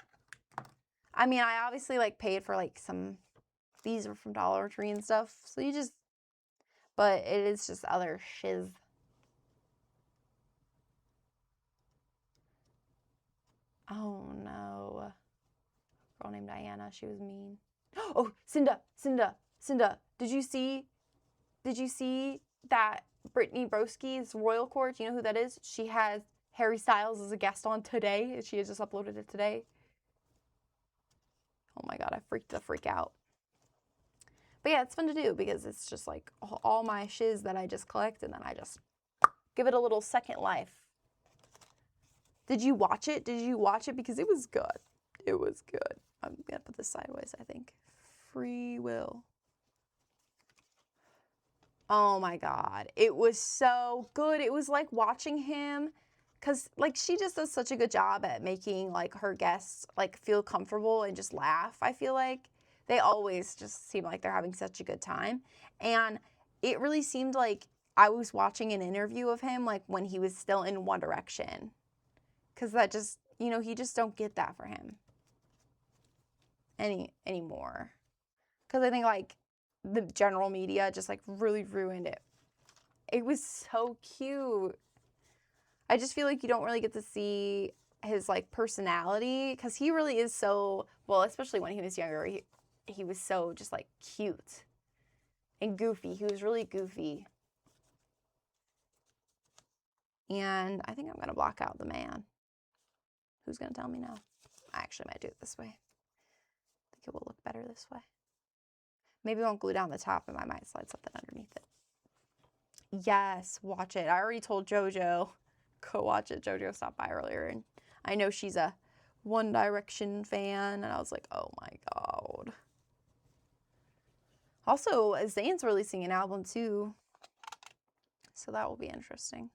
I mean, I obviously like paid for like some, these are from Dollar Tree and stuff. So you just, but it is just other shiz. Oh no. Girl named Diana, she was mean. Oh, Cinda. Did you see that Brittany Broski's Royal Court? Do you know who that is? She has Harry Styles as a guest on today. She has just uploaded it today. Oh my god, I freaked the freak out. But yeah, it's fun to do because it's just like all my shiz that I just collect, and then I just give it a little second life. Did you watch it? Because it was good. It was good. I'm gonna put this sideways, I think. Free Will. Oh my god. It was so good. It was like watching him, because like she just does such a good job at making like her guests like feel comfortable and just laugh. I feel like they always just seem like they're having such a good time. And it really seemed like I was watching an interview of him like when he was still in One Direction. Because that just, you know, he just don't get that for him anymore. Because I think like the general media just like really ruined it. It was so cute. I just feel like you don't really get to see his like personality, because he really is so, well, especially when he was younger, he was so just like cute and goofy. He was really goofy. And I think I'm going to block out the man. Who's going to tell me now? I actually might do it this way. I think it will look better this way. Maybe I won't glue down the top, and I might slide something underneath it. Yes, watch it. I already told JoJo, go watch it. JoJo stopped by earlier, and I know she's a One Direction fan, and I was like, oh my god. Also, Zayn's releasing an album too, so that will be interesting.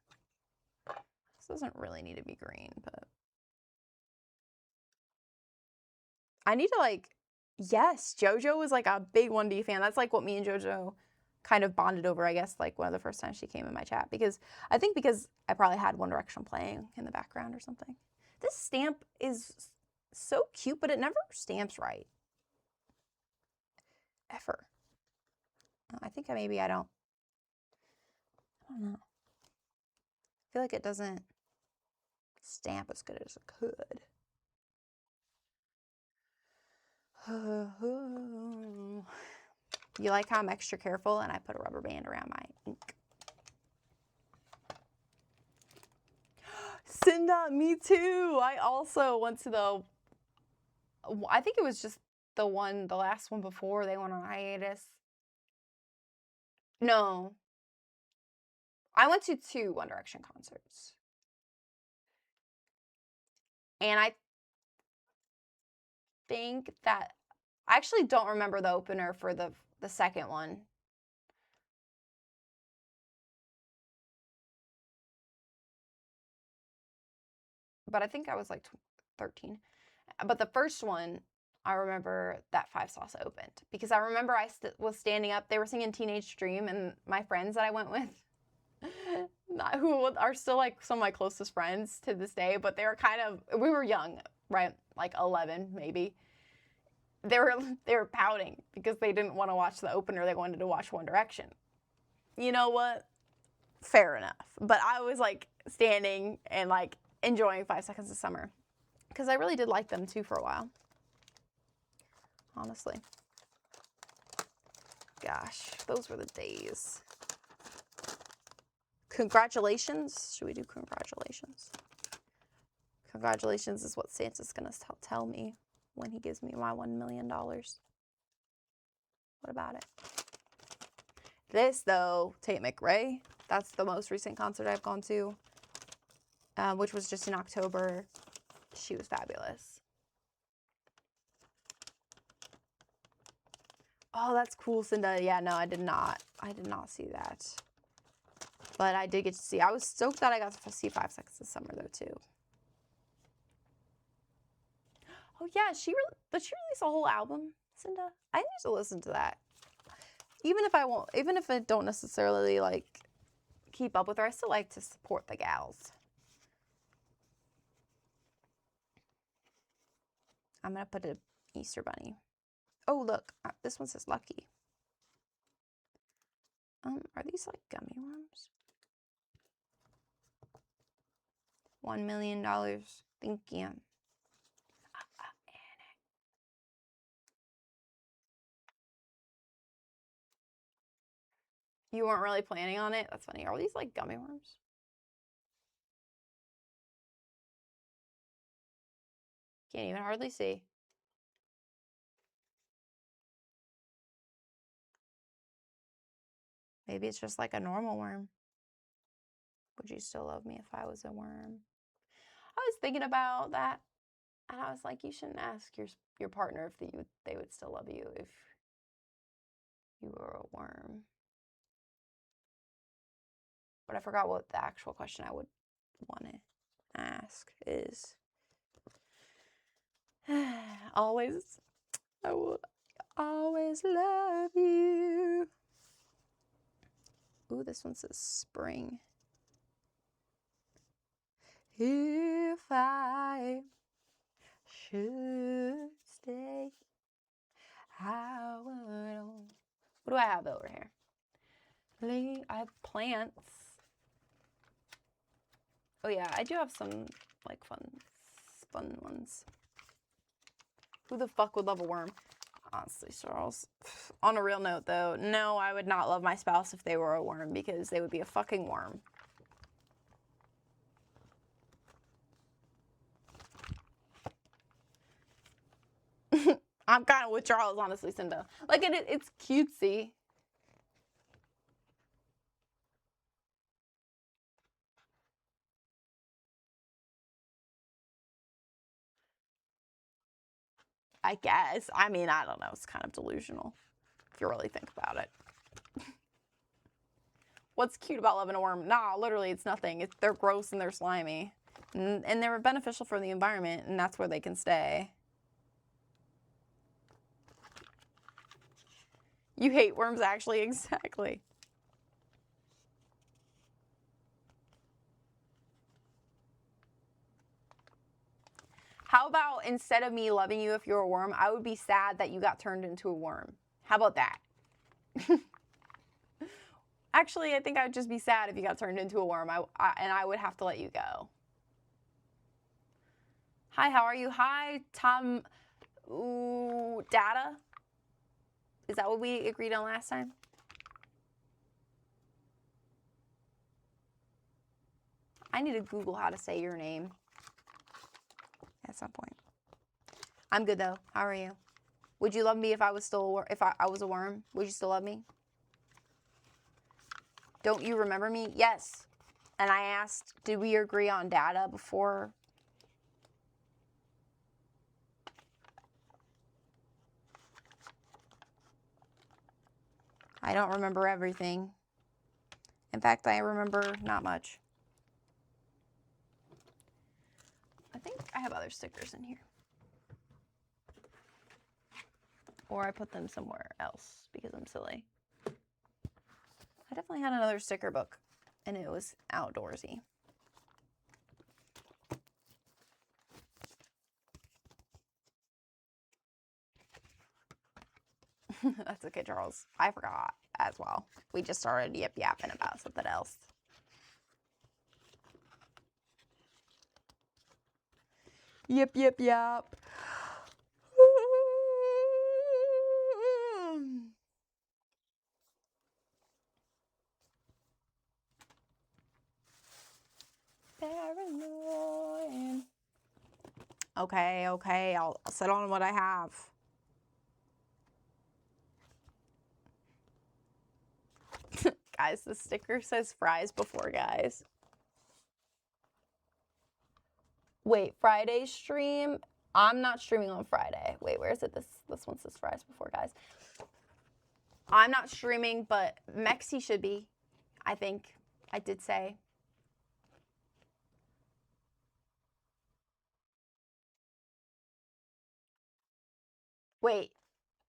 This doesn't really need to be green, but I need to like, yes, JoJo was like a big 1D fan. That's like what me and JoJo kind of bonded over, I guess, like one of the first times she came in my chat. Because I think because I probably had One Direction playing in the background or something. This stamp is so cute, but it never stamps right. Ever. I think maybe I don't know. I feel like it doesn't stamp as good as it could. You like how I'm extra careful and I put a rubber band around my ink. Cinda, me too. I also went to the, I think it was just the last one before they went on hiatus. No. I went to 2 One Direction concerts. And I think that, I actually don't remember the opener for the second one. But I think I was like 13. But the first one, I remember that Five Sauce opened. Because I remember I was standing up, they were singing Teenage Dream, and my friends that I went with, who are still like some of my closest friends to this day, but they were kind of, we were young, right? Like 11 maybe. They were pouting because they didn't want to watch the opener, they wanted to watch One Direction. You know what? Fair enough. But I was like standing and like enjoying 5 Seconds of Summer because I really did like them too for a while. Honestly. Gosh, those were the days. Congratulations. Should we do congratulations? Congratulations is what Santa's going to tell me when he gives me my $1 million. What about it? This, though, Tate McRae, that's the most recent concert I've gone to, which was just in October. She was fabulous. Oh, that's cool, Cinda. Yeah, no, I did not see that. But I did get to see. I was stoked that I got to see 5 Seconds of Summer, though, too. Oh, yeah, did she release a whole album, Cinda? I need to listen to that. Even if I don't necessarily, like, keep up with her, I still like to support the gals. I'm going to put an Easter bunny. Oh, look, this one says Lucky. Are these, like, gummy worms? $1 million. Thank you. You weren't really planning on it? That's funny. Are these like gummy worms? Can't even hardly see. Maybe it's just like a normal worm. Would you still love me if I was a worm? I was thinking about that, and I was like, you shouldn't ask your partner if they would still love you if you were a worm. But I forgot what the actual question I would want to ask is. Always, I will always love you. Ooh, this one says spring. If I should stay, I would. What do I have over here? I have plants. Oh yeah, I do have some like fun ones. Who the fuck would love a worm? Honestly, Charles. On a real note though, no, I would not love my spouse if they were a worm because they would be a fucking worm. I'm kind of with Charles, honestly, Cinda. Like, it's cutesy. I guess. I mean, I don't know. It's kind of delusional if you really think about it. What's cute about loving a worm? Nah, literally, it's nothing. They're gross and they're slimy. And they're beneficial for the environment, and that's where they can stay. You hate worms, actually? Exactly. How about instead of me loving you if you're a worm, I would be sad that you got turned into a worm. How about that? Actually, I think I would just be sad if you got turned into a worm, and I would have to let you go. Hi, how are you? Hi, Tom. Ooh, data? Is that what we agreed on last time? I need to Google how to say your name at some point. I'm good though. How are you? Would you love me if I was still if I was a worm? Would you still love me? Don't you remember me? Yes. And I asked, did we agree on data before? I don't remember everything. In fact, I remember not much. I think I have other stickers in here. Or I put them somewhere else because I'm silly. I definitely had another sticker book, and it was outdoorsy. That's okay, Charles. I forgot as well. We just started yip-yapping about something else. Yip, yip, yap. Paranoid. Okay, I'll sit on what I have. Guys, the sticker says fries before, guys. Wait, Friday stream? I'm not streaming on Friday. Wait, where is it? This one says fries before, guys. I'm not streaming, but Mexi should be. I think I did say. Wait,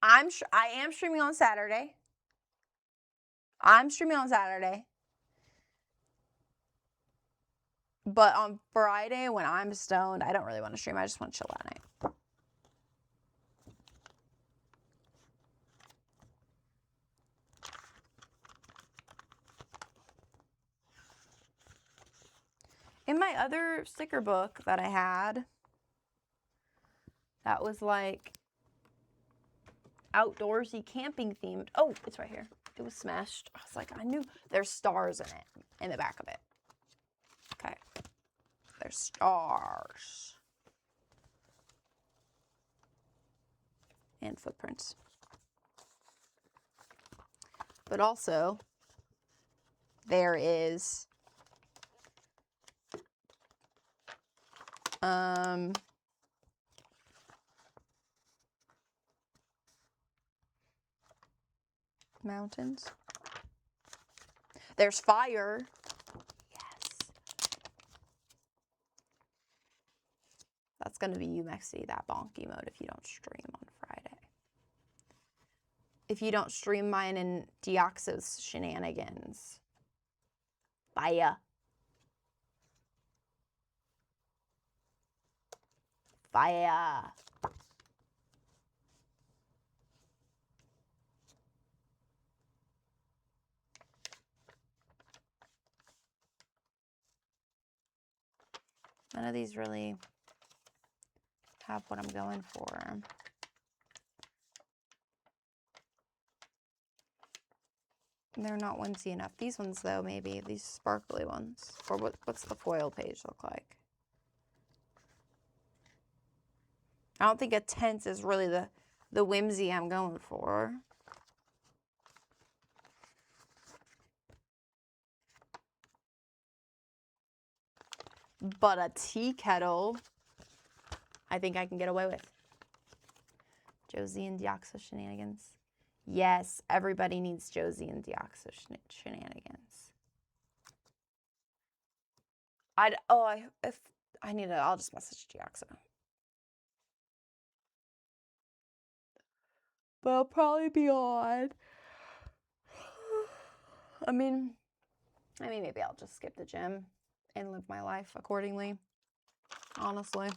I am streaming on Saturday. I'm streaming on Saturday. But on Friday, when I'm stoned, I don't really want to stream. I just want to chill that night. In my other sticker book that I had, that was like outdoorsy camping themed. Oh, it's right here. It was smashed. I was like, I knew there's stars in it, in the back of it. Okay. There's stars. And footprints. But also, there is mountains. There's fire. Yes. That's going to be you, Mexi, that bonky mode if you don't stream on Friday. If you don't stream mine and Deoxo's shenanigans. Fire. Fire. None of these really have what I'm going for. They're not whimsy enough. These ones, though, maybe. These sparkly ones. Or what's the foil page look like? I don't think a tent is really the whimsy I'm going for. But a tea kettle, I think I can get away with. Josie and Deoxo shenanigans. Yes, everybody needs Josie and Deoxo shenanigans. I'll just message Deoxo. But I'll probably be on. I mean, maybe I'll just skip the gym and live my life accordingly. Honestly.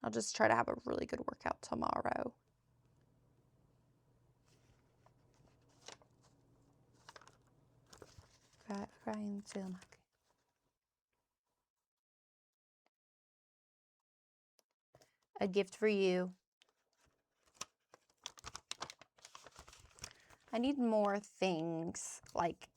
I'll just try to have a really good workout tomorrow. A gift for you. I need more things, like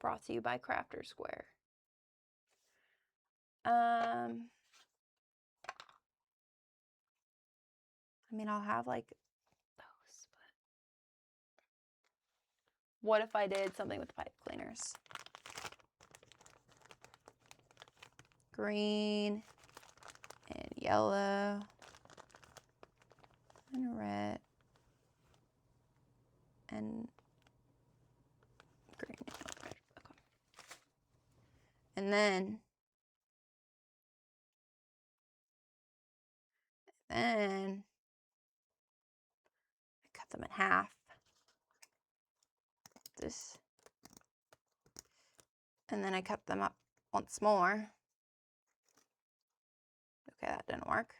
brought to you by Crafter Square. I mean, I'll have like those, but what if I did something with pipe cleaners? Green and yellow and red and green and yellow, red. Okay. And then I cut them in half. This. And then I cut them up once more. Okay, that didn't work.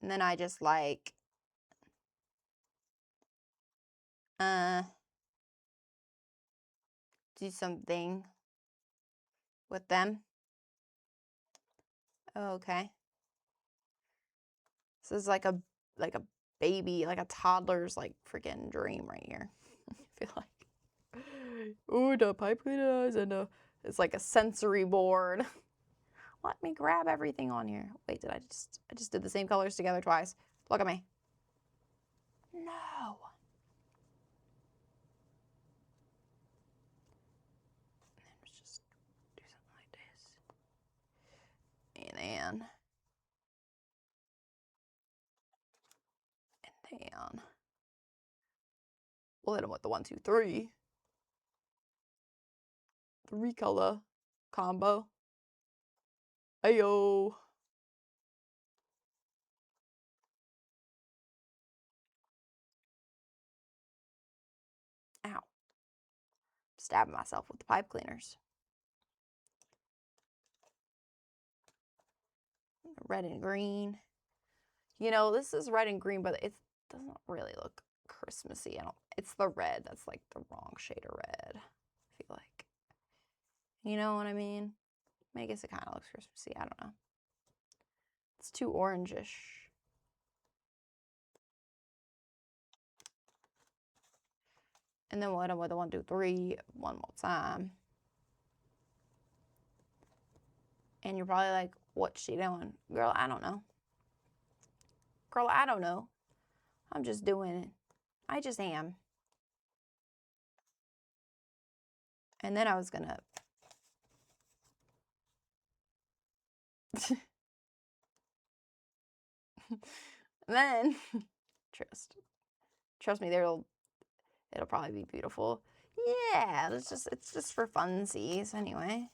And then I just like do something with them. Oh, okay. This is like a baby, like a toddler's like freaking dream right here. I feel like. Ooh, the pipe cleaners and it's like a sensory board. Let me grab everything on here. Wait, I just did the same colors together twice. Look at me. No. Let's just do something like this. And we'll hit them with the 1, 2, 3. 3-color combo. Ayo. Ow. Stabbing myself with the pipe cleaners. Red and green. You know, this is red and green, but it doesn't really look Christmassy. It's the red that's like the wrong shade of red, I feel like. You know what I mean? I guess it kind of looks Christmassy. I don't know. It's too orangish. And then we'll hit them with the 1, 2, 3 one more time. And you're probably like, what's she doing? Girl, I don't know. Girl, I don't know. I'm just doing it. I just am. And then I was gonna then trust me, it'll probably be beautiful. Yeah, it's just for funsies anyway.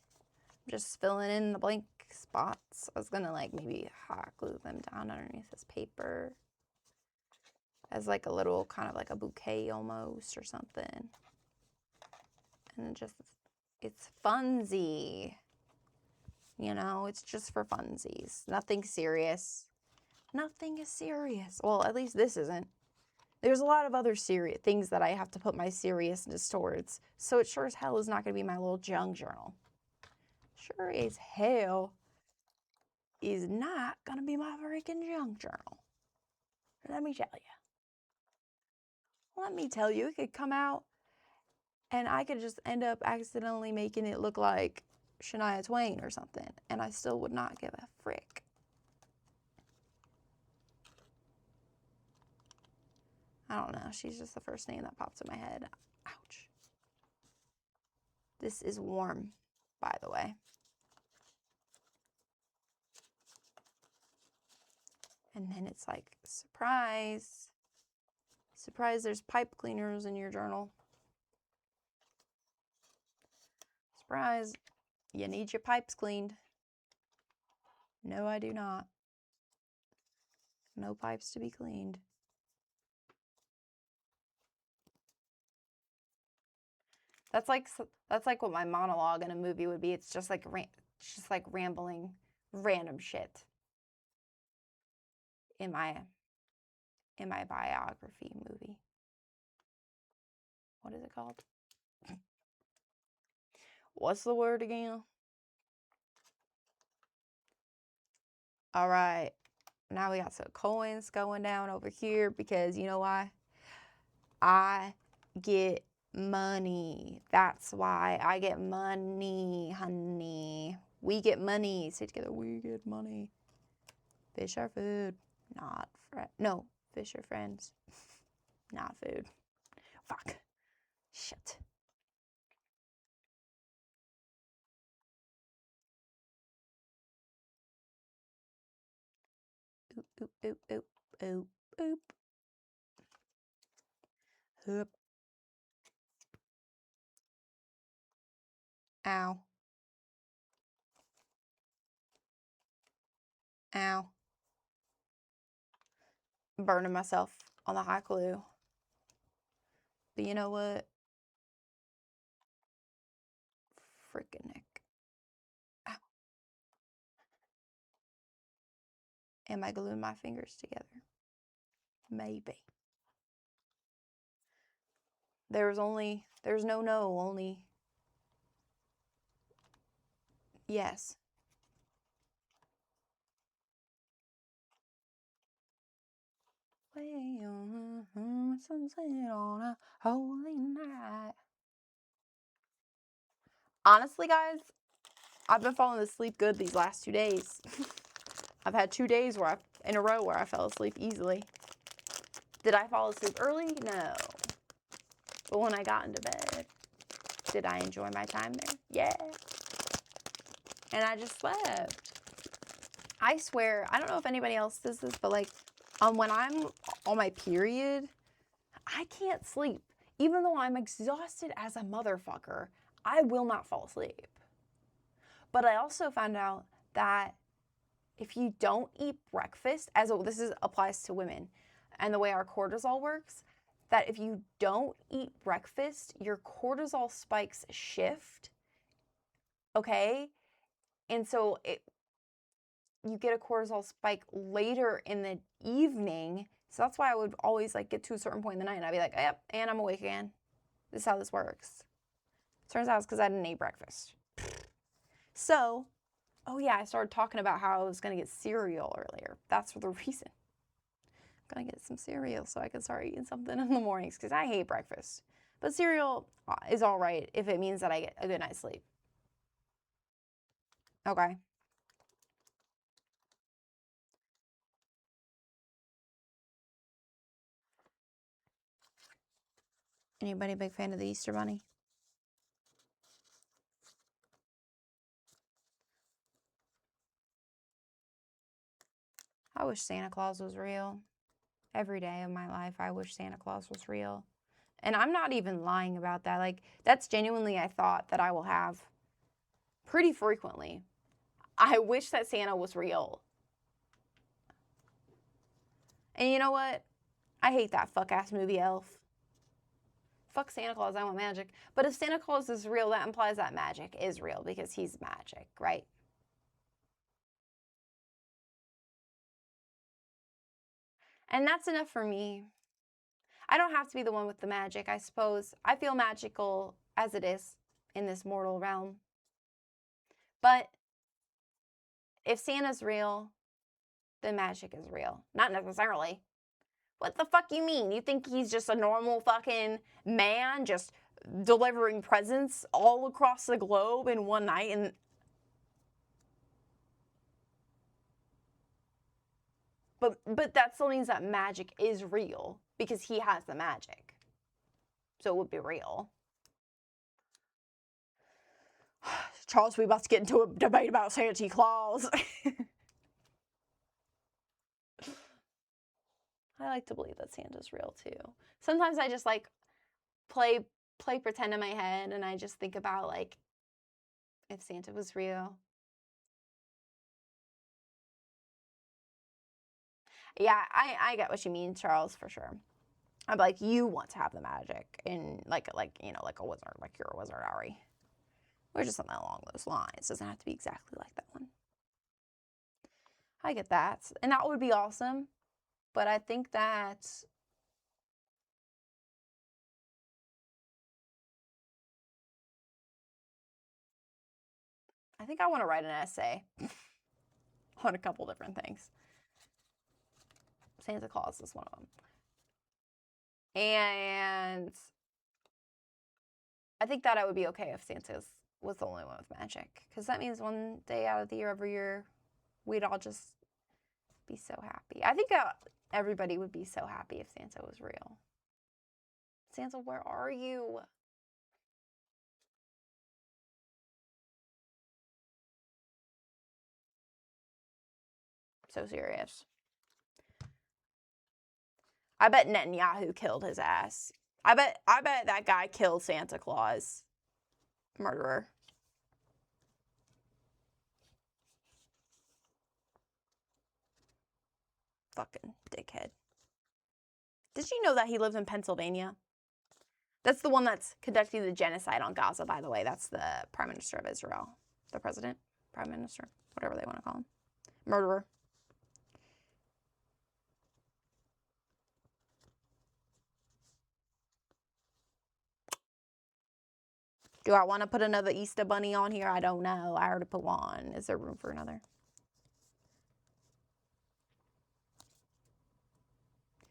Just filling in the blank spots. I was gonna like maybe hot glue them down underneath this paper as like a little kind of like a bouquet almost or something. And it's funsy. You know, it's just for funsies. Nothing serious. Nothing is serious. Well, at least this isn't. There's a lot of other serious things that I have to put my seriousness towards. So it sure as hell is not going to be my little junk journal. Sure as hell is not going to be my freaking junk journal. Let me tell you. Let me tell you, it could come out and I could just end up accidentally making it look like Shania Twain or something. And I still would not give a frick. I don't know. She's just the first name that pops in my head. Ouch. This is warm, by the way. And then it's like, surprise. Surprise, there's pipe cleaners in your journal. Surprise, you need your pipes cleaned. No, I do not. No pipes to be cleaned. That's like what my monologue in a movie would be. It's just like rambling random shit. in my biography movie. What is it called? What's the word again? All right. Now we got some coins going down over here because you know why? I get money. That's why I get money, honey. We get money. Say together, we get money. Fish are food, not no, fish are friends, not food. Fuck. Shit. Oop, oop, oop, oop, oop, oop. Hoop. Ow. Ow. I'm burning myself on the hot glue. But you know what? Freaking neck. Ow. Am I gluing my fingers together? Maybe. There's no, only yes. Way on sunset on a holy night. Honestly, guys, I've been falling asleep good these last 2 days. I've had 2 days in a row where I fell asleep easily. Did I fall asleep early? No. But when I got into bed, did I enjoy my time there? Yeah. And I just slept. I swear, I don't know if anybody else does this, but like, when I'm on my period, I can't sleep. Even though I'm exhausted as a motherfucker, I will not fall asleep. But I also found out that if you don't eat breakfast, applies to women, and the way our cortisol works, that if you don't eat breakfast, your cortisol spikes shift, okay? And so you get a cortisol spike later in the evening. So that's why I would always like get to a certain point in the night and I'd be like, yep, and I'm awake again. This is how this works. Turns out it's because I didn't eat breakfast. So, oh yeah, I started talking about how I was going to get cereal earlier. That's for the reason. I'm going to get some cereal so I can start eating something in the mornings because I hate breakfast. But cereal is all right if it means that I get a good night's sleep. Okay. Anybody a big fan of the Easter Bunny? I wish Santa Claus was real. Every day of my life, I wish Santa Claus was real. And I'm not even lying about that. Like, that's genuinely a thought that I will have pretty frequently. I wish that Santa was real. And you know what? I hate that fuck-ass movie Elf. Fuck Santa Claus, I want magic. But if Santa Claus is real, that implies that magic is real because he's magic, right? And that's enough for me. I don't have to be the one with the magic, I suppose. I feel magical as it is in this mortal realm. But if Santa's real, then magic is real. Not necessarily. What the fuck you mean? You think he's just a normal fucking man just delivering presents all across the globe in one night and but that still means that magic is real because he has the magic. So it would be real. Charles, we about to get into a debate about Santa Claus. I like to believe that Santa's real too. Sometimes I just like play pretend in my head and I just think about like if Santa was real. Yeah, I get what you mean, Charles, for sure. I'm like, you want to have the magic and like you know, like a wizard, like you're a wizard, Ari. Or just something along those lines. It doesn't have to be exactly like that one. I get that. And that would be awesome. But I think that's... I think I want to write an essay on a couple different things. Santa Claus is one of them. And I think that I would be okay if Santa was the only one with magic. Because that means one day out of the year, every year, we'd all just be so happy. I think everybody would be so happy if Santa was real. Santa, where are you? So serious. I bet Netanyahu killed his ass. I bet that guy killed Santa Claus. Murderer. Fucking dickhead. Did you know that he lives in Pennsylvania? That's the one that's conducting the genocide on Gaza, by the way. That's the Prime Minister of Israel. The President? Prime Minister? Whatever they want to call him. Murderer. Do I want to put another Easter bunny on here? I don't know. I already put one. Is there room for another?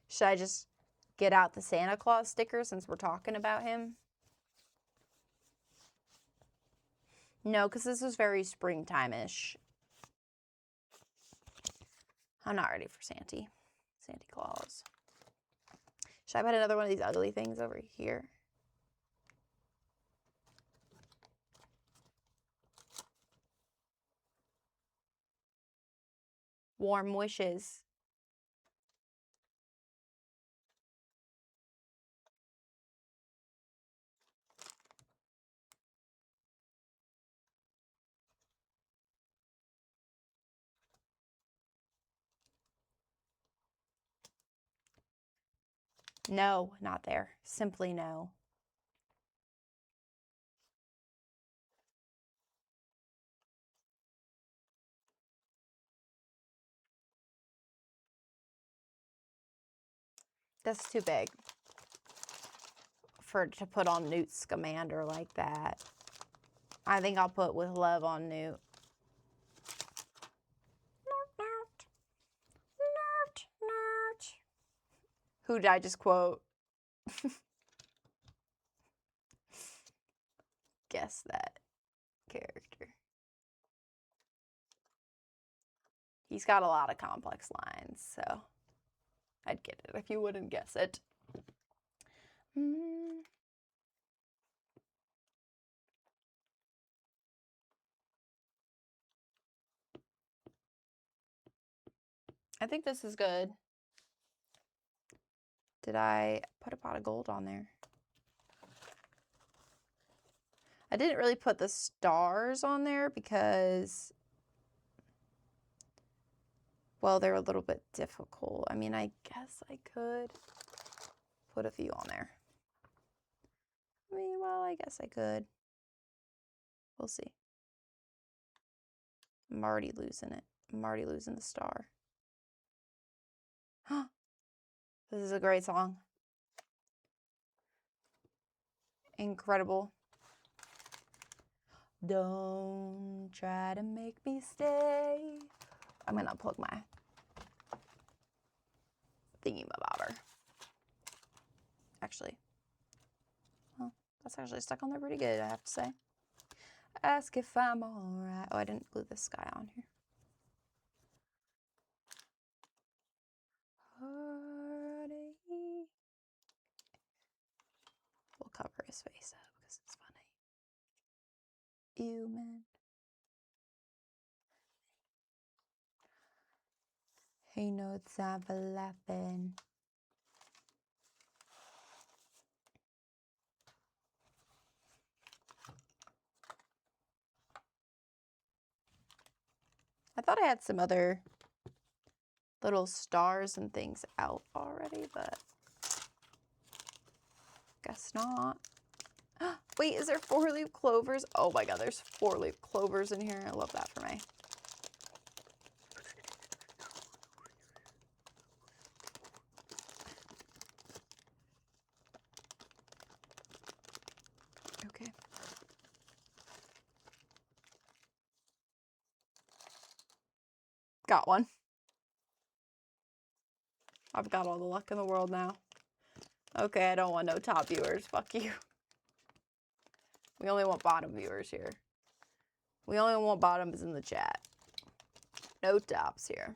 Should I just get out the Santa Claus sticker since we're talking about him? No, because this is very springtime-ish. I'm not ready for Santa Claus. Should I put another one of these ugly things over here? Warm wishes. No, not there. Simply no. That's too big to put on Newt Scamander like that. I think I'll put with love on Newt. Nert. Who did I just quote? Guess that character. He's got a lot of complex lines, so I'd get it if you wouldn't guess it. I think this is good. Did I put a pot of gold on there? I didn't really put the stars on there because, well, they're a little bit difficult. I mean, I guess I could put a few on there. I mean, well, I guess I could. We'll see. I'm already losing it. I'm already losing the star. This is a great song. Incredible. Don't try to make me stay. I'm gonna unplug my thingy-mabobber. Actually, well, that's actually stuck on there pretty good, I have to say. Ask if I'm alright. Oh, I didn't glue this guy on here. We'll cover his face up because it's funny. Ew, man. Ain't no time for laughing. I thought I had some other little stars and things out already, but guess not. Wait, is there 4-leaf clovers? Oh my god, there's 4-leaf clovers in here. I love that for me. Got one. I've got all the luck in the world now. Okay, I don't want no top viewers. Fuck you. We only want bottom viewers here. We only want bottoms in the chat. No tops here.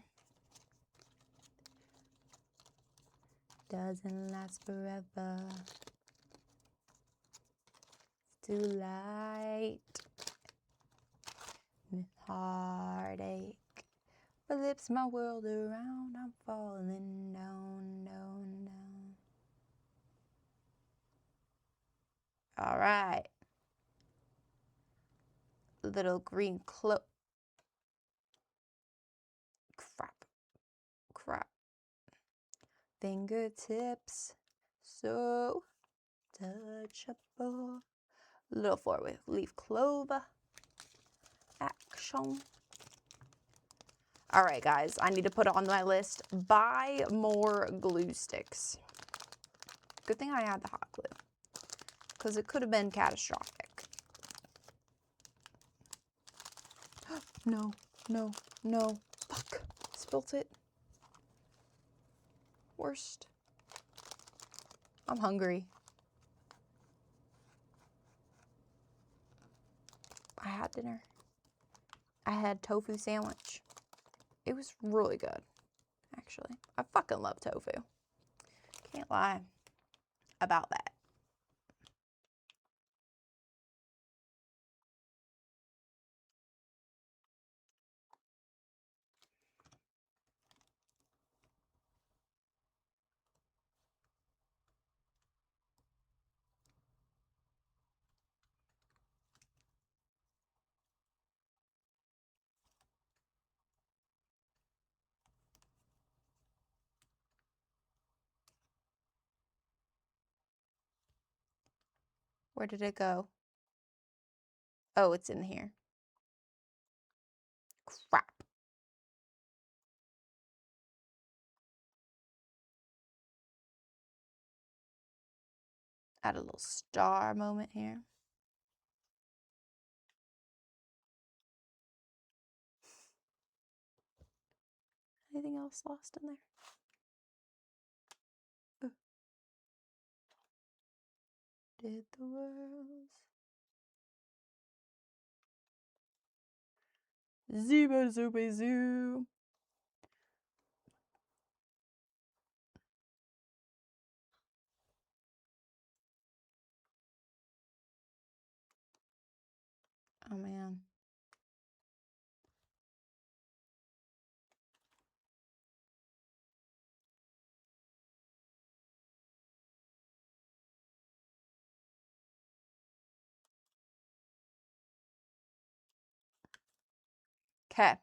Doesn't last forever. It's too light. With heartache. Flips my world around. I'm falling down, down, down. All right. Little green cloak. Crap. Fingertips. So touchable. Little 4-leaf clover. Action. All right, guys. I need to put on my list. Buy more glue sticks. Good thing I had the hot glue. Because it could have been catastrophic. No. Fuck. Spilt it. Worst. I'm hungry. I had dinner. I had tofu sandwich. It was really good, actually. I fucking love tofu. Can't lie about that. Where did it go? Oh, it's in here. Crap. Add a little star moment here. Anything else lost in there? Ooh. Did the worlds Zooba zooba zoo. Oh man. Okay.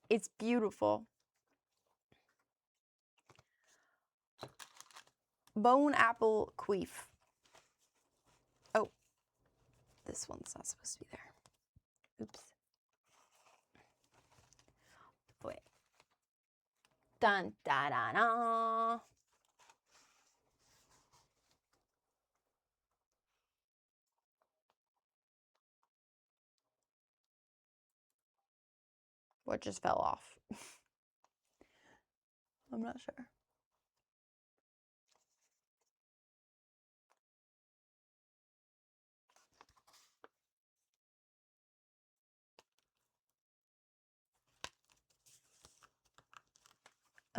It's beautiful. Bone apple queef. Oh, this one's not supposed to be there. Oops. Wait. Dun da da da. What just fell off? I'm not sure.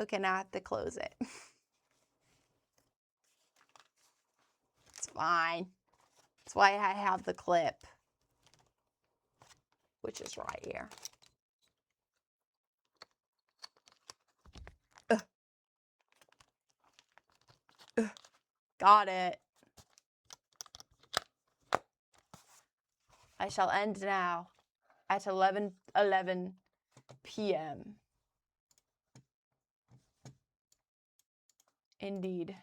Okay, now I have to close it. It's fine. That's why I have the clip, which is right here. Got it. I shall end now at 11:11 p.m. Indeed.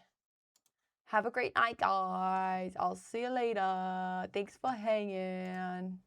Have a great night, guys. I'll see you later. Thanks for hanging.